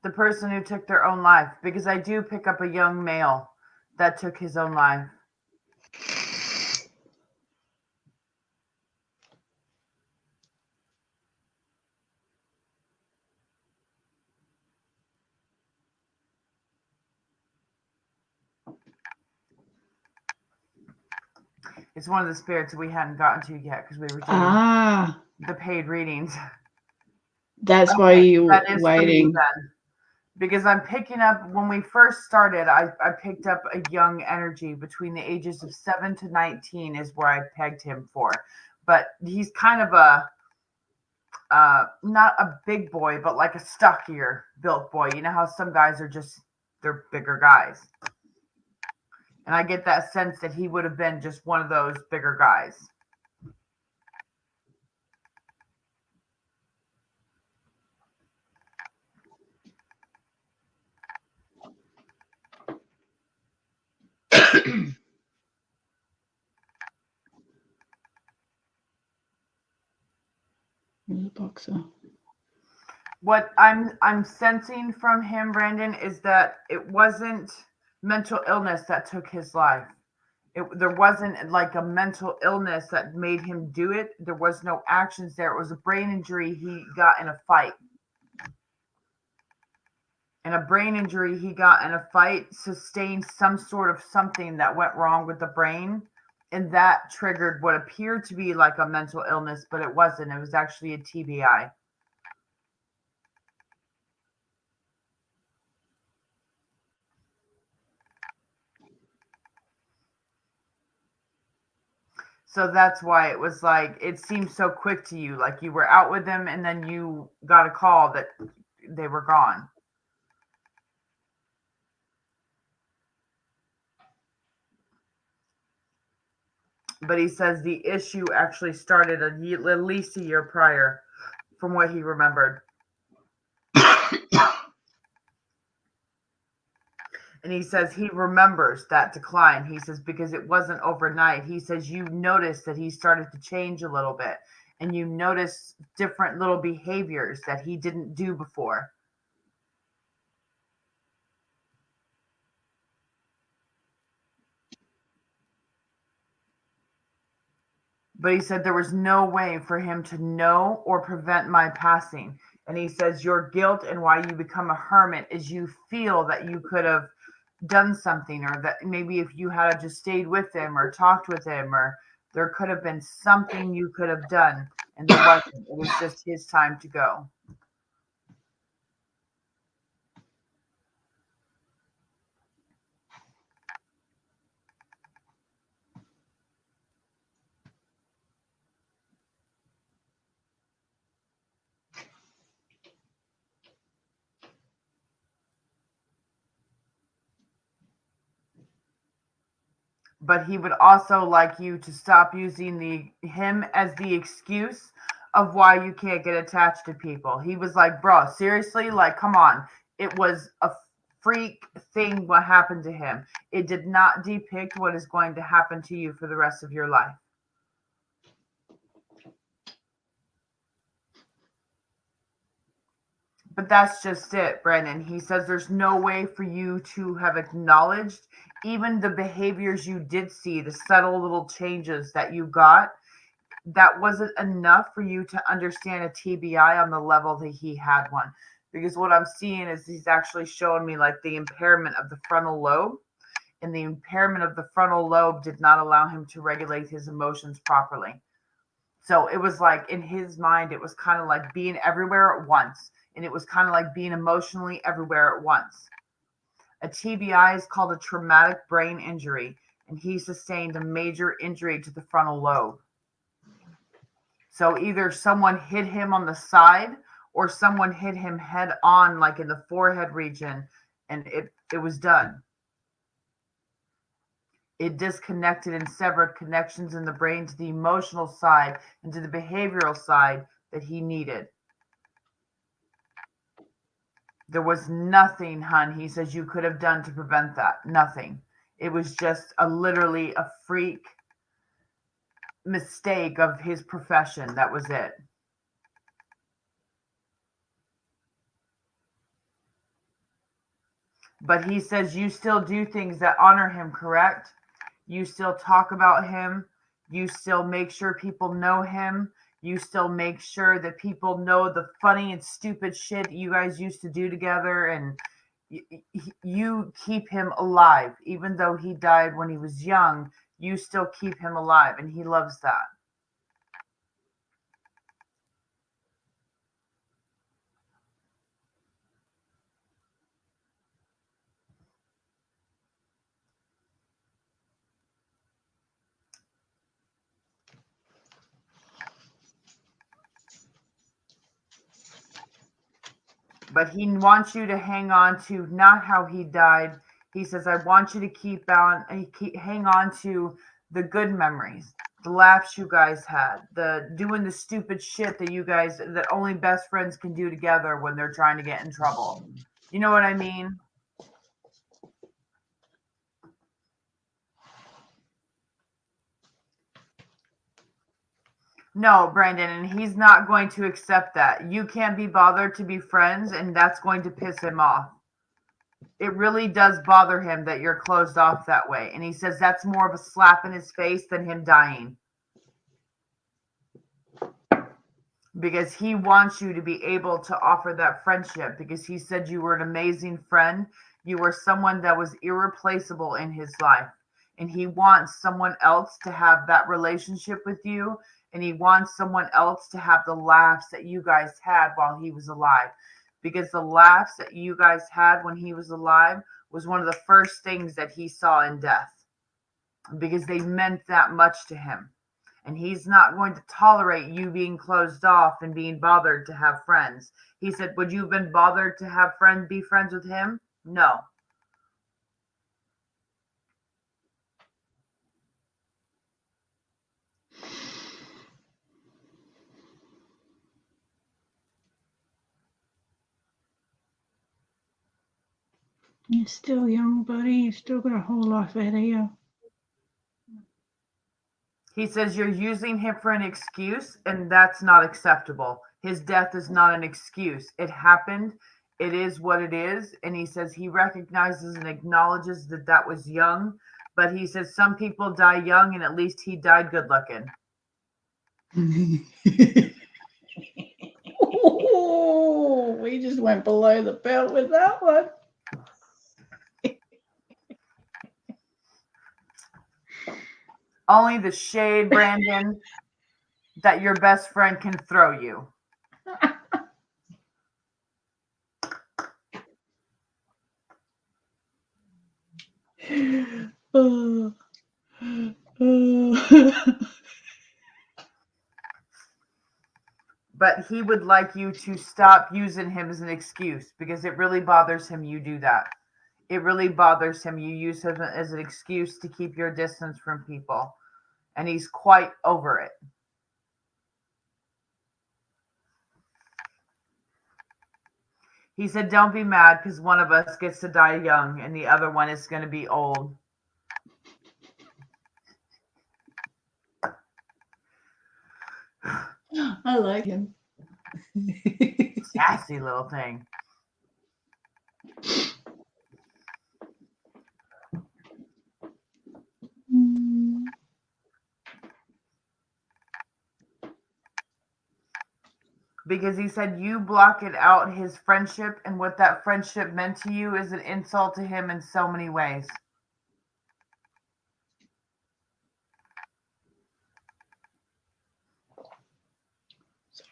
The person who took their own life, because I do pick up a young male that took his own life. It's one of the spirits we hadn't gotten to yet because we were doing the paid readings. That's why you were waiting. Because I'm picking up, when we first started, I picked up a young energy between the ages of 7 to 19 is where I pegged him for. But he's kind of not a big boy, but like a stockier built boy. You know how some guys are just, they're bigger guys. And I get that sense that he would have been just one of those bigger guys. The boxer. What I'm sensing from him, Brandon, is that it wasn't mental illness that took his life. There wasn't like a mental illness that made him do it. There was no actions there. It was a brain injury he got in a fight. And a brain injury he got in a fight sustained some sort of something that went wrong with the brain. And that triggered what appeared to be like a mental illness, but it wasn't. It was actually a TBI. So that's why it was like, it seemed so quick to you. Like you were out with them and then you got a call that they were gone. But he says the issue actually started at least a year prior from what he remembered. And he says he remembers that decline. He says because it wasn't overnight. He says you noticed that he started to change a little bit. And you notice different little behaviors that he didn't do before. But he said there was no way for him to know or prevent my passing. And he says your guilt and why you become a hermit is you feel that you could have done something, or that maybe if you had just stayed with him or talked with him, or there could have been something you could have done, and there wasn't. It was just his time to go. But he would also like you to stop using him as the excuse of why you can't get attached to people. He was like, bro, seriously, like, come on. It was a freak thing what happened to him. It did not depict what is going to happen to you for the rest of your life. But that's just it, Brandon. He says there's no way for you to have acknowledged even the behaviors you did see, the subtle little changes that you got. That wasn't enough for you to understand a TBI on the level that he had one. Because what I'm seeing is he's actually showing me like the impairment of the frontal lobe. And the impairment of the frontal lobe did not allow him to regulate his emotions properly. So it was like in his mind, it was kind of like being everywhere at once. And it was kind of like being emotionally everywhere at once. A TBI is called a traumatic brain injury, and he sustained a major injury to the frontal lobe. So either someone hit him on the side or someone hit him head on, like in the forehead region, and it was done. It disconnected and severed connections in the brain to the emotional side and to the behavioral side that he needed. There was nothing, hun, he says, you could have done to prevent that. Nothing. It was just literally a freak mistake of his profession. That was it. But he says you still do things that honor him, correct? You still talk about him. You still make sure people know him. You still make sure that people know the funny and stupid shit you guys used to do together. And you keep him alive. Even though he died when he was young, you still keep him alive. And he loves that. but he wants you to hang on to not how he died. He says, I want you to hang on to the good memories, the laughs you guys had, the doing the stupid shit that only best friends can do together when they're trying to get in trouble. You know what I mean? No, Brandon, and he's not going to accept that. You can't be bothered to be friends, and that's going to piss him off. It really does bother him that you're closed off that way. And he says that's more of a slap in his face than him dying. Because he wants you to be able to offer that friendship, because he said you were an amazing friend. You were someone that was irreplaceable in his life. And he wants someone else to have that relationship with you. And he wants someone else to have the laughs that you guys had while he was alive. Because the laughs that you guys had when he was alive was one of the first things that he saw in death. Because they meant that much to him. And he's not going to tolerate you being closed off and being bothered to have friends. He said, would you have been bothered to be friends with him? No. You're still young, buddy. You've still got a whole life ahead of you. He says you're using him for an excuse, and that's not acceptable. His death is not an excuse. It happened. It is what it is. And he says he recognizes and acknowledges that that was young. But he says some people die young, and at least he died good looking. Oh, we just went below the belt with that one. Only the shade, Brandon, that your best friend can throw you. But he would like you to stop using him as an excuse, because it really bothers him you do that. It really bothers him you use him as an excuse to keep your distance from people. And he's quite over it. He said, don't be mad, because one of us gets to die young and the other one is going to be old. I like him. Sassy little thing. Because he said you blocking out his friendship, and what that friendship meant to you is an insult to him in so many ways.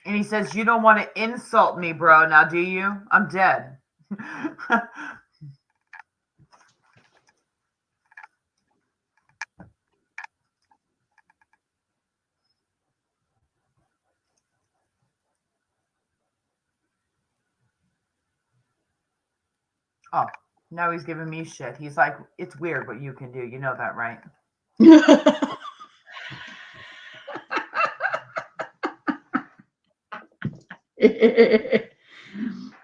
And he says, you don't want to insult me, bro. Now, do you? I'm dead. Oh, now he's giving me shit. He's like, it's weird what you can do. You know that, right?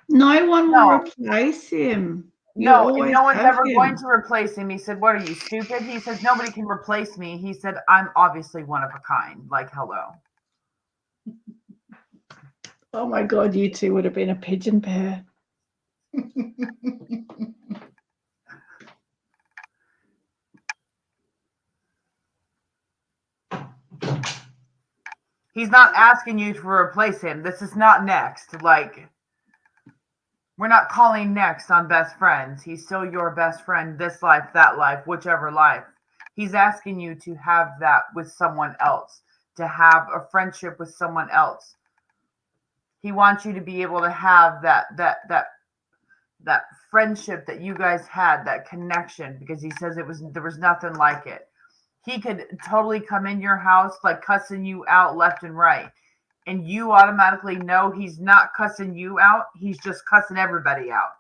No one will replace him. No one's ever going to replace him. He said, what are you, stupid? He says, nobody can replace me. He said, I'm obviously one of a kind. Like, hello. Oh my God, you two would have been a pigeon pair. He's not asking you to replace him. This is not next. Like, we're not calling next on best friends. He's still your best friend, this life, that life, whichever life. He's asking you to have that with someone else, to have a friendship with someone else. He wants you to be able to have that friendship that you guys had, that connection, because he says there was nothing like it. He could totally come in your house like cussing you out left and right. and you automatically know he's not cussing you out, he's just cussing everybody out.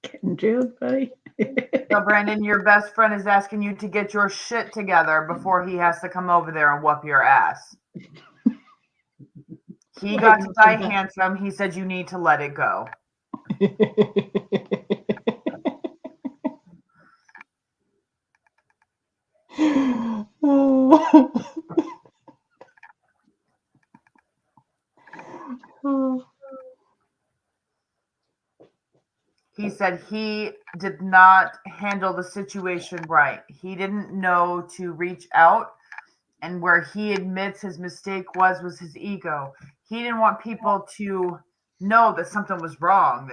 Getting drilled, buddy. So, Brandon, your best friend is asking you to get your shit together before he has to come over there and whoop your ass. He got to die handsome. He said you need to let it go. He said he did not handle the situation right. He didn't know to reach out, and where he admits his mistake was his ego. He didn't want people to know that something was wrong,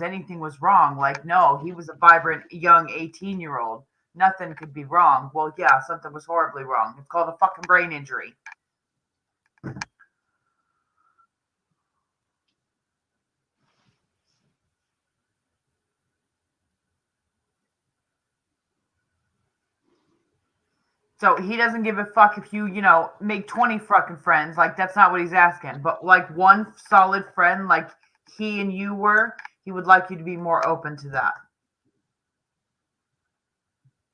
anything was wrong. Like, no, he was a vibrant young 18-year-old. Nothing could be wrong. Well, yeah, something was horribly wrong. It's called a fucking brain injury. So he doesn't give a fuck if you, make 20 fucking friends. Like, that's not what he's asking. But like one solid friend, like he and you were, he would like you to be more open to that.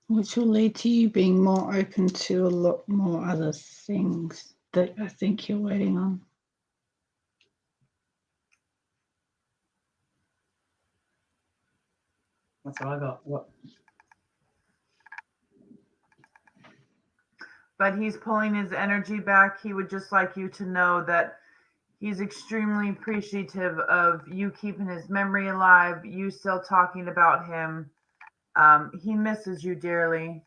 Which will lead to you being more open to a lot more other things that I think you're waiting on. That's what I got. What? But he's pulling his energy back. He would just like you to know that he's extremely appreciative of you keeping his memory alive, you still talking about him. He misses you dearly.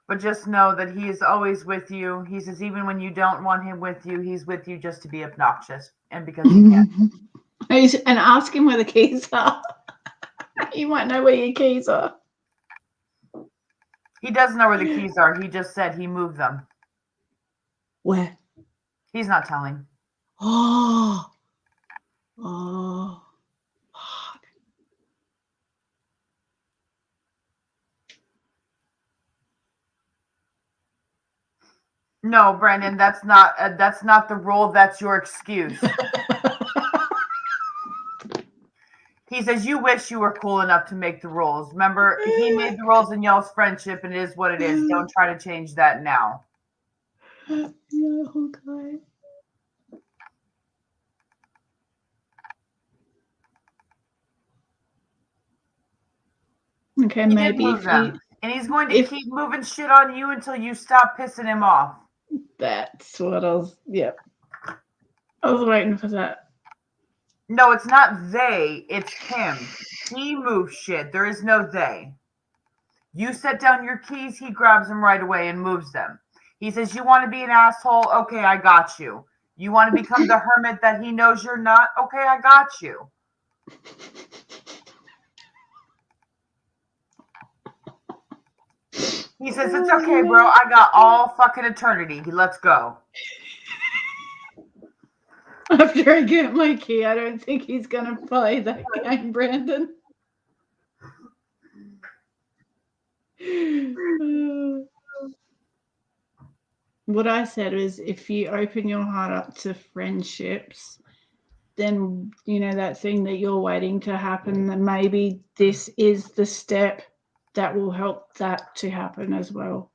But just know that he is always with you. He says even when you don't want him with you, he's with you just to be obnoxious and because he can. And ask him where the keys are. You might know where your keys are. He doesn't know where the keys are. He just said he moved them. Where? He's not telling. Oh. Fuck. No, Brandon, that's not the rule. That's your excuse. He says you wish you were cool enough to make the rules. Remember, he made the rules in y'all's friendship, and it is what it is. Don't try to change that now. No, okay. Okay, maybe if you... And he's going to keep moving shit on you until you stop pissing him off. That's what I was... Yep. I was waiting for that. No, it's not they. It's him. He moves shit. There is no they. You set down your keys, he grabs them right away and moves them. He says, you want to be an asshole? Okay, I got you. You want to become the hermit that he knows you're not? Okay, I got you. He says, it's okay, bro. I got all fucking eternity. Let's go. After I get my key, I don't think he's going to play that game, Brandon. What I said is if you open your heart up to friendships, then, that thing that you're waiting to happen, then maybe this is the step that will help that to happen as well.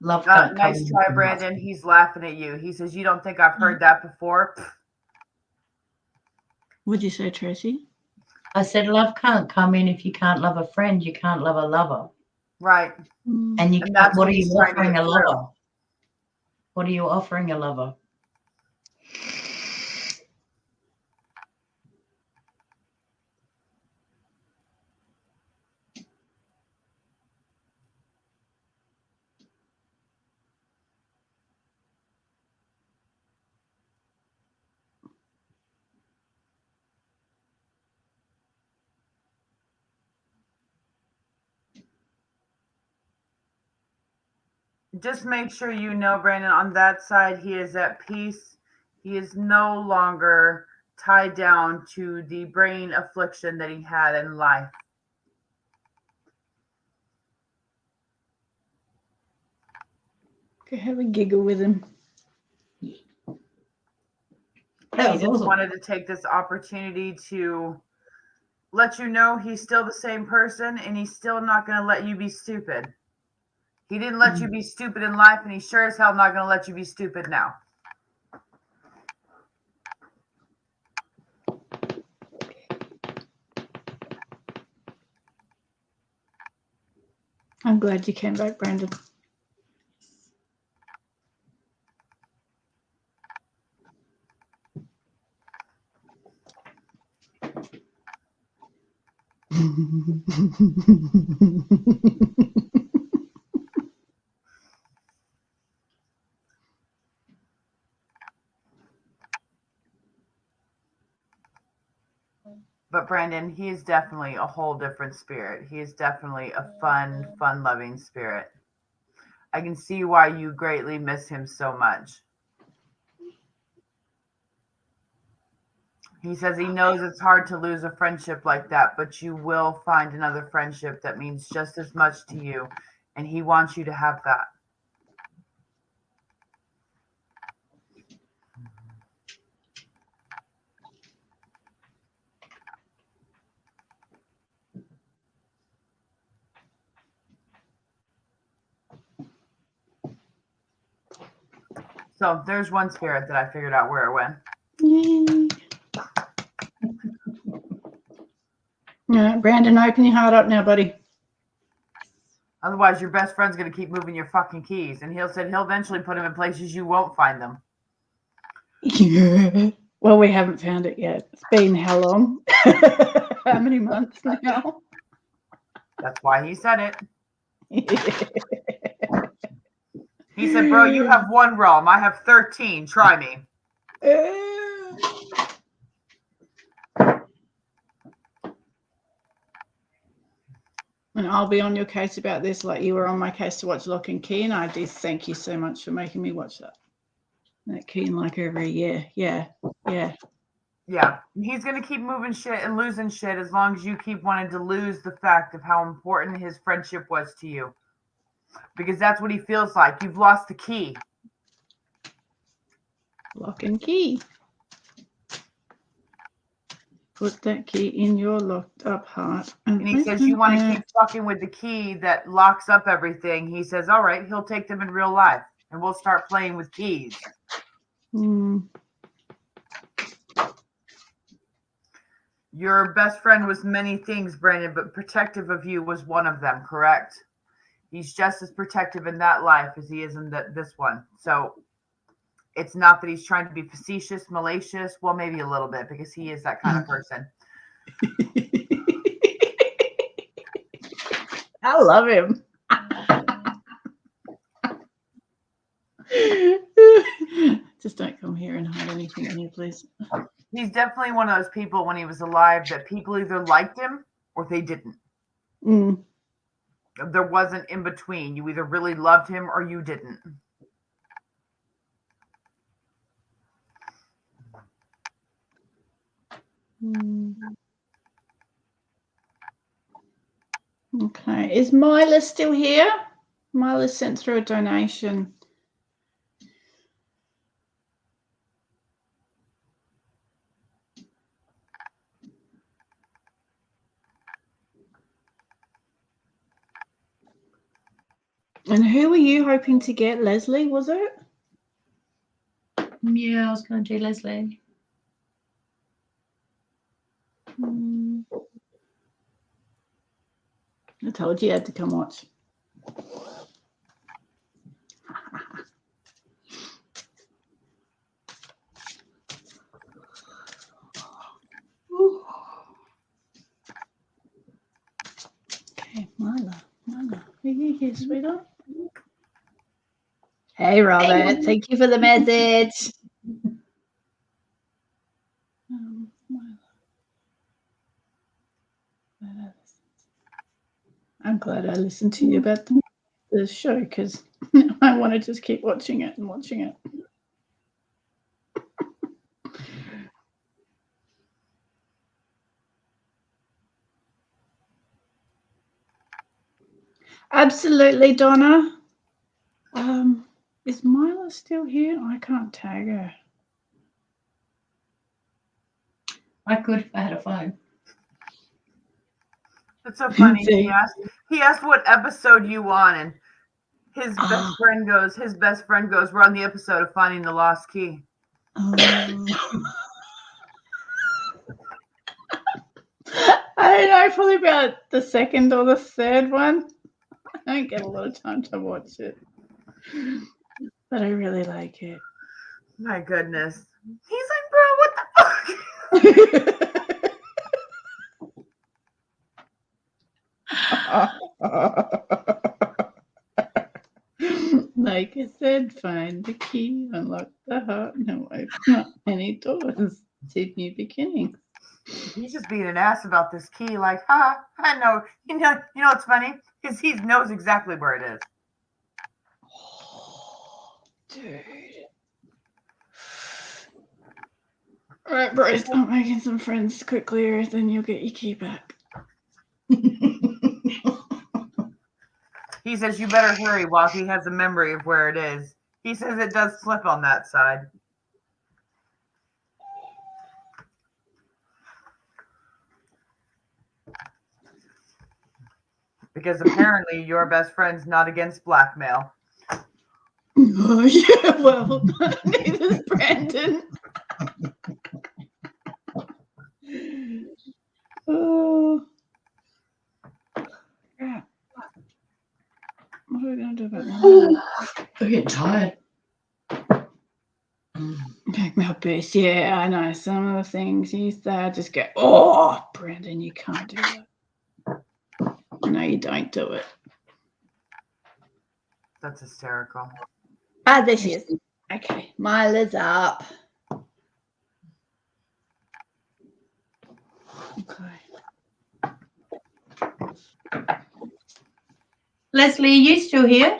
Love nice try, Brandon. He's laughing at you. He says, you don't think I've heard that before? What'd you say, Tracy? I said love can't come in if you can't love a friend. You can't love a lover. Right. And you can't, what are you offering a lover? What are you offering a lover? Just make sure you know, Brandon, on that side, he is at peace. He is no longer tied down to the brain affliction that he had in life. Go have a giggle with him. That He was just awesome. wanted to take this opportunity to let you know he's still the same person and he's still not going to let you be stupid. He didn't let you be stupid in life, and he's sure as hell not going to let you be stupid now. I'm glad you came back, Brandon. But Brandon, he is definitely a whole different spirit. He is definitely a fun-loving spirit. I can see why you greatly miss him so much. He says he knows it's hard to lose a friendship like that, but you will find another friendship that means just as much to you, and he wants you to have that. So there's one spirit that I figured out where it went. Yay. All right, Brandon, open your heart up now, buddy. Otherwise, your best friend's going to keep moving your fucking keys. And he'll eventually put them in places you won't find them. Yeah. Well, we haven't found it yet. It's been how long? How many months now? That's why he said it. He said, bro, you have one realm. I have 13. Try me. And I'll be on your case about this like you were on my case to watch Lock and Key. And I do thank you so much for making me watch that Keen like every year. Yeah. Yeah. He's going to keep moving shit and losing shit as long as you keep wanting to lose the fact of how important his friendship was to you. Because that's what he feels like. You've lost the key. Lock and Key. Put that key in your locked up heart. And he says you want to keep fucking with the key that locks up everything. He says, all right, he'll take them in real life. And we'll start playing with keys. Your best friend was many things, Brandon, but protective of you was one of them, correct? He's just as protective in that life as he is in this one. So it's not that he's trying to be facetious, malicious. Well, maybe a little bit, because he is that kind of person. I love him. Just don't come here and hide anything in here, please. He's definitely one of those people when he was alive that people either liked him or they didn't. There wasn't in between. You either really loved him or you didn't. Okay. Is Mila still here? Mila sent through a donation. And who were you hoping to get? Leslie, was it? Yeah, I was going to do Leslie. I told you had to come watch. Okay, Mila. Are you here, sweetheart? Hey, Robert. Thank you for the message. I'm glad I listened to you about them. the show because I want to just keep watching it and watching it. Absolutely, Donna. Is Mila still here? I can't tag her. I could if I had a phone. It's so funny. See? He asked what episode you on, and his best friend goes, we're on the episode of Finding the Lost Key. I don't know, probably about the second or the third one. I don't get a lot of time to watch it, but I really like it. My goodness. He's like, bro, what the fuck? Like I said, find the key, unlock the heart, no open up any doors to new beginnings. He's just being an ass about this key. Like, I know. You know what's funny? Because he knows exactly where it is. Dude. All right, bro, start making some friends quickly, or then you'll get your key back. He says you better hurry while he has a memory of where it is. He says it does slip on that side. Because apparently your best friend's not against blackmail. Oh, yeah, well, neither's Brandon. Oh, crap. What are we going to do about that? I get tired. Blackmail boost. Yeah, I know. Some of the things you say, I just go, oh, Brandon, you can't do that. No, you don't do it. That's hysterical. Ah, there she is. Okay, Mila's up. Okay. Leslie, are you still here?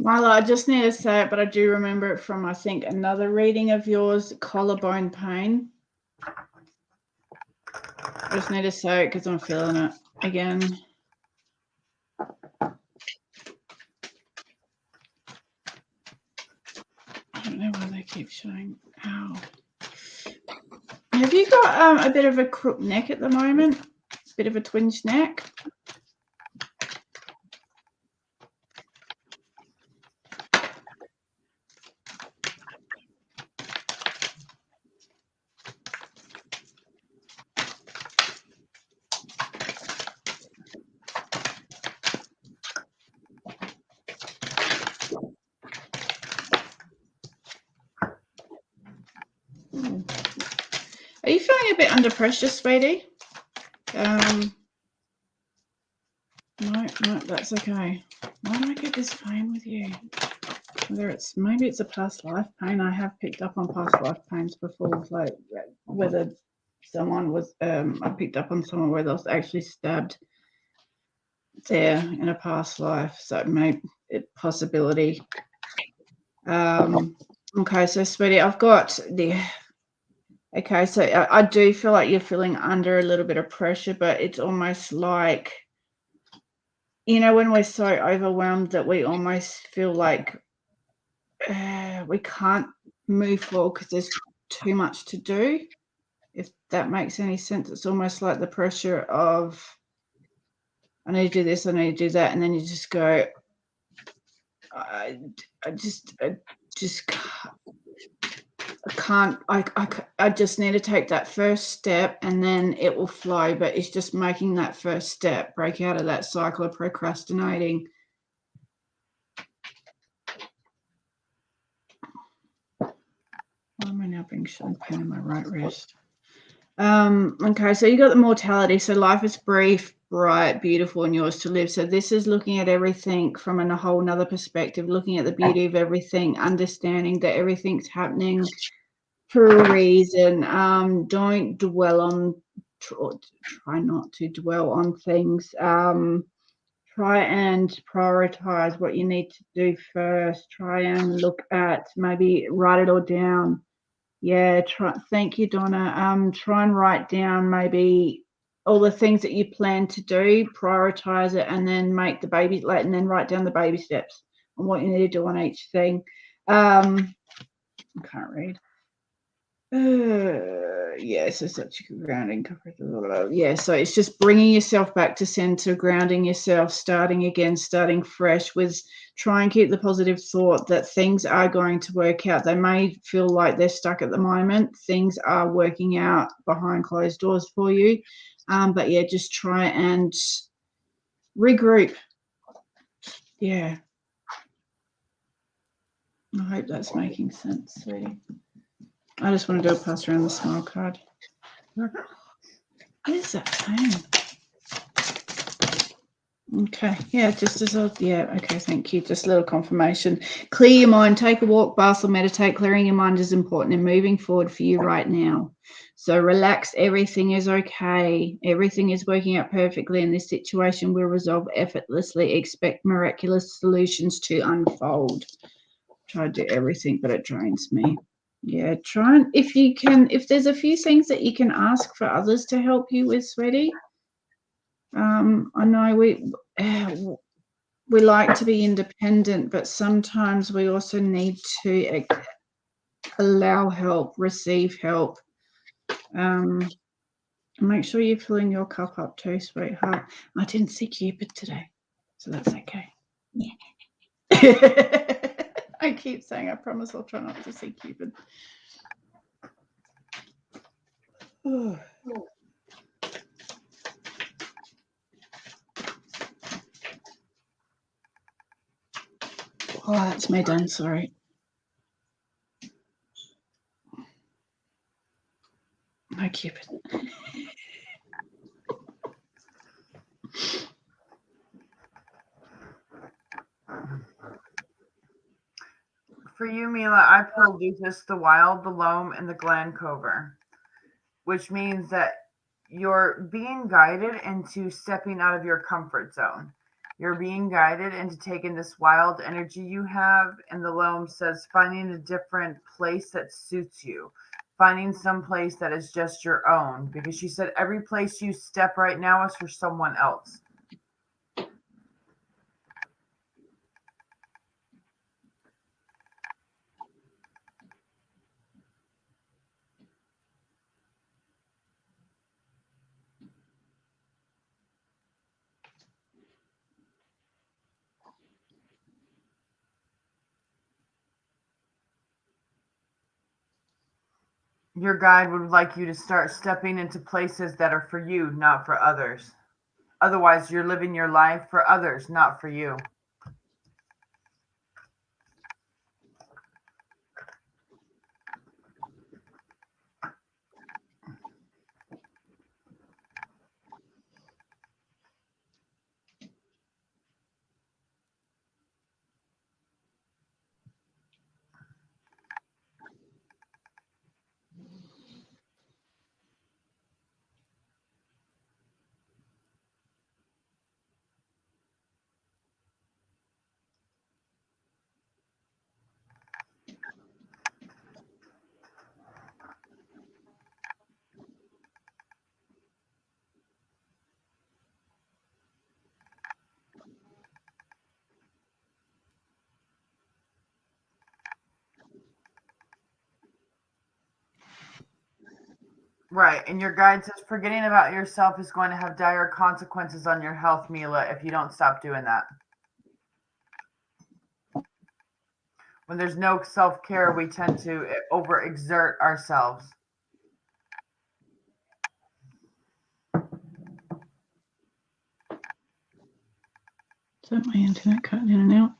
Mila, I just need to say it, but I do remember it from, I think, another reading of yours, collarbone pain. I just need to say it because I'm feeling it again. I don't know why they keep showing. Ow. Have you got a bit of a crook neck at the moment? A bit of a twinge neck? Are you feeling a bit under pressure, sweetie? No, that's okay. Why do I get this pain with you? Maybe it's a past life pain. I have picked up on past life pains before, like whether someone was, I picked up on someone where they was actually stabbed there in a past life. So it may be possibility. Okay, so sweetie, I've got the. Okay, so I do feel like you're feeling under a little bit of pressure, but it's almost like, you know, when we're so overwhelmed that we almost feel like we can't move forward because there's too much to do. If that makes any sense, it's almost like the pressure of, I need to do this, I need to do that, and then you just go, I just I just need to take that first step and then it will flow. But it's just making that first step, break out of that cycle of procrastinating. Why am I now being shown pain in my right wrist? Okay, so you got the mortality. So life is brief, bright, beautiful, and yours to live. So this is looking at everything from a whole nother perspective, looking at the beauty of everything, understanding that everything's happening for a reason. Don't dwell on, try not to dwell on things. Try and prioritize what you need to do first. Try and look at, maybe write it all down. Yeah, thank you, Donna. Try and write down maybe all the things that you plan to do, prioritize it, and then make the baby, and then write down the baby steps and what you need to do on each thing. I can't read. Yeah, so such a grounding. Yeah, so it's just bringing yourself back to center, grounding yourself, starting again, starting fresh. With try and keep the positive thought that things are going to work out. They may feel like they're stuck at the moment. Things are working out behind closed doors for you. But yeah, just try and regroup. Yeah. I hope that's making sense, sweetie. I just want to do a pass around the smile card. What is that saying? Okay, yeah, just as a, yeah, okay, thank you. Just a little confirmation. Clear your mind, take a walk, bath, or meditate. Clearing your mind is important and moving forward for you right now. So relax, everything is okay. Everything is working out perfectly in this situation. Will resolve effortlessly. Expect miraculous solutions to unfold. Try to do everything, but it drains me. Yeah, try and if you can, if there's a few things that you can ask for others to help you with, sweetie. I know we like to be independent, but sometimes we also need to allow help, receive help. Make sure you're filling your cup up too, sweetheart. I didn't see Cupid today, so that's okay. Yeah. I keep saying I promise I'll try not to see Cupid. Oh, that's me done, sorry. No Cupid. For you, Mila, I pulled Lucis, the Wild, the Loam, and the Glencover, which means that you're being guided into stepping out of your comfort zone. You're being guided into taking this wild energy you have, and the Loam says finding a different place that suits you, finding some place that is just your own, because she said every place you step right now is for someone else. Your guide would like you to start stepping into places that are for you, not for others. Otherwise, you're living your life for others, not for you. Right, and your guide says forgetting about yourself is going to have dire consequences on your health, Mila, if you don't stop doing that. when there's no self-care, we tend to overexert ourselves. Is that my internet cutting in and out?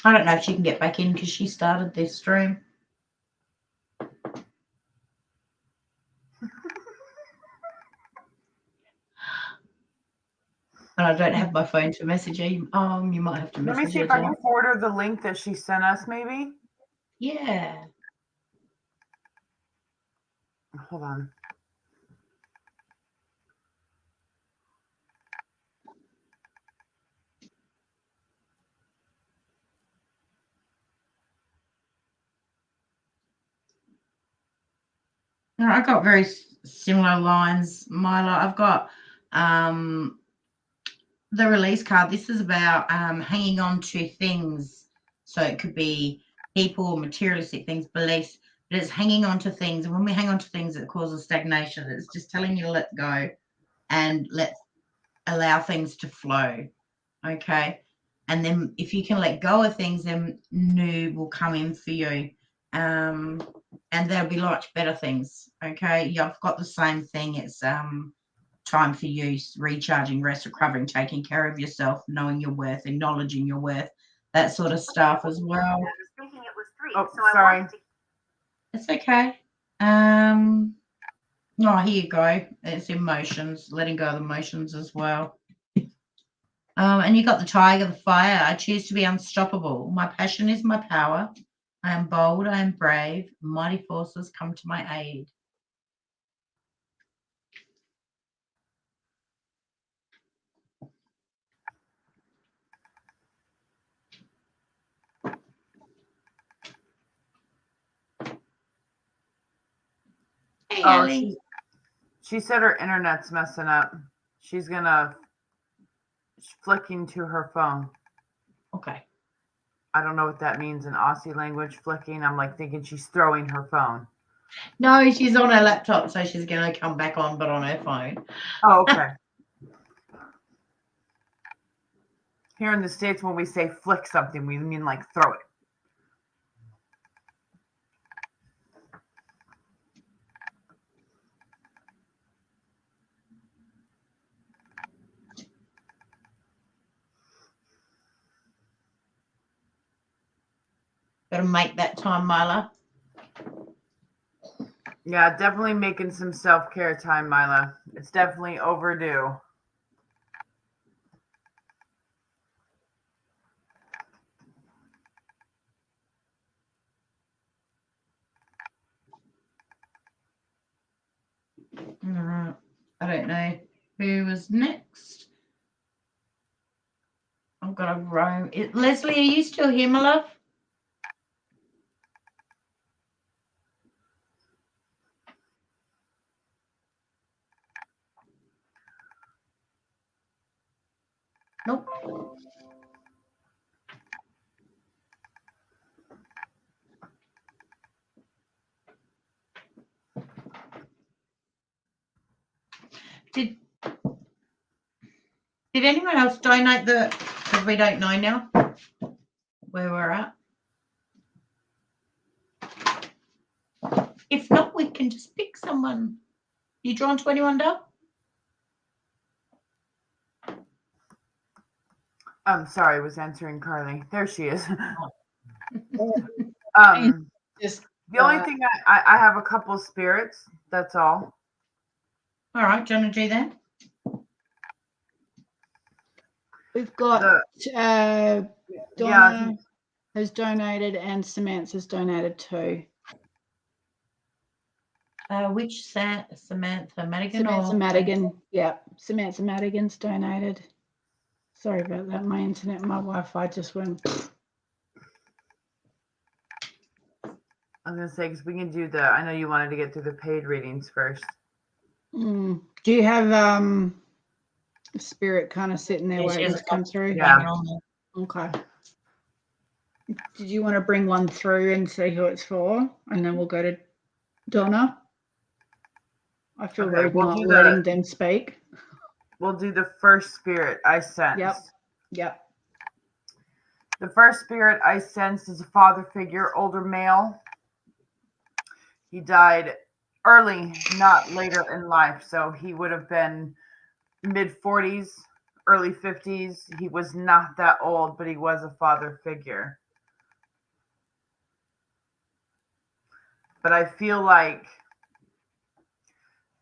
I don't know if she can get back in because she started this stream. And I don't have my phone to message her. You might have to Let message me see her. if I Jen. can forward her the link that she sent us, maybe. Yeah. Hold on. No, I got very similar lines, Mila. I've got the release card. This is about hanging on to things. So it could be people, materialistic things, beliefs, but it's hanging on to things. And when we hang on to things, it causes stagnation. It's just telling you to let go and allow things to flow. Okay. And then if you can let go of things, then new will come in for you. And there'll be much better things. Okay. Yeah, I've got the same thing. It's time for use, recharging, rest, recovering, taking care of yourself, knowing your worth, acknowledging your worth, that sort of stuff as well. I was thinking it was 3, Oh, so I sorry. wanted to. It's okay. Oh, here you go. It's emotions, letting go of emotions as well. And you got the tiger, the fire. I choose to be unstoppable. My passion is my power. I am bold. I am brave. Mighty forces come to my aid. Hey, Oh, Ellie. she said her internet's messing up. She's flicking to her phone. Okay. I don't know what that means in Aussie language, flicking. I'm like thinking she's throwing her phone. No, she's on her laptop, so she's going to come back on, but on her phone. Oh, okay. Here in the States, when we say flick something, we mean like throw it. Got to make that time, Mila. Yeah, definitely making some self-care time, Mila. It's definitely overdue. All right. I don't know who was next. I've got to roam. Leslie, are you still here, my love? Nope. Did anyone else donate because we don't know now where we're at? If not, we can just pick someone. You drawn 21, Dove? I'm sorry, I was answering Carly. There she is. Just The only thing I have a couple spirits. That's all. All right, do you want to do that? we've got Donna Yeah, has donated and Samantha's donated too. Which Samantha Madigan? Samantha or Madigan, yeah, Samantha Madigan's donated. Sorry about that. My internet, my Wi-Fi just went. I was gonna say because we can do the. I know you wanted to get through the paid readings first. Do you have spirit kind of sitting there Yeah, waiting she's to come through? Yeah. Hanging on there. Okay. Did you want to bring one through and see who it's for, and then we'll go to Donna? I feel Okay, rude we'll not do letting them speak. We'll do the first spirit I sensed. Yep. The first spirit I sensed is a father figure, older male. He died early, not later in life. So he would have been mid 40s, early 50s. He was not that old, but he was a father figure. But I feel like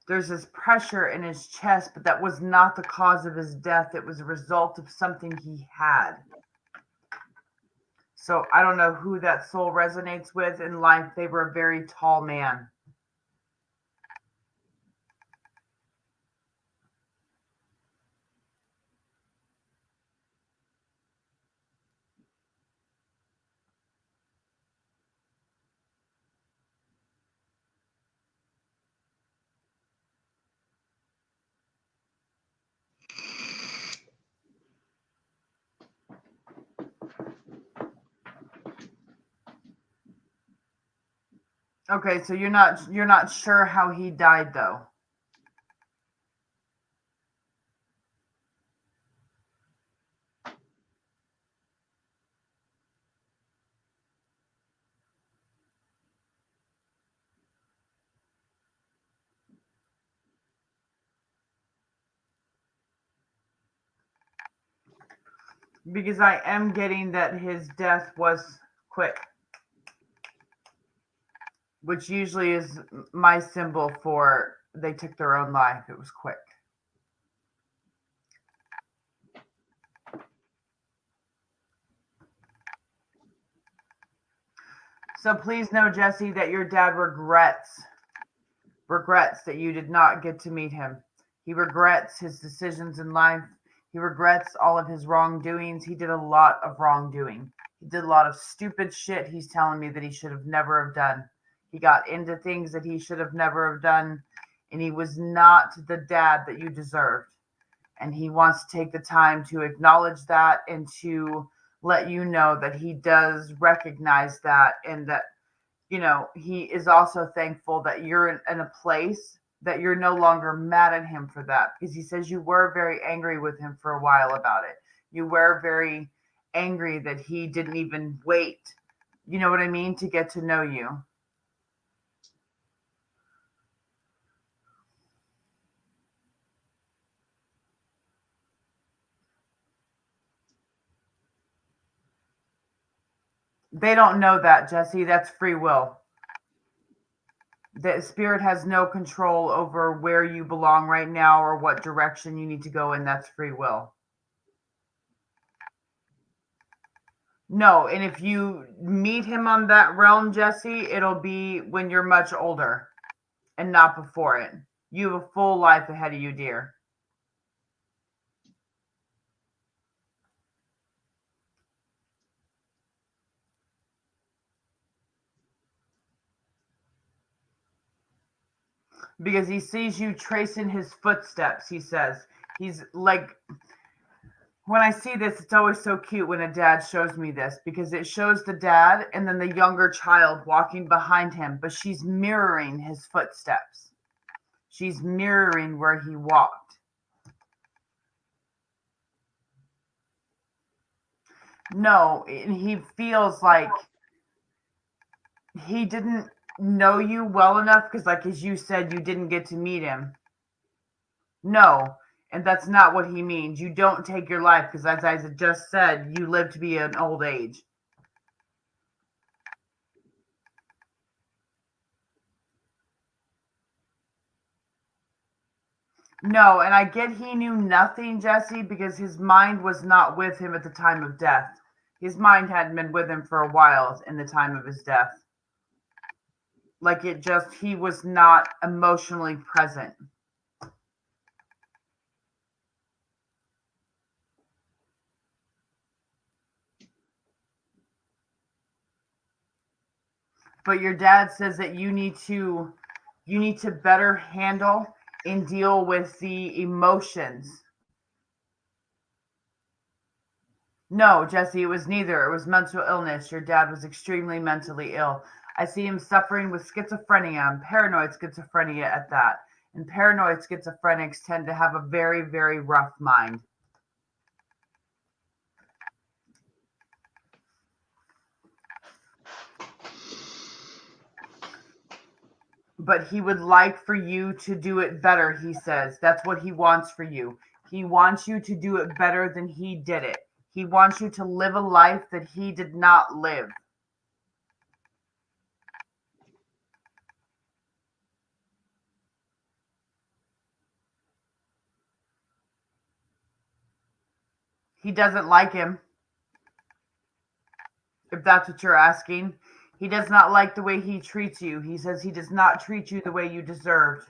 there's this pressure in his chest, but that was not the cause of his death. It was a result of something he had. So I don't know who that soul resonates with in life. They were a very tall man. Okay, so you're not sure how he died though. Because I am getting that his death was quick, which usually is my symbol for they took their own life. It was quick. So please know, Jesse, that your dad regrets that you did not get to meet him. He regrets his decisions in life. He regrets all of his wrongdoings. He did a lot of wrongdoing. He did a lot of stupid shit he's telling me that he should have never have done. He got into things that he should have never have done, and he was not the dad that you deserved. And he wants to take the time to acknowledge that and to let you know that he does recognize that, and that, you know, he is also thankful that you're in a place that you're no longer mad at him for that, because he says you were very angry with him for a while about it. You were very angry that he didn't even wait, you know what I mean, to get to know you. They don't know that, Jesse. That's free will. The spirit has no control over where you belong right now or what direction you need to go in. That's free will. No, and if you meet him on that realm, Jesse, it'll be when you're much older and not before it. You have a full life ahead of you, dear. Because he sees you tracing his footsteps, he says. He's like, when I see this, it's always so cute when a dad shows me this, because it shows the dad and then the younger child walking behind him, but she's mirroring his footsteps. She's mirroring where he walked. No, and he feels like he didn't know you well enough because, like, as you said, you didn't get to meet him. No, and that's not what he means. You don't take your life because, as I just said, you live to be an old age. No, and I get he knew nothing, Jesse, because his mind was not with him at the time of death. His mind hadn't been with him for a while in the time of his death. Like, it just, he was not emotionally present. But your dad says that you need to better handle and deal with the emotions. No, Jesse, it was neither. It was mental illness. Your dad was extremely mentally ill. I see him suffering with schizophrenia and paranoid schizophrenia at that. And paranoid schizophrenics tend to have a very, very rough mind. But he would like for you to do it better, he says. That's what he wants for you. He wants you to do it better than he did it. He wants you to live a life that he did not live. He doesn't like him, if that's what you're asking. He does not like the way he treats you. He says he does not treat you the way you deserved.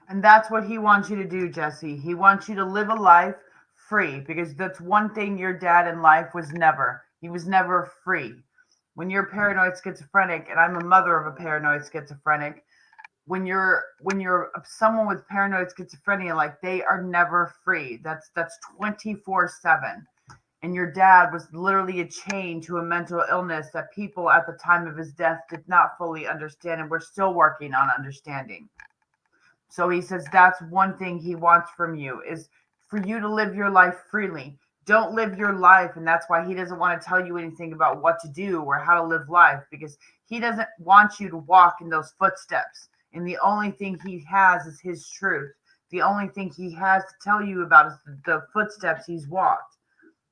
And that's what he wants you to do, Jesse. He wants you to live a life free, because that's one thing your dad in life was never. He was never free. When you're paranoid schizophrenic, and I'm a mother of a paranoid schizophrenic, when you're someone with paranoid schizophrenia, like, they are never free. That's 24/7. And your dad was literally a chain to a mental illness that people at the time of his death did not fully understand, and we're still working on understanding. So he says that's one thing he wants from you, is for you to live your life freely. Don't live your life, and that's why he doesn't want to tell you anything about what to do or how to live life, because he doesn't want you to walk in those footsteps. And the only thing he has is his truth. The only thing he has to tell you about is the footsteps he's walked.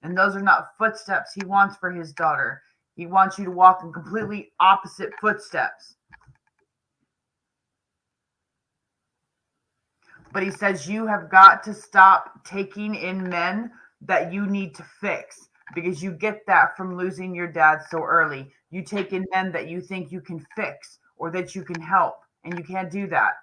And those are not footsteps he wants for his daughter. He wants you to walk in completely opposite footsteps. But he says you have got to stop taking in men that you need to fix, because you get that from losing your dad so early. You take in men that you think you can fix or that you can help, and you can't do that.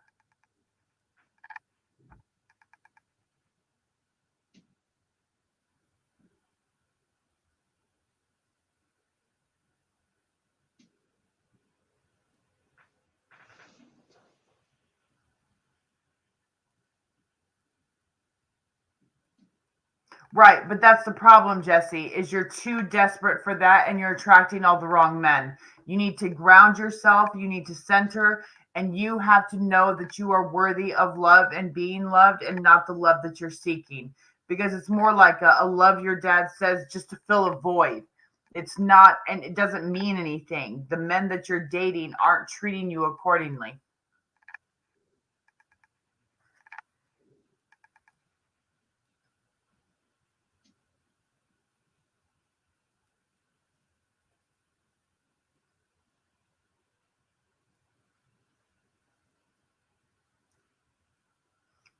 Right, but that's the problem, Jesse, is you're too desperate for that, and you're attracting all the wrong men. You need to ground yourself, you need to center, and you have to know that you are worthy of love and being loved, and not the love that you're seeking. Because it's more like a love your dad says just to fill a void. It's not, and it doesn't mean anything. The men that you're dating aren't treating you accordingly.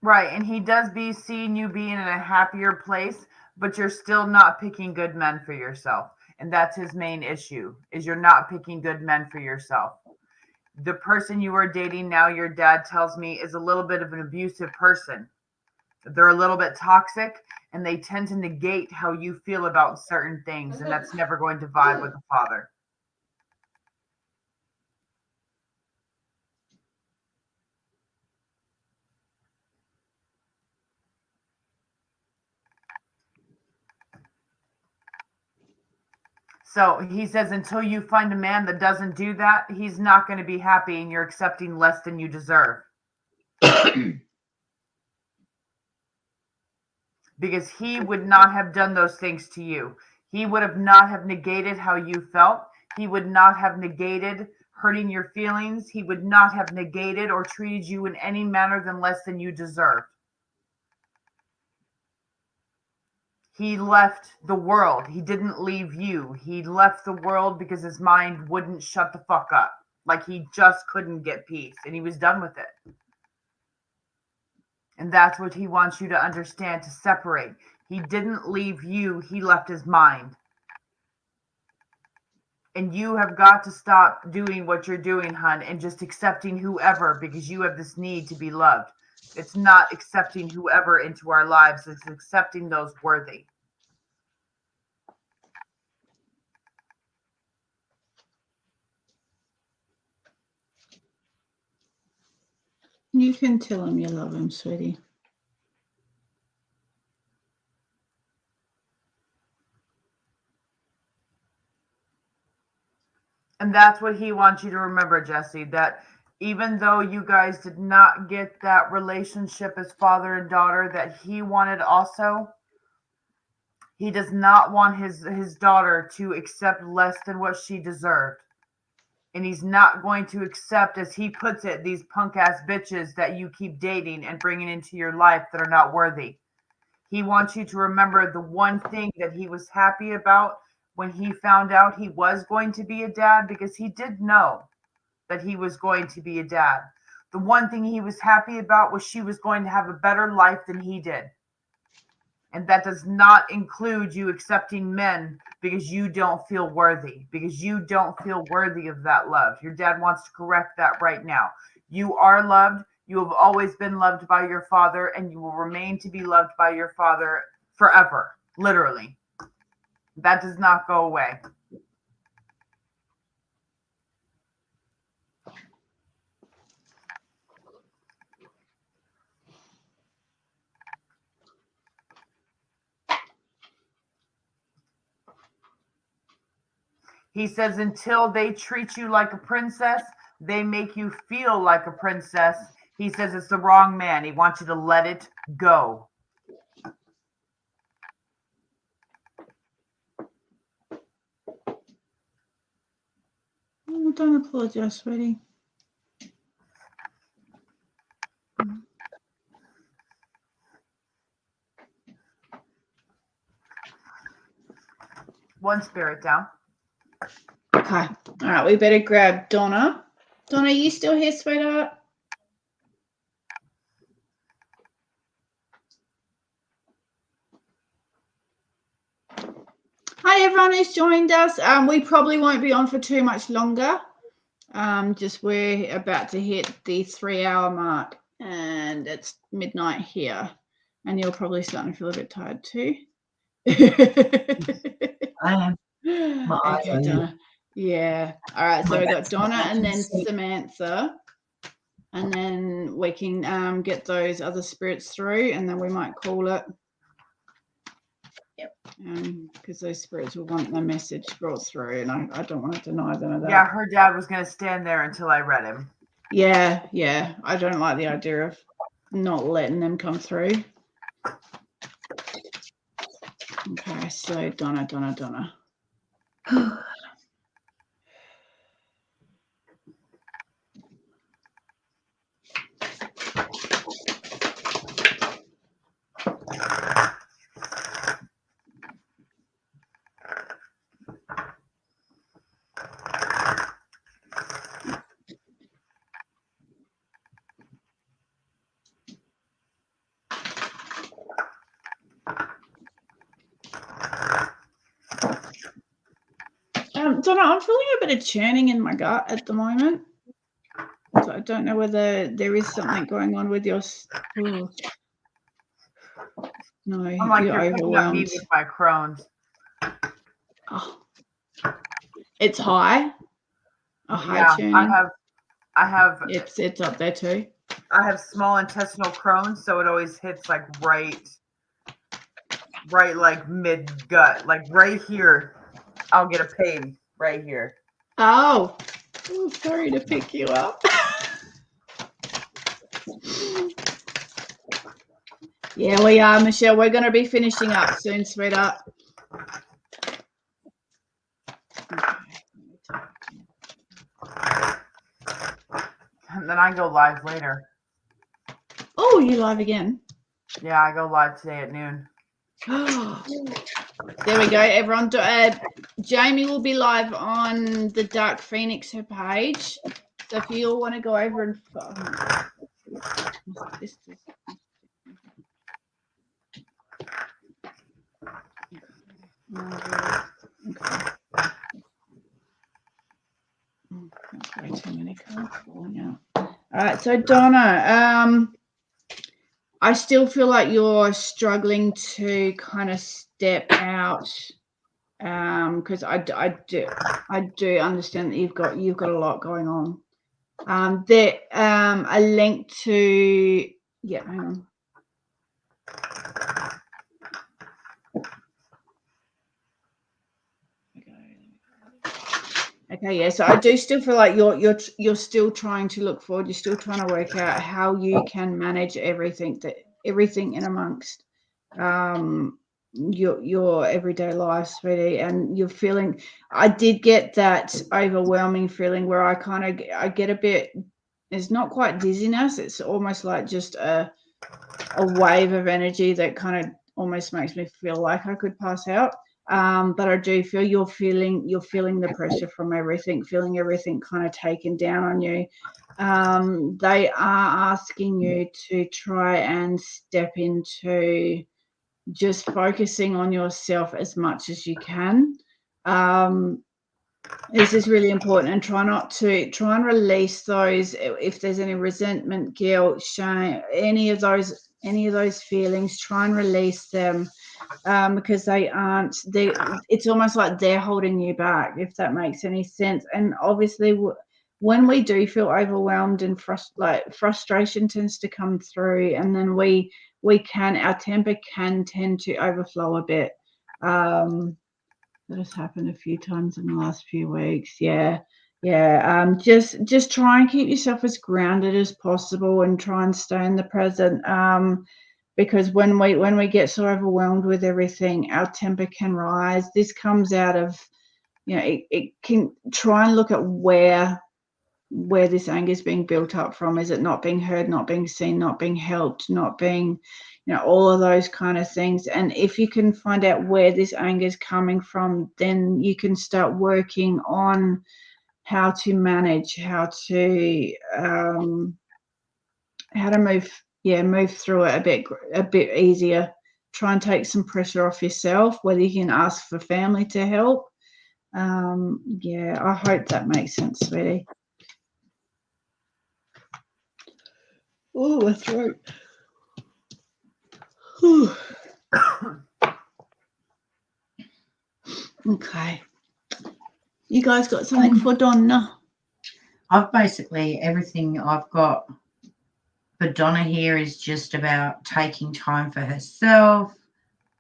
Right, and he does be seeing you being in a happier place, but you're still not picking good men for yourself. And that's his main issue, is you're not picking good men for yourself. The person you are dating now, your dad tells me, is a little bit of an abusive person. They're a little bit toxic, and they tend to negate how you feel about certain things, and that's never going to vibe with a father. So he says until you find a man that doesn't do that, he's not going to be happy, and you're accepting less than you deserve. Because he would not have done those things to you. He would have not have negated how you felt. He would not have negated hurting your feelings. He would not have negated or treated you in any manner than less than you deserved. He left the world. He didn't leave you. He left the world because his mind wouldn't shut the fuck up. Like, he just couldn't get peace, and he was done with it. And that's what he wants you to understand, to separate. He didn't leave you. He left his mind. And you have got to stop doing what you're doing, hun, and just accepting whoever, because you have this need to be loved. It's not accepting whoever into our lives. It's accepting those worthy. You can tell him you love him, sweetie. And that's what he wants you to remember, Jesse, that even though you guys did not get that relationship as father and daughter that he wanted also, he does not want his daughter to accept less than what she deserved. And he's not going to accept, as he puts it, these punk ass bitches that you keep dating and bringing into your life that are not worthy. He wants you to remember the one thing that he was happy about when he found out he was going to be a dad, because he did know that he was going to be a dad. The one thing he was happy about was she was going to have a better life than he did. And that does not include you accepting men because you don't feel worthy, because you don't feel worthy of that love. Your dad wants to correct that right now. You are loved. You have always been loved by your father, and you will remain to be loved by your father forever, literally. That does not go away. He says until they treat you like a princess, they make you feel like a princess. He says it's the wrong man. He wants you to let it go. Oh, don't apologize, sweetie. One spirit down. Okay. All right, we better grab Donna. Donna, are you still here, sweetheart? Hi, everyone who's joined us. We probably won't be on for too much longer. Just we're about to hit the 3-hour mark, and it's midnight here, and you're probably starting to feel a bit tired too. I am. Okay, Donna. Yeah. All right. So we got Donna and then Samantha, and then we can get those other spirits through, and then we might call it. Yep. Because those spirits will want the message brought through, and I don't want to deny them of that. Yeah, her dad was going to stand there until I read him. Yeah, yeah. I don't like the idea of not letting them come through. Okay, so Donna. Donna, I'm feeling a bit of churning in my gut at the moment. So I don't know whether there is something going on with your. Ooh. No, I'm like, you're you're picking up me overwhelmed. with my Crohn's. Oh, it's high. A high Yeah, tuning. I have. It's up there too. I have small intestinal Crohn's, so it always hits like right like mid gut, like right here. I'll get a pain right here. Oh, sorry to pick you up. Yeah, we are, Michelle. We're going to be finishing up soon, sweetheart. And then I go live later. Oh, you live again? Yeah, I go live today at noon. There we go, everyone. Jamie will be live on the Dark Phoenix page. So if you all want to go over and way too many cards falling out. All right, so Donna, I still feel like you're struggling to kind of step out, because I do understand that you've got a lot going on. There a link to hang on. Okay, yeah. So I do still feel like you're still trying to look forward. You're still trying to work out how you can manage everything in amongst your everyday life, sweetie. And you're feeling. I did get that overwhelming feeling where I get a bit. It's not quite dizziness. It's almost like just a wave of energy that kind of almost makes me feel like I could pass out. But I do feel you're feeling the pressure from everything, feeling everything kind of taken down on you. They are asking you to try and step into just focusing on yourself as much as you can. This is really important, and try and release those, if there's any resentment, guilt, shame, any of those feelings, try and release them. Because it's almost like they're holding you back, if that makes any sense. And obviously when we do feel overwhelmed and frustration tends to come through, and then our temper can tend to overflow a bit. That has happened a few times in the last few weeks. Just try and keep yourself as grounded as possible and try and stay in the present. Because when we get so overwhelmed with everything, our temper can rise. This comes out of, it can try and look at where this anger is being built up from. Is it not being heard, not being seen, not being helped, not being, all of those kind of things. And if you can find out where this anger is coming from, then you can start working on how to manage, how to move through it a bit easier. Try and take some pressure off yourself, whether you can ask for family to help. I hope that makes sense, sweetie. Oh, my throat. Okay. You guys got something for Donna? I've basically, everything I've got for Donna here is just about taking time for herself,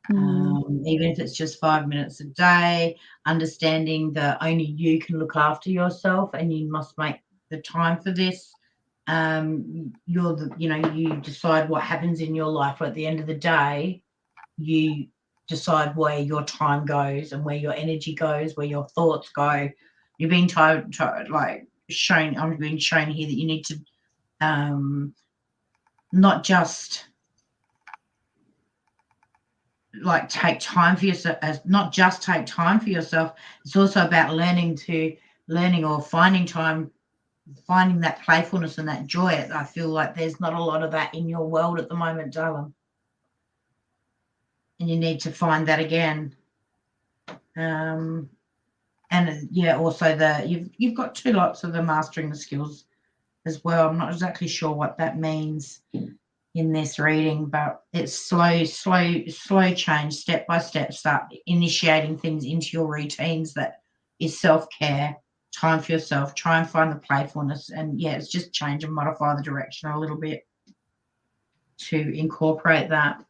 even if it's just 5 minutes a day, understanding that only you can look after yourself and you must make the time for this. You decide what happens in your life. At the end of the day, you decide where your time goes and where your energy goes, where your thoughts go. You're being I'm being shown here that you need to not just take time for yourself, not just take time for yourself. It's also about learning or finding time, finding that playfulness and that joy. I feel like there's not a lot of that in your world at the moment, darling. And you need to find that again. Also you've got 2 lots of the mastering the skills as well. I'm not exactly sure what that means in this reading, but it's slow change, step by step. Start initiating things into your routines that is self-care, time for yourself. Try and find the playfulness, and it's just change and modify the direction a little bit to incorporate that.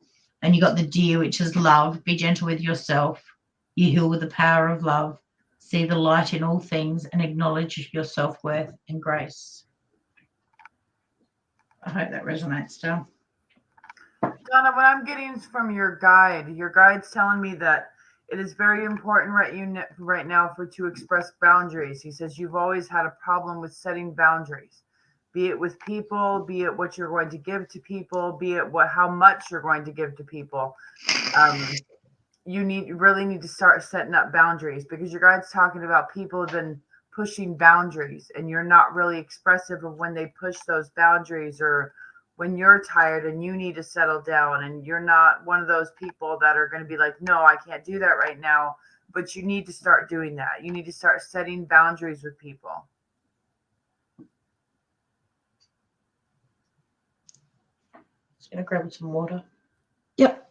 And you got the Deer, which is love. Be gentle with yourself. You heal with the power of love. See the light in all things and acknowledge your self-worth and grace. I hope that resonates still. Donna, what I'm getting is from your guide's telling me that it is very important right now to express boundaries. He says you've always had a problem with setting boundaries, be it with people, be it what you're going to give to people, be it how much you're going to give to people. You really need to start setting up boundaries, because your guide's talking about people have been pushing boundaries and you're not really expressive of when they push those boundaries, or when you're tired and you need to settle down, and you're not one of those people that are going to be like, no, I can't do that right now. But you need to start doing that. You need to start setting boundaries with people. Gonna grab some water. Yep.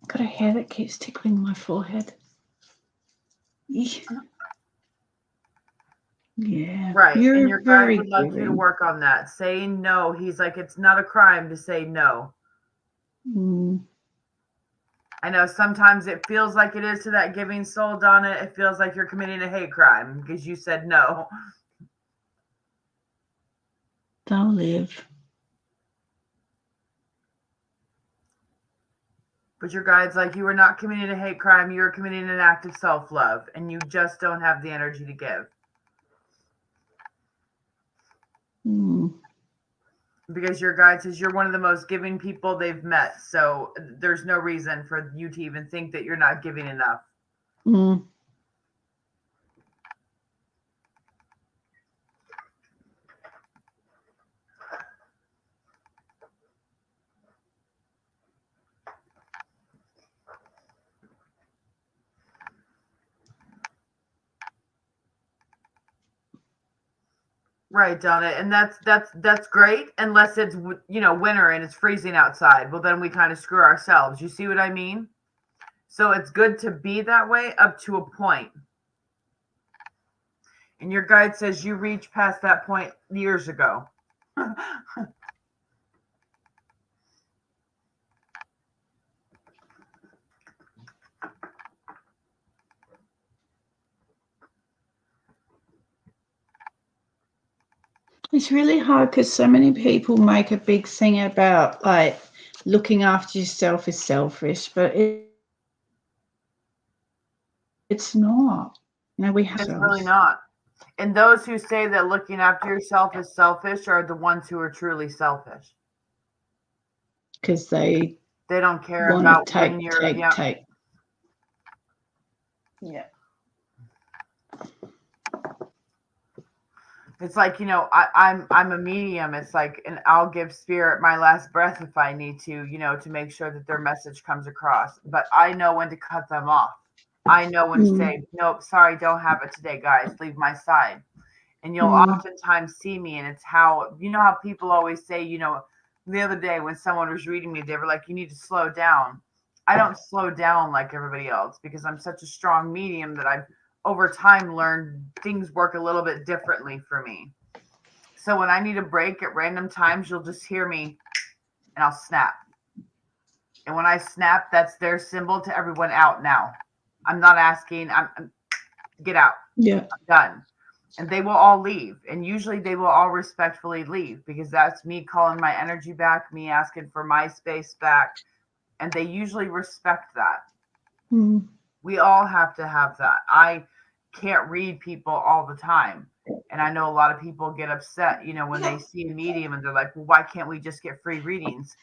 Got a hair that keeps tickling my forehead. Yeah. Right. You're and your guide very would like you to giving. work on that. Saying no. He's like, it's not a crime to say no. Mm. I know sometimes it feels like it is to that giving soul, Donna. It feels like you're committing a hate crime because you said no. They'll live. But your guide's like, you are not committing a hate crime. You're committing an act of self-love, and you just don't have the energy to give. Mm. Because your guide says you're one of the most giving people they've met. So there's no reason for you to even think that you're not giving enough. Mm. Right, Donna, and that's great unless it's winter and it's freezing outside. Well, then we kind of screw ourselves. You see what I mean? So it's good to be that way up to a point. And your guide says you reached past that point years ago. It's really hard because so many people make a big thing about like looking after yourself is selfish, but it's not. We have It's really not. And those who say that looking after yourself is selfish are the ones who are truly selfish. because they don't care want about to when you're take. Yeah. It's like, I'm a medium. It's like, and I'll give spirit my last breath if I need to, to make sure that their message comes across. But I know when to cut them off. I know when to say, nope, sorry, don't have it today, guys. Leave my side. And you'll oftentimes see me, and it's how people always say, the other day when someone was reading me, they were like, you need to slow down. I don't slow down like everybody else because I'm such a strong medium that I've over time learned things work a little bit differently for me. So when I need a break at random times, you'll just hear me and I'll snap. And when I snap, that's their symbol to everyone out now. I'm not asking, I'm get out. Yeah. I'm done. And they will all leave. And usually they will all respectfully leave because that's me calling my energy back, me asking for my space back. And they usually respect that. Mm. We all have to have that. I can't read people all the time. And I know a lot of people get upset, when they see a medium and they're like, well, why can't we just get free readings?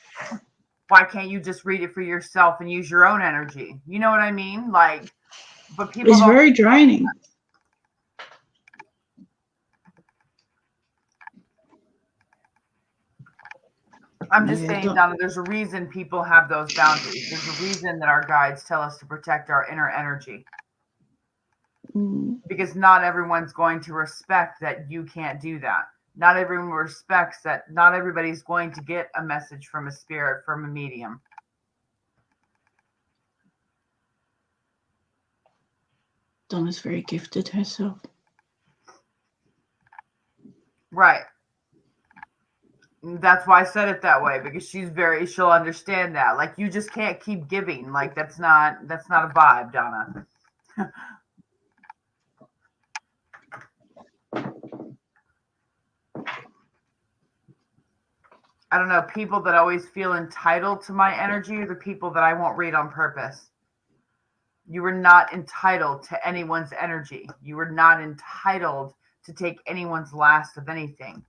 Why can't you just read it for yourself and use your own energy? You know what I mean? Like, but people It's very draining. I'm just saying, Donna, there's a reason people have those boundaries. There's a reason that our guides tell us to protect our inner energy. Because not everyone's going to respect that you can't do that. Not everyone respects that not everybody's going to get a message from a spirit, from a medium. Donna's very gifted herself. Right. That's why I said it that way, because she'll understand that. Like, you just can't keep giving. Like, that's not a vibe, Donna. I don't know, people that always feel entitled to my energy are the people that I won't read on purpose. You are not entitled to anyone's energy. You are not entitled to take anyone's last of anything.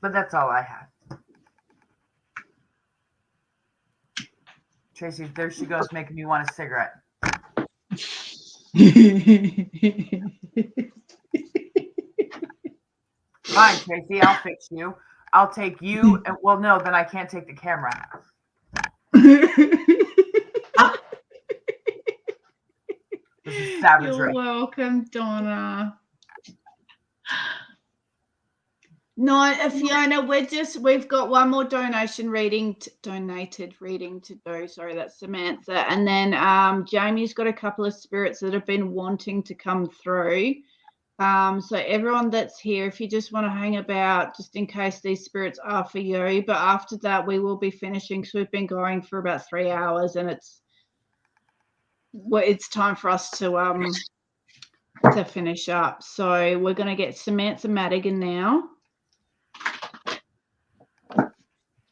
But that's all I have. Tracy, there she goes, making me want a cigarette. Fine, Tracy, I'll fix you. I'll take you. And, well, no, then I can't take the camera. This is savagery. You're welcome, Donna. No, Fiona, we've got one more donated reading to do. Sorry, that's Samantha. And then Jamie's got a couple of spirits that have been wanting to come through. So everyone that's here, if you just want to hang about, just in case these spirits are for you. But after that, we will be finishing. So we've been going for about 3 hours, and it's time for us to finish up. So we're going to get Samantha Madigan now.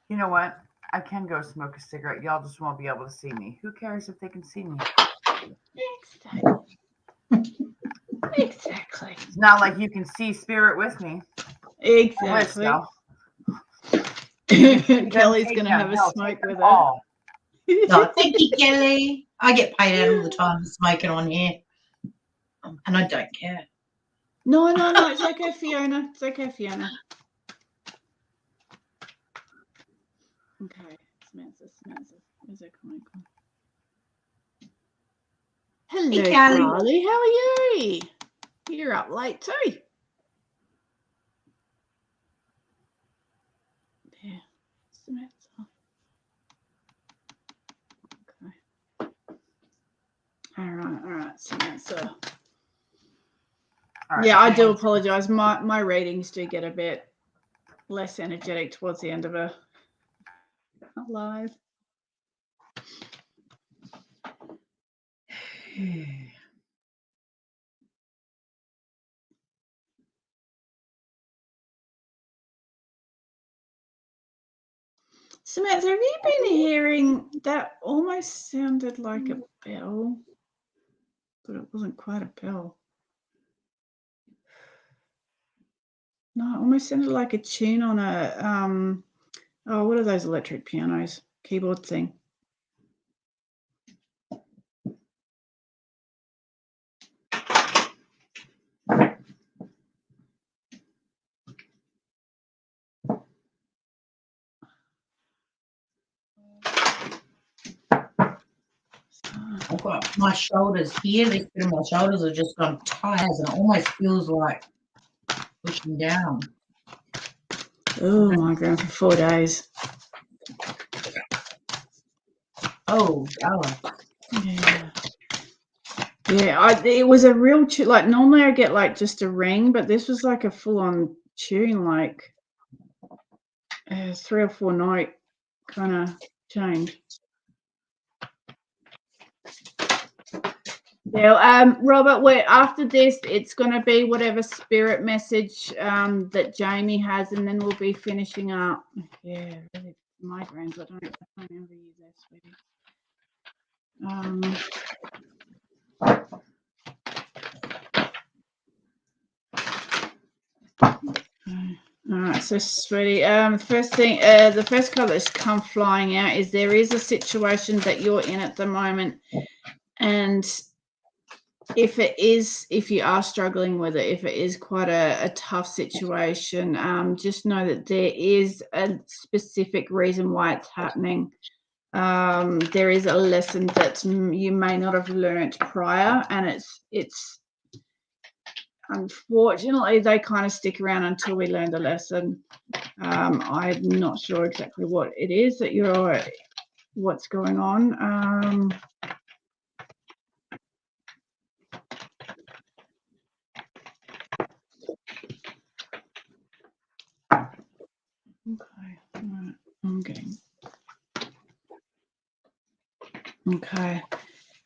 You know what? I can go smoke a cigarette. Y'all just won't be able to see me. Who cares if they can see me? Exactly. It's not like you can see spirit with me. Exactly. Kelly's going to have a smoke with her. No, thank you, Kelly. I get paid out all the time for smoking on here, and I don't care. No, it's okay, Fiona. It's okay, Fiona. Okay, Samantha. Where's her comment? Hello, Hey, Kelly. Carly. How are you? You're up late too. Yeah, Samantha. Okay. All right, Samantha. All right, Yeah, I do apologize. My readings do get a bit less energetic towards the end of a live. Samantha, have you been hearing that? Almost sounded like a bell, but it wasn't quite a bell. No, it almost sounded like a tune on a what are those electric pianos? Keyboard thing. I've got my shoulders here. This bit of my shoulders have just gone tight, and it almost feels like pushing down. Oh my God, for 4 days. Oh, God. Yeah. It was a real tune. Like normally I get like just a ring, but this was like a full-on tune, like 3 or 4 note kind of change. Yeah, Robert, after this, it's going to be whatever spirit message that Jamie has, and then we'll be finishing up. Yeah, really, migraines. I don't ever use that, sweetie. All right, so sweetie, the first card that's come flying out is there is a situation that you're in at the moment, and if you are struggling with it, if it is quite a tough situation, just know that there is a specific reason why it's happening. There is a lesson that you may not have learnt prior, and it's unfortunately they kind of stick around until we learn the lesson. I'm not sure exactly what it is that what's going on. Okay.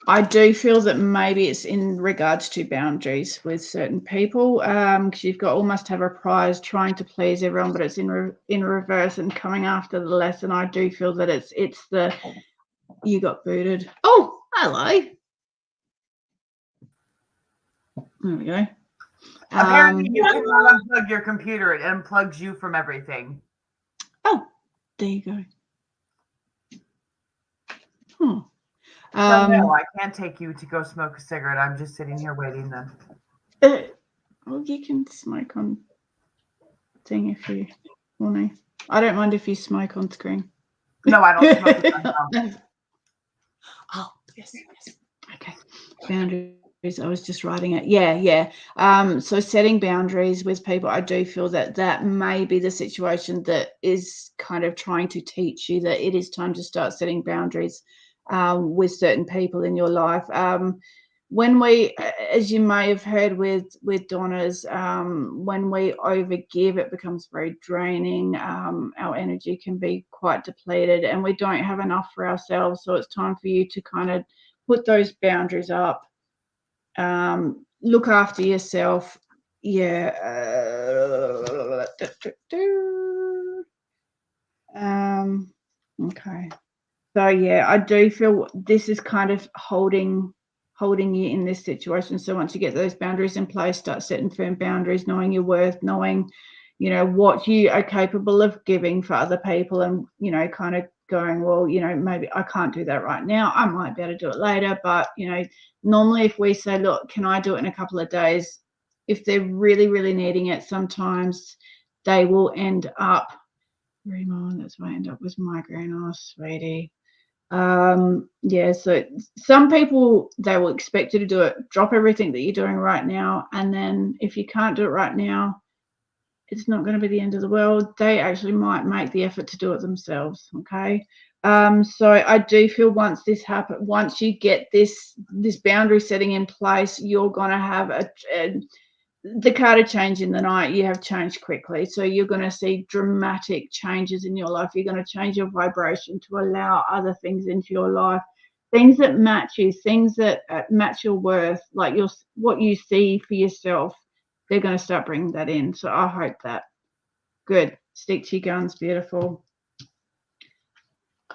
I do feel that maybe it's in regards to boundaries with certain people, because you've got almost have a prize trying to please everyone, but it's in reverse and coming after the lesson. I do feel that it's the you got booted. Oh, hello. There we go. Apparently, you cannot unplug your computer. It unplugs you from everything. Oh, there you go. So no, I can't take you to go smoke a cigarette. I'm just sitting here waiting then. Well, you can smoke on thing if you want to. I don't mind if you smoke on screen. No, I don't smoke. No. Oh, yes. Okay. Boundaries. I was just writing it. Yeah. So setting boundaries with people, I do feel that may be the situation that is kind of trying to teach you that it is time to start setting boundaries with certain people in your life. When we, as you may have heard with Donna's, when we overgive, it becomes very draining. Our energy can be quite depleted and we don't have enough for ourselves. So it's time for you to kind of put those boundaries up. Look after yourself. Yeah. Okay. So yeah, I do feel this is kind of holding you in this situation. So once you get those boundaries in place, start setting firm boundaries, knowing your worth, knowing, what you are capable of giving for other people, and kind of going, well, maybe I can't do that right now. I might be able to do it later, but normally if we say, look, can I do it in a couple of days? If they're really, really needing it, sometimes they will end up. That's why I end up with migraine. Oh, sweetie. So some people, they will expect you to do it, drop everything that you're doing right now, and then if you can't do it right now, it's not going to be the end of the world. They actually might make the effort to do it themselves. Okay. So I do feel once this happens, once you get this boundary setting in place, you're going to have the card of change in the night. You have changed quickly. So you're going to see dramatic changes in your life. You're going to change your vibration to allow other things into your life, things that match you, things that match your worth, like what you see for yourself. They're going to start bringing that in. So I hope that. Good. Stick to your guns. Beautiful.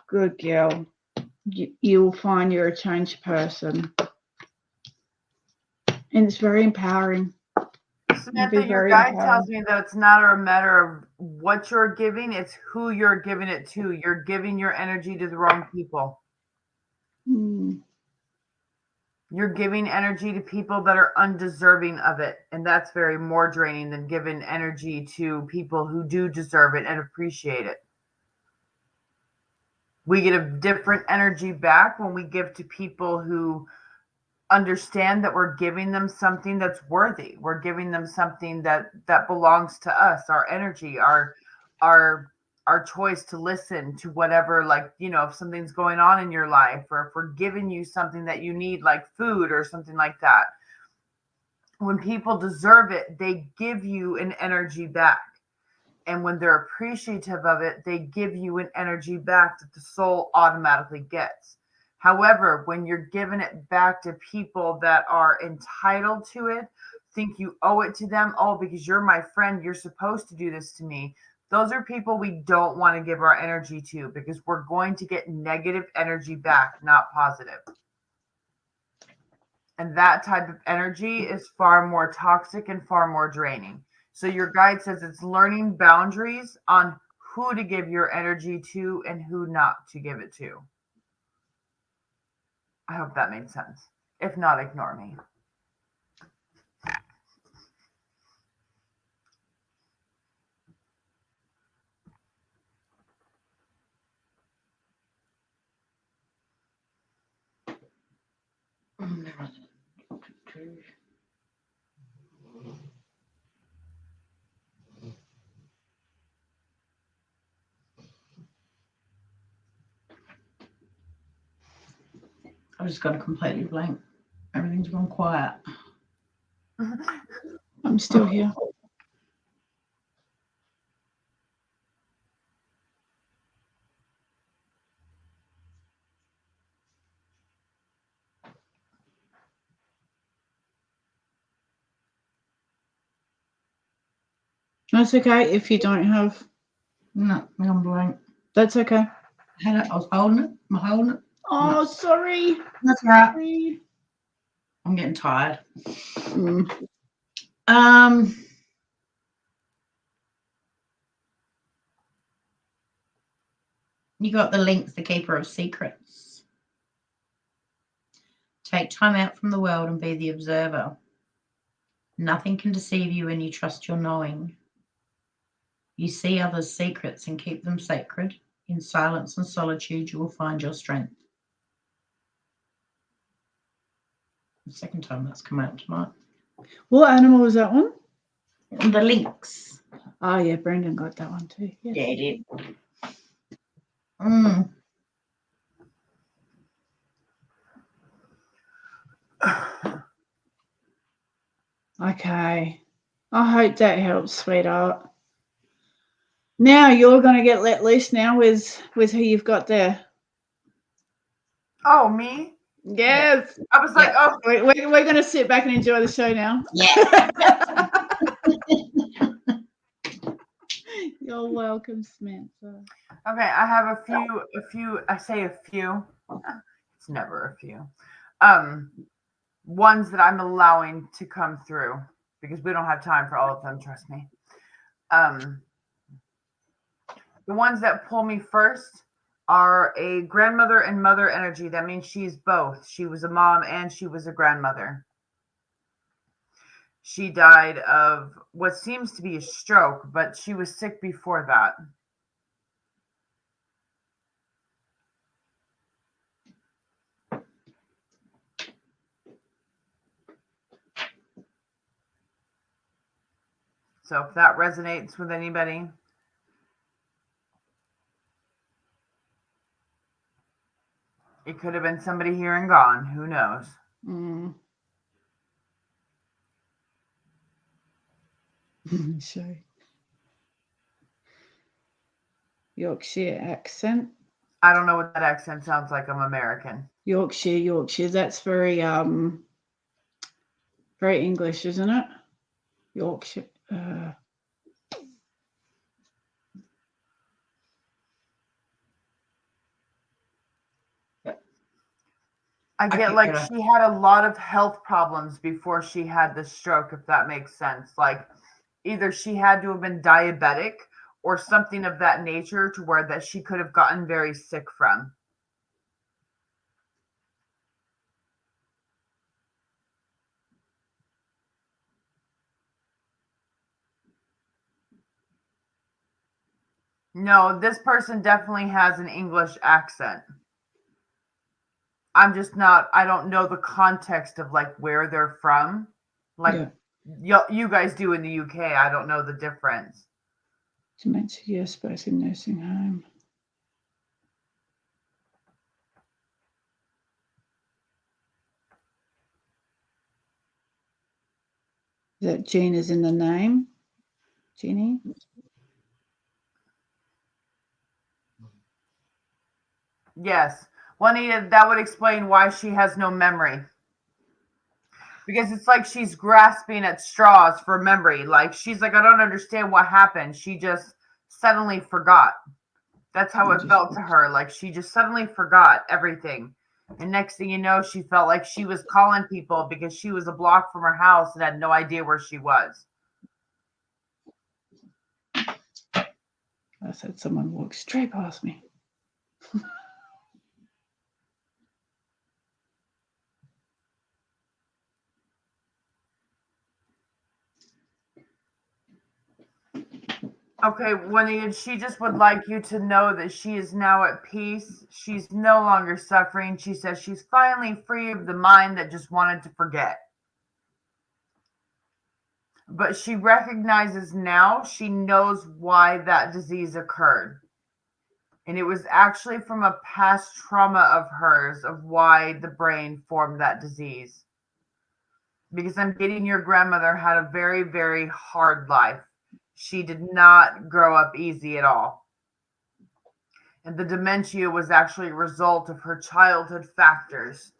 Good girl. You'll find you're a changed person. And it's very empowering. Samantha, your guide tells me that it's not a matter of what you're giving, it's who you're giving it to. You're giving your energy to the wrong people. You're giving energy to people that are undeserving of it. And that's very more draining than giving energy to people who do deserve it and appreciate it. We get a different energy back when we give to people who understand that we're giving them something that's worthy. We're giving them something that belongs to us, our energy, our choice to listen to whatever, like, if something's going on in your life, or if we're giving you something that you need, like food or something like that. When people deserve it, they give you an energy back. And when they're appreciative of it, they give you an energy back that the soul automatically gets. However, when you're giving it back to people that are entitled to it, think you owe it to them, because you're my friend, you're supposed to do this to me. Those are people we don't want to give our energy to, because we're going to get negative energy back, not positive. And that type of energy is far more toxic and far more draining. So your guide says it's learning boundaries on who to give your energy to and who not to give it to. I hope that made sense. If not, ignore me. I've just got a completely blank. Everything's gone quiet. I'm still here. That's okay if you don't have. No, I'm blank. That's okay. I was holding it. Am I holding it? Oh, No. sorry. That's right. I'm getting tired. You got the links, the keeper of secrets. Take time out from the world and be the observer. Nothing can deceive you when you trust your knowing. You see others' secrets and keep them sacred. In silence and solitude, you will find your strength. The second time that's come out tonight. What animal was that one? The links. Oh yeah, Brendan got that one too. Yes. Yeah, he did. Okay. I hope that helps, sweetheart. Now you're going to get let loose now with who you've got there. Oh, me? Yes. I was like, oh. We're going to sit back and enjoy the show now. Yeah. You're welcome, Samantha. Okay, I have a few, I say a few. It's never a few. Ones that I'm allowing to come through because we don't have time for all of them, trust me. The ones that pull me first are a grandmother and mother energy. That means she's both. She was a mom and she was a grandmother. She died of what seems to be a stroke, but she was sick before that. So if that resonates with anybody. It could have been somebody here and gone. Who knows? Sure. Yorkshire accent. I don't know what that accent sounds like. I'm American. Yorkshire. That's very very English, isn't it? Yorkshire. I get like she had a lot of health problems before she had the stroke, if that makes sense. Like either she had to have been diabetic or something of that nature to where that she could have gotten very sick from. No, this person definitely has an English accent. I'm just not, I don't know the context of like where they're from. Like you guys do in the UK. I don't know the difference. Dementia, yes, both in nursing home. That Jean is in the name? Jeannie? Yes. Juanita, that would explain why she has no memory. Because it's like she's grasping at straws for memory. Like she's like, I don't understand what happened. She just suddenly forgot. That's how it felt to her. Like she just suddenly forgot everything. And next thing you know, she felt like she was calling people because she was a block from her house and had no idea where she was. I said someone walked straight past me. Okay, Juanita, she just would like you to know that she is now at peace. She's no longer suffering. She says she's finally free of the mind that just wanted to forget. But she recognizes now, she knows why that disease occurred. And it was actually from a past trauma of hers of why the brain formed that disease. Because I'm getting your grandmother had a very, very hard life. She did not grow up easy at all. And the dementia was actually a result of her childhood factors.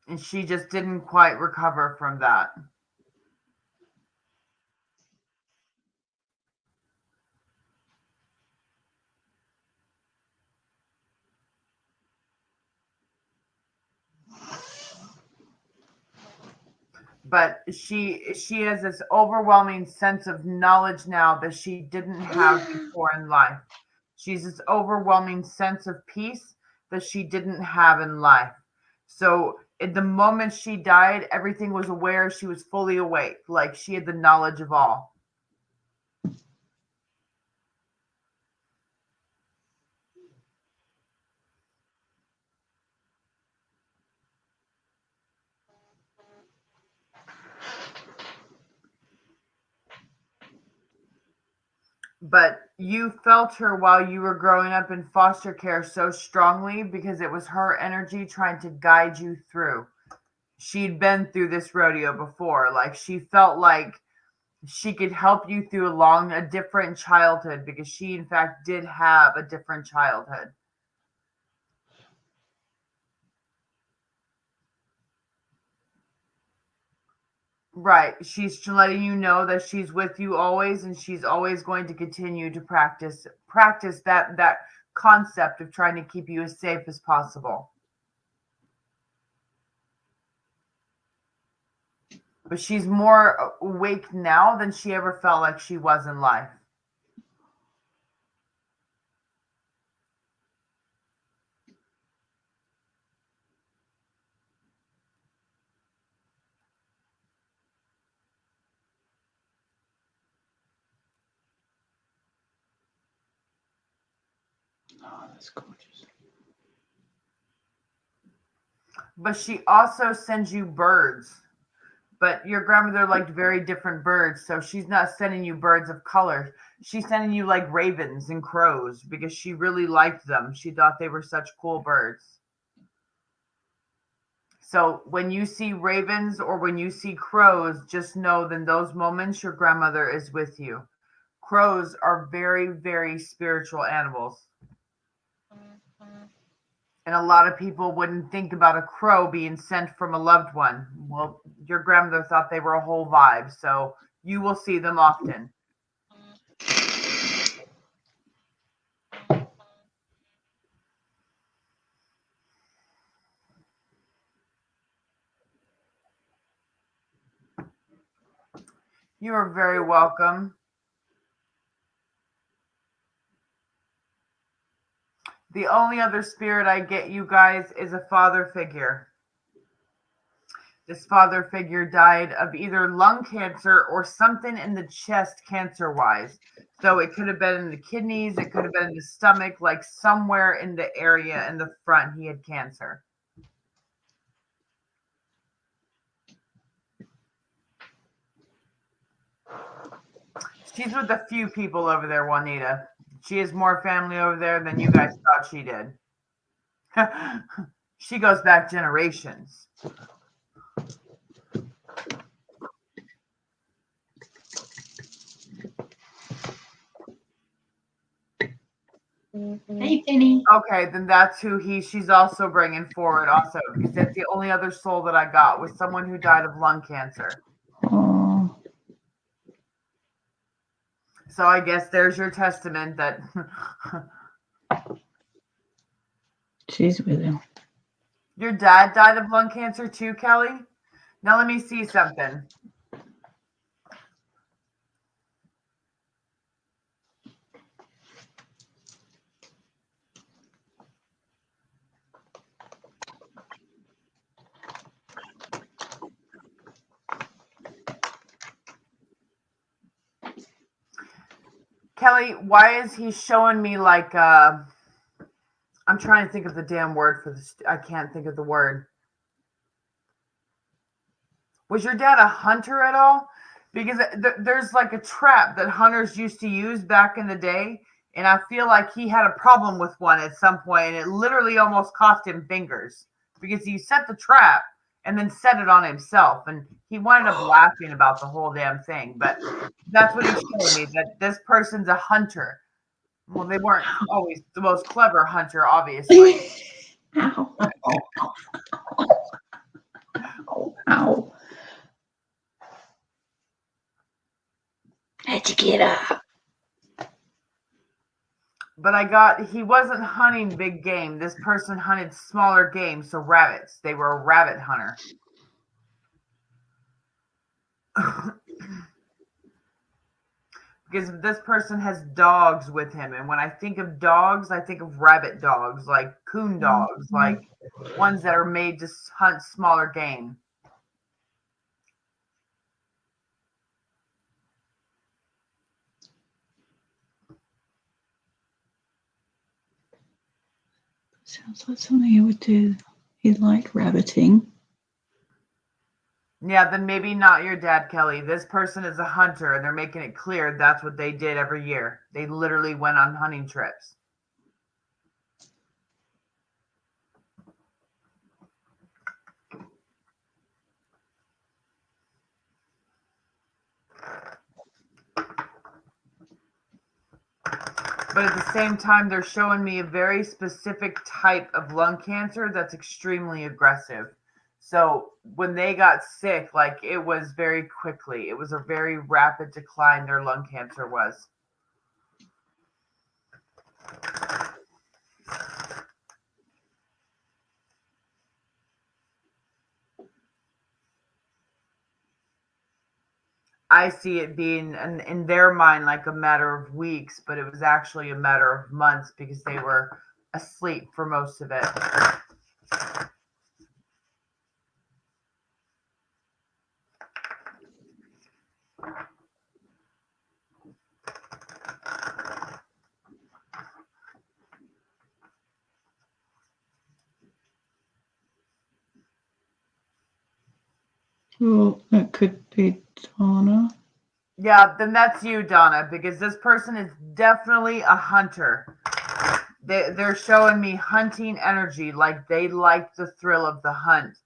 And she just didn't quite recover from that. But she has this overwhelming sense of knowledge now that she didn't have before in life. She's this overwhelming sense of peace that she didn't have in life. So at the moment she died, everything was aware. She was fully awake, like she had the knowledge of all. But you felt her while you were growing up in foster care so strongly because it was her energy trying to guide you through. She'd been through this rodeo before. Like she felt like she could help you through along a different childhood because she, in fact, did have a different childhood. Right. She's letting you know that she's with you always, and she's always going to continue to practice that concept of trying to keep you as safe as possible. But she's more awake now than she ever felt like she was in life. Oh, that's gorgeous. But she also sends you birds. But your grandmother liked very different birds, so she's not sending you birds of color. She's sending you like ravens and crows because she really liked them. She thought they were such cool birds. So when you see ravens or when you see crows, just know that in those moments your grandmother is with you. Crows are very, very spiritual animals. And a lot of people wouldn't think about a crow being sent from a loved one. Well, your grandmother thought they were a whole vibe, so you will see them often. You are very welcome. The only other spirit I get, you guys, is a father figure. This father figure died of either lung cancer or something in the chest cancer-wise. So it could have been in the kidneys, it could have been in the stomach, like somewhere in the area in the front he had cancer. She's with a few people over there, Juanita. She has more family over there than you guys thought she did. She goes back generations. Hey, Penny. Okay, then that's who she's also bringing forward also, because that's the only other soul that I got was someone who died of lung cancer. Oh. So I guess there's your testament that She's with him. your dad died of lung cancer too, Kelly? Now let me see something. Kelly, why is he showing me like I'm trying to think of the damn word for this. I can't think of the word. Was your dad a hunter at all? Because there's like a trap that hunters used to use back in the day, and I feel like he had a problem with one at some point, and it literally almost cost him fingers because he set the trap and then set it on himself, and he wound up laughing about the whole damn thing. But that's what he's showing me, that this person's a hunter. Well, they weren't always the most clever hunter, obviously. Ow. Ow. How'd you get up? But he wasn't hunting big game. This person hunted smaller game, so rabbits. They were a rabbit hunter. Because this person has dogs with him. And when I think of dogs, I think of rabbit dogs, like coon dogs, like ones that are made to hunt smaller game. Sounds like something he would do. He'd like rabbiting. Yeah, then maybe not your dad, Kelly. This person is a hunter, and they're making it clear that's what they did every year. They literally went on hunting trips. But at the same time, they're showing me a very specific type of lung cancer that's extremely aggressive. So when they got sick, like it was very quickly. It was a very rapid decline their lung cancer was. I see it being in their mind like a matter of weeks, but it was actually a matter of months because they were asleep for most of it. Well, that could be Donna. Yeah, then that's you, Donna, because this person is definitely a hunter. They're showing me hunting energy, like they like the thrill of the hunt.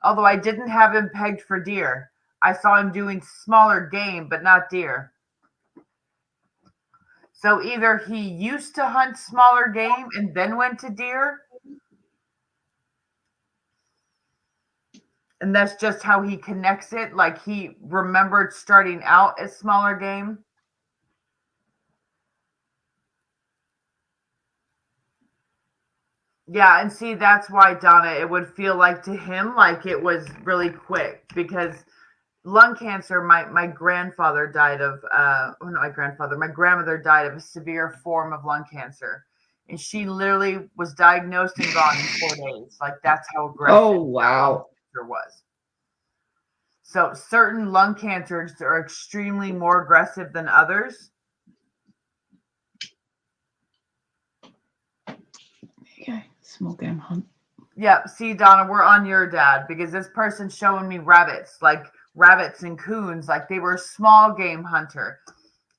Although I didn't have him pegged for deer. I saw him doing smaller game, but not deer. So either he used to hunt smaller game and then went to deer, and that's just how he connects it. Like he remembered starting out as smaller game. Yeah, and see, that's why, Donna, it would feel like to him like it was really quick because lung cancer, my grandfather died of my grandmother died of a severe form of lung cancer. And she literally was diagnosed and gone in 4 days. Like that's how aggressive wow. cancer was. So certain lung cancers are extremely more aggressive than others. Okay, small game hunt. Yep. See, Donna, we're on your dad because this person's showing me rabbits, like rabbits and coons, like they were a small game hunter.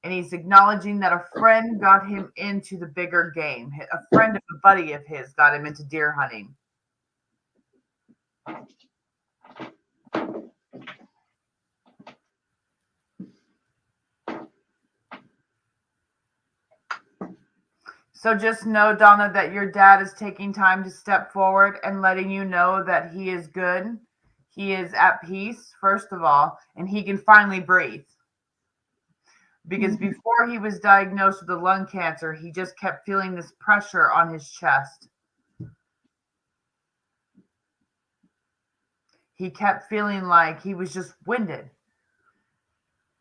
And he's acknowledging that a friend got him into the bigger game. A friend of a buddy of his got him into deer hunting. So just know, Donna, that your dad is taking time to step forward and letting you know that he is good. He is at peace, first of all, and he can finally breathe. Because before he was diagnosed with the lung cancer, he just kept feeling this pressure on his chest. He kept feeling like he was just winded.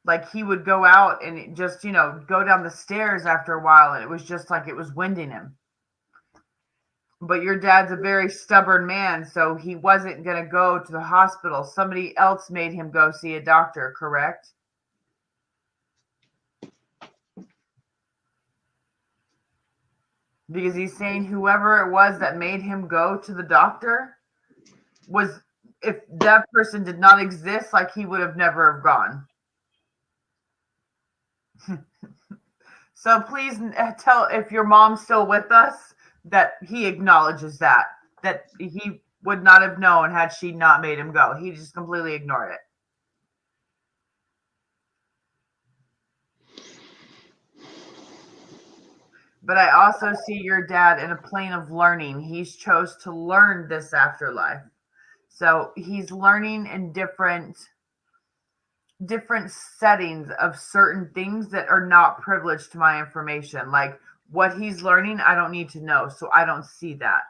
Like he would go out and just, go down the stairs after a while, and it was just like it was winding him. But your dad's a very stubborn man, so he wasn't going to go to the hospital. Somebody else made him go see a doctor, correct? Because he's saying whoever it was that made him go to the doctor if that person did not exist, like he would have never have gone. So please tell if your mom's still with us that he acknowledges that he would not have known had she not made him go. He just completely ignored it. But I also see your dad in a plane of learning. He's chose to learn this afterlife. So he's learning in different settings of certain things that are not privileged to my information. Like What he's learning, I don't need to know, so I don't see that.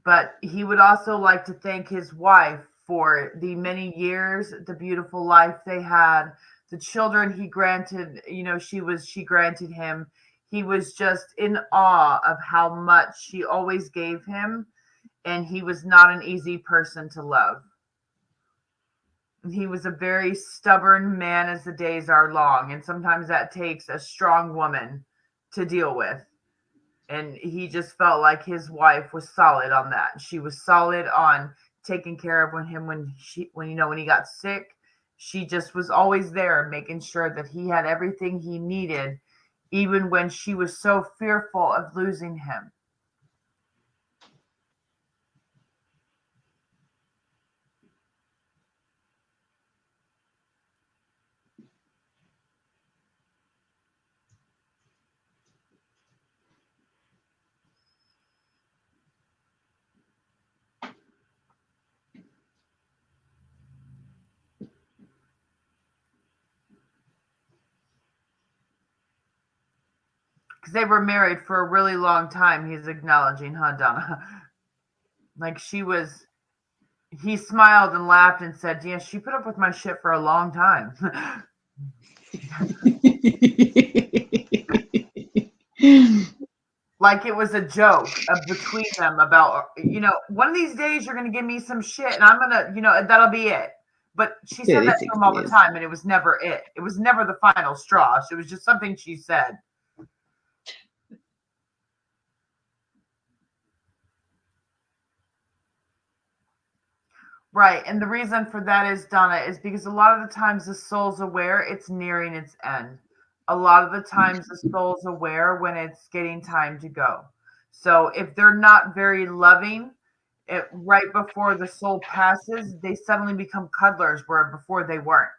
But he would also like to thank his wife for the many years, the beautiful life they had, the children he granted, she granted him. He was just in awe of how much she always gave him, and he was not an easy person to love. He was a very stubborn man as the days are long, and sometimes that takes a strong woman to deal with. And he just felt like his wife was solid on that. She was solid on taking care of him when he got sick. She just was always there, making sure that he had everything he needed, even when she was so fearful of losing him. Because they were married for a really long time, he's acknowledging, huh, Donna? Like he smiled and laughed and said, yeah, she put up with my shit for a long time. Like it was a joke between them about, one of these days you're going to give me some shit and I'm going to, that'll be it. But she said that to him all the time, and it was never it. It was never the final straw. It was just something she said. Right. And the reason for that is, Donna, is because a lot of the times the soul's aware it's nearing its end. A lot of the times the soul's aware when it's getting time to go. So if they're not very loving, right before the soul passes, they suddenly become cuddlers where before they weren't.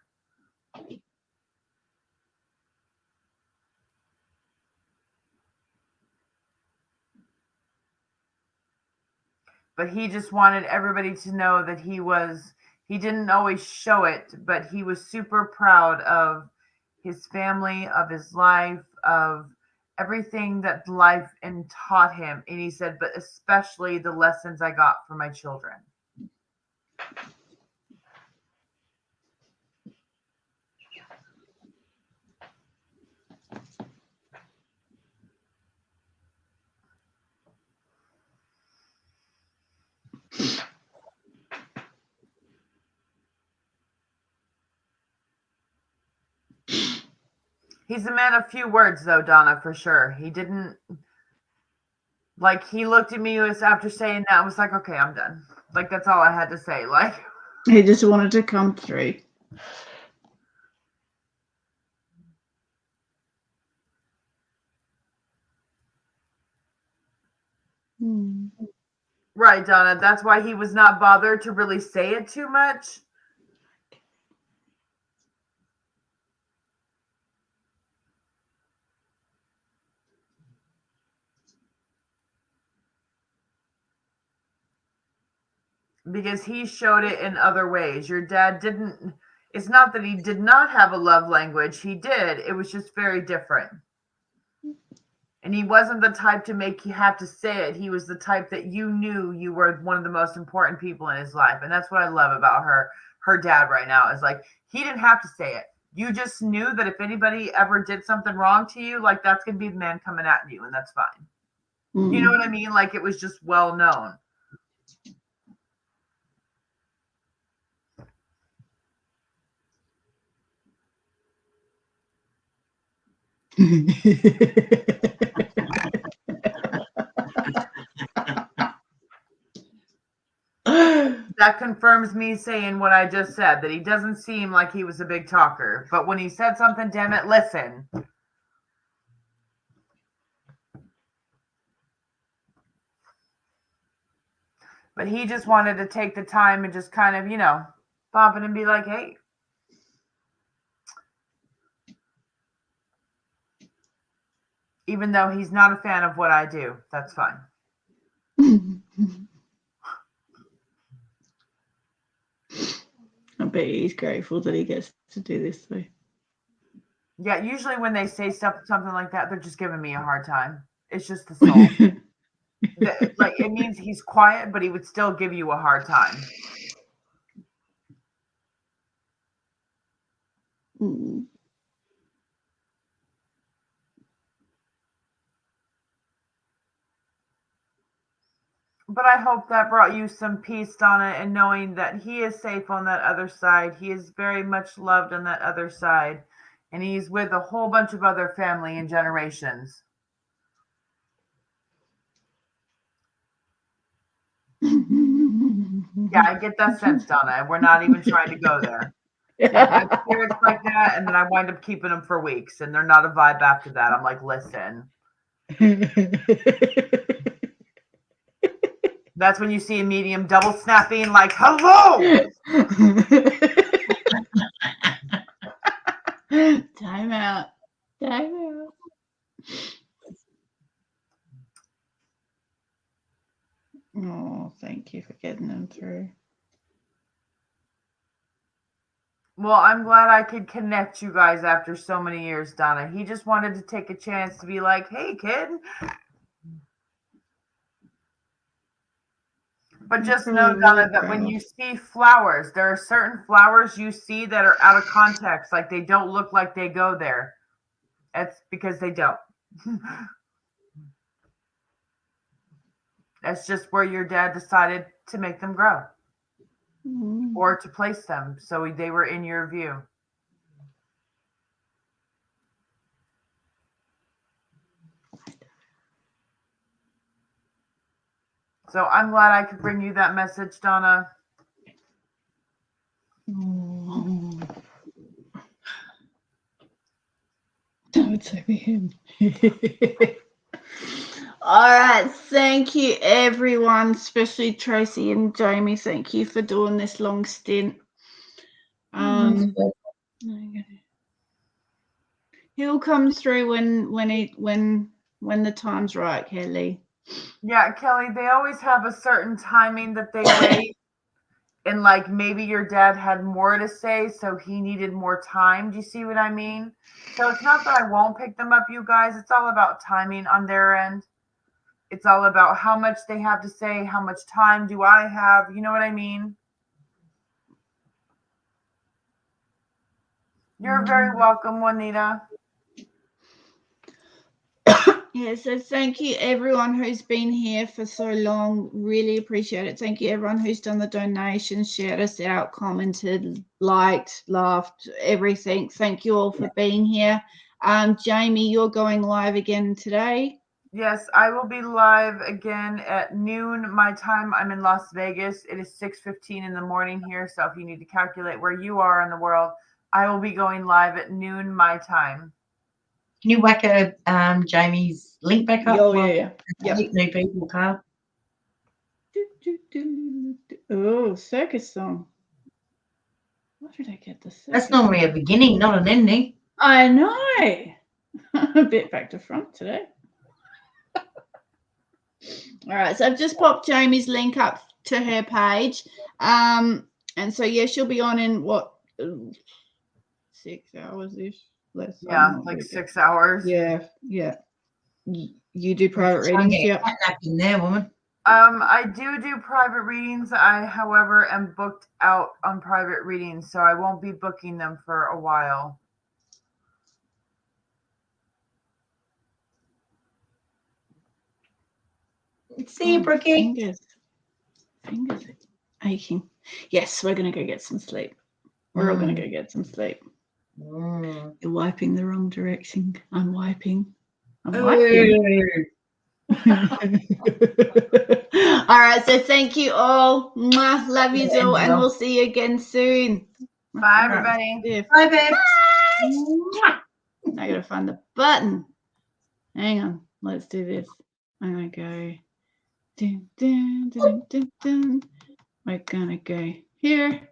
But he just wanted everybody to know that he didn't always show it, but he was super proud of his family, of his life, of everything that life and taught him. And he said, but especially the lessons I got from my children. He's a man of few words, though, Donna, for sure. He didn't, like, he looked at me after saying that, was like, okay, I'm done. Like, that's all I had to say. Like, he just wanted to come through. Right, Donna. That's why he was not bothered to really say it too much. Because he showed it in other ways. Your dad didn't. It's not that he did not have a love language. He did. It was just very different. And he wasn't the type to make you have to say it. He was the type that you knew you were one of the most important people in his life. And that's what I love about her dad right now, is like, he didn't have to say it. You just knew that if anybody ever did something wrong to you, like, that's going to be the man coming at you, and that's fine. You know what I mean? Like, it was just well known. That confirms me saying what I just said, that he doesn't seem like he was a big talker. But when he said something, damn it, listen. But he just wanted to take the time and just kind of, bump it and be like, hey. Even though he's not a fan of what I do, that's fine. I bet he's grateful that he gets to do this though. Yeah, usually when they say something like that, they're just giving me a hard time. It's just the soul. Like it means he's quiet, but he would still give you a hard time. Mm. But I hope that brought you some peace, Donna, and knowing that he is safe on that other side. He is very much loved on that other side. And he's with a whole bunch of other family and generations. Yeah, I get that sense, Donna. We're not even trying to go there. I have spirits like that, and then I wind up keeping them for weeks, and they're not a vibe after that. I'm like, listen. That's when you see a medium double snapping, like, hello! Time out. Time out. Oh, thank you for getting them through. Well, I'm glad I could connect you guys after so many years, Donna. He just wanted to take a chance to be like, hey, kid. But just know, Donna, that when you see flowers, there are certain flowers you see that are out of context. Like they don't look like they go there. That's because they don't. That's just where your dad decided to make them grow. Or to place them so they were in your view. So I'm glad I could bring you that message, Donna. Don't say him. All right, thank you everyone, especially Tracy and Jamie. Thank you for doing this long stint. He'll come through when the time's right, Kelly. Yeah, Kelly, they always have a certain timing that they wait. And like maybe your dad had more to say, so he needed more time. Do you see what I mean? So it's not that I won't pick them up, you guys. It's all about timing on their end. It's all about how much they have to say, how much time do I have? You know what I mean? You're very welcome, Juanita. Yeah, so thank you everyone who's been here for so long. Really appreciate it. Thank you everyone who's done the donations, shared us out, commented, liked, laughed, everything. Thank you all for being here. Jamie, you're going live again today. Yes, I will be live again at noon my time. I'm in Las Vegas. It is 6:15 in the morning here, so if you need to calculate where you are in the world, I will be going live at noon my time. Can you whack Jamie's link back up? Oh, yeah. New people, Carl. Oh, circus song. Why did I get the circus? That's normally a beginning, not an ending. I know. A bit back to front today. All right, so I've just popped Jamie's link up to her page. And so, yeah, she'll be on in what, 6 hours-ish? Yeah, like 6 hours. Yeah. You do private readings? Yeah. In there, woman. I do private readings. I, however, am booked out on private readings, so I won't be booking them for a while. See you, Brookie. Fingers aching. Yes, we're going to go get some sleep. We're all going to go get some sleep. You're wiping the wrong direction. I'm wiping. All right, so thank you all. Mwah, love you all, and we'll see you again soon. Bye, everybody. Bye, babe. I gotta find the button. Hang on, let's do this. I'm gonna go. Dun, dun, dun, dun, dun. We're gonna go here.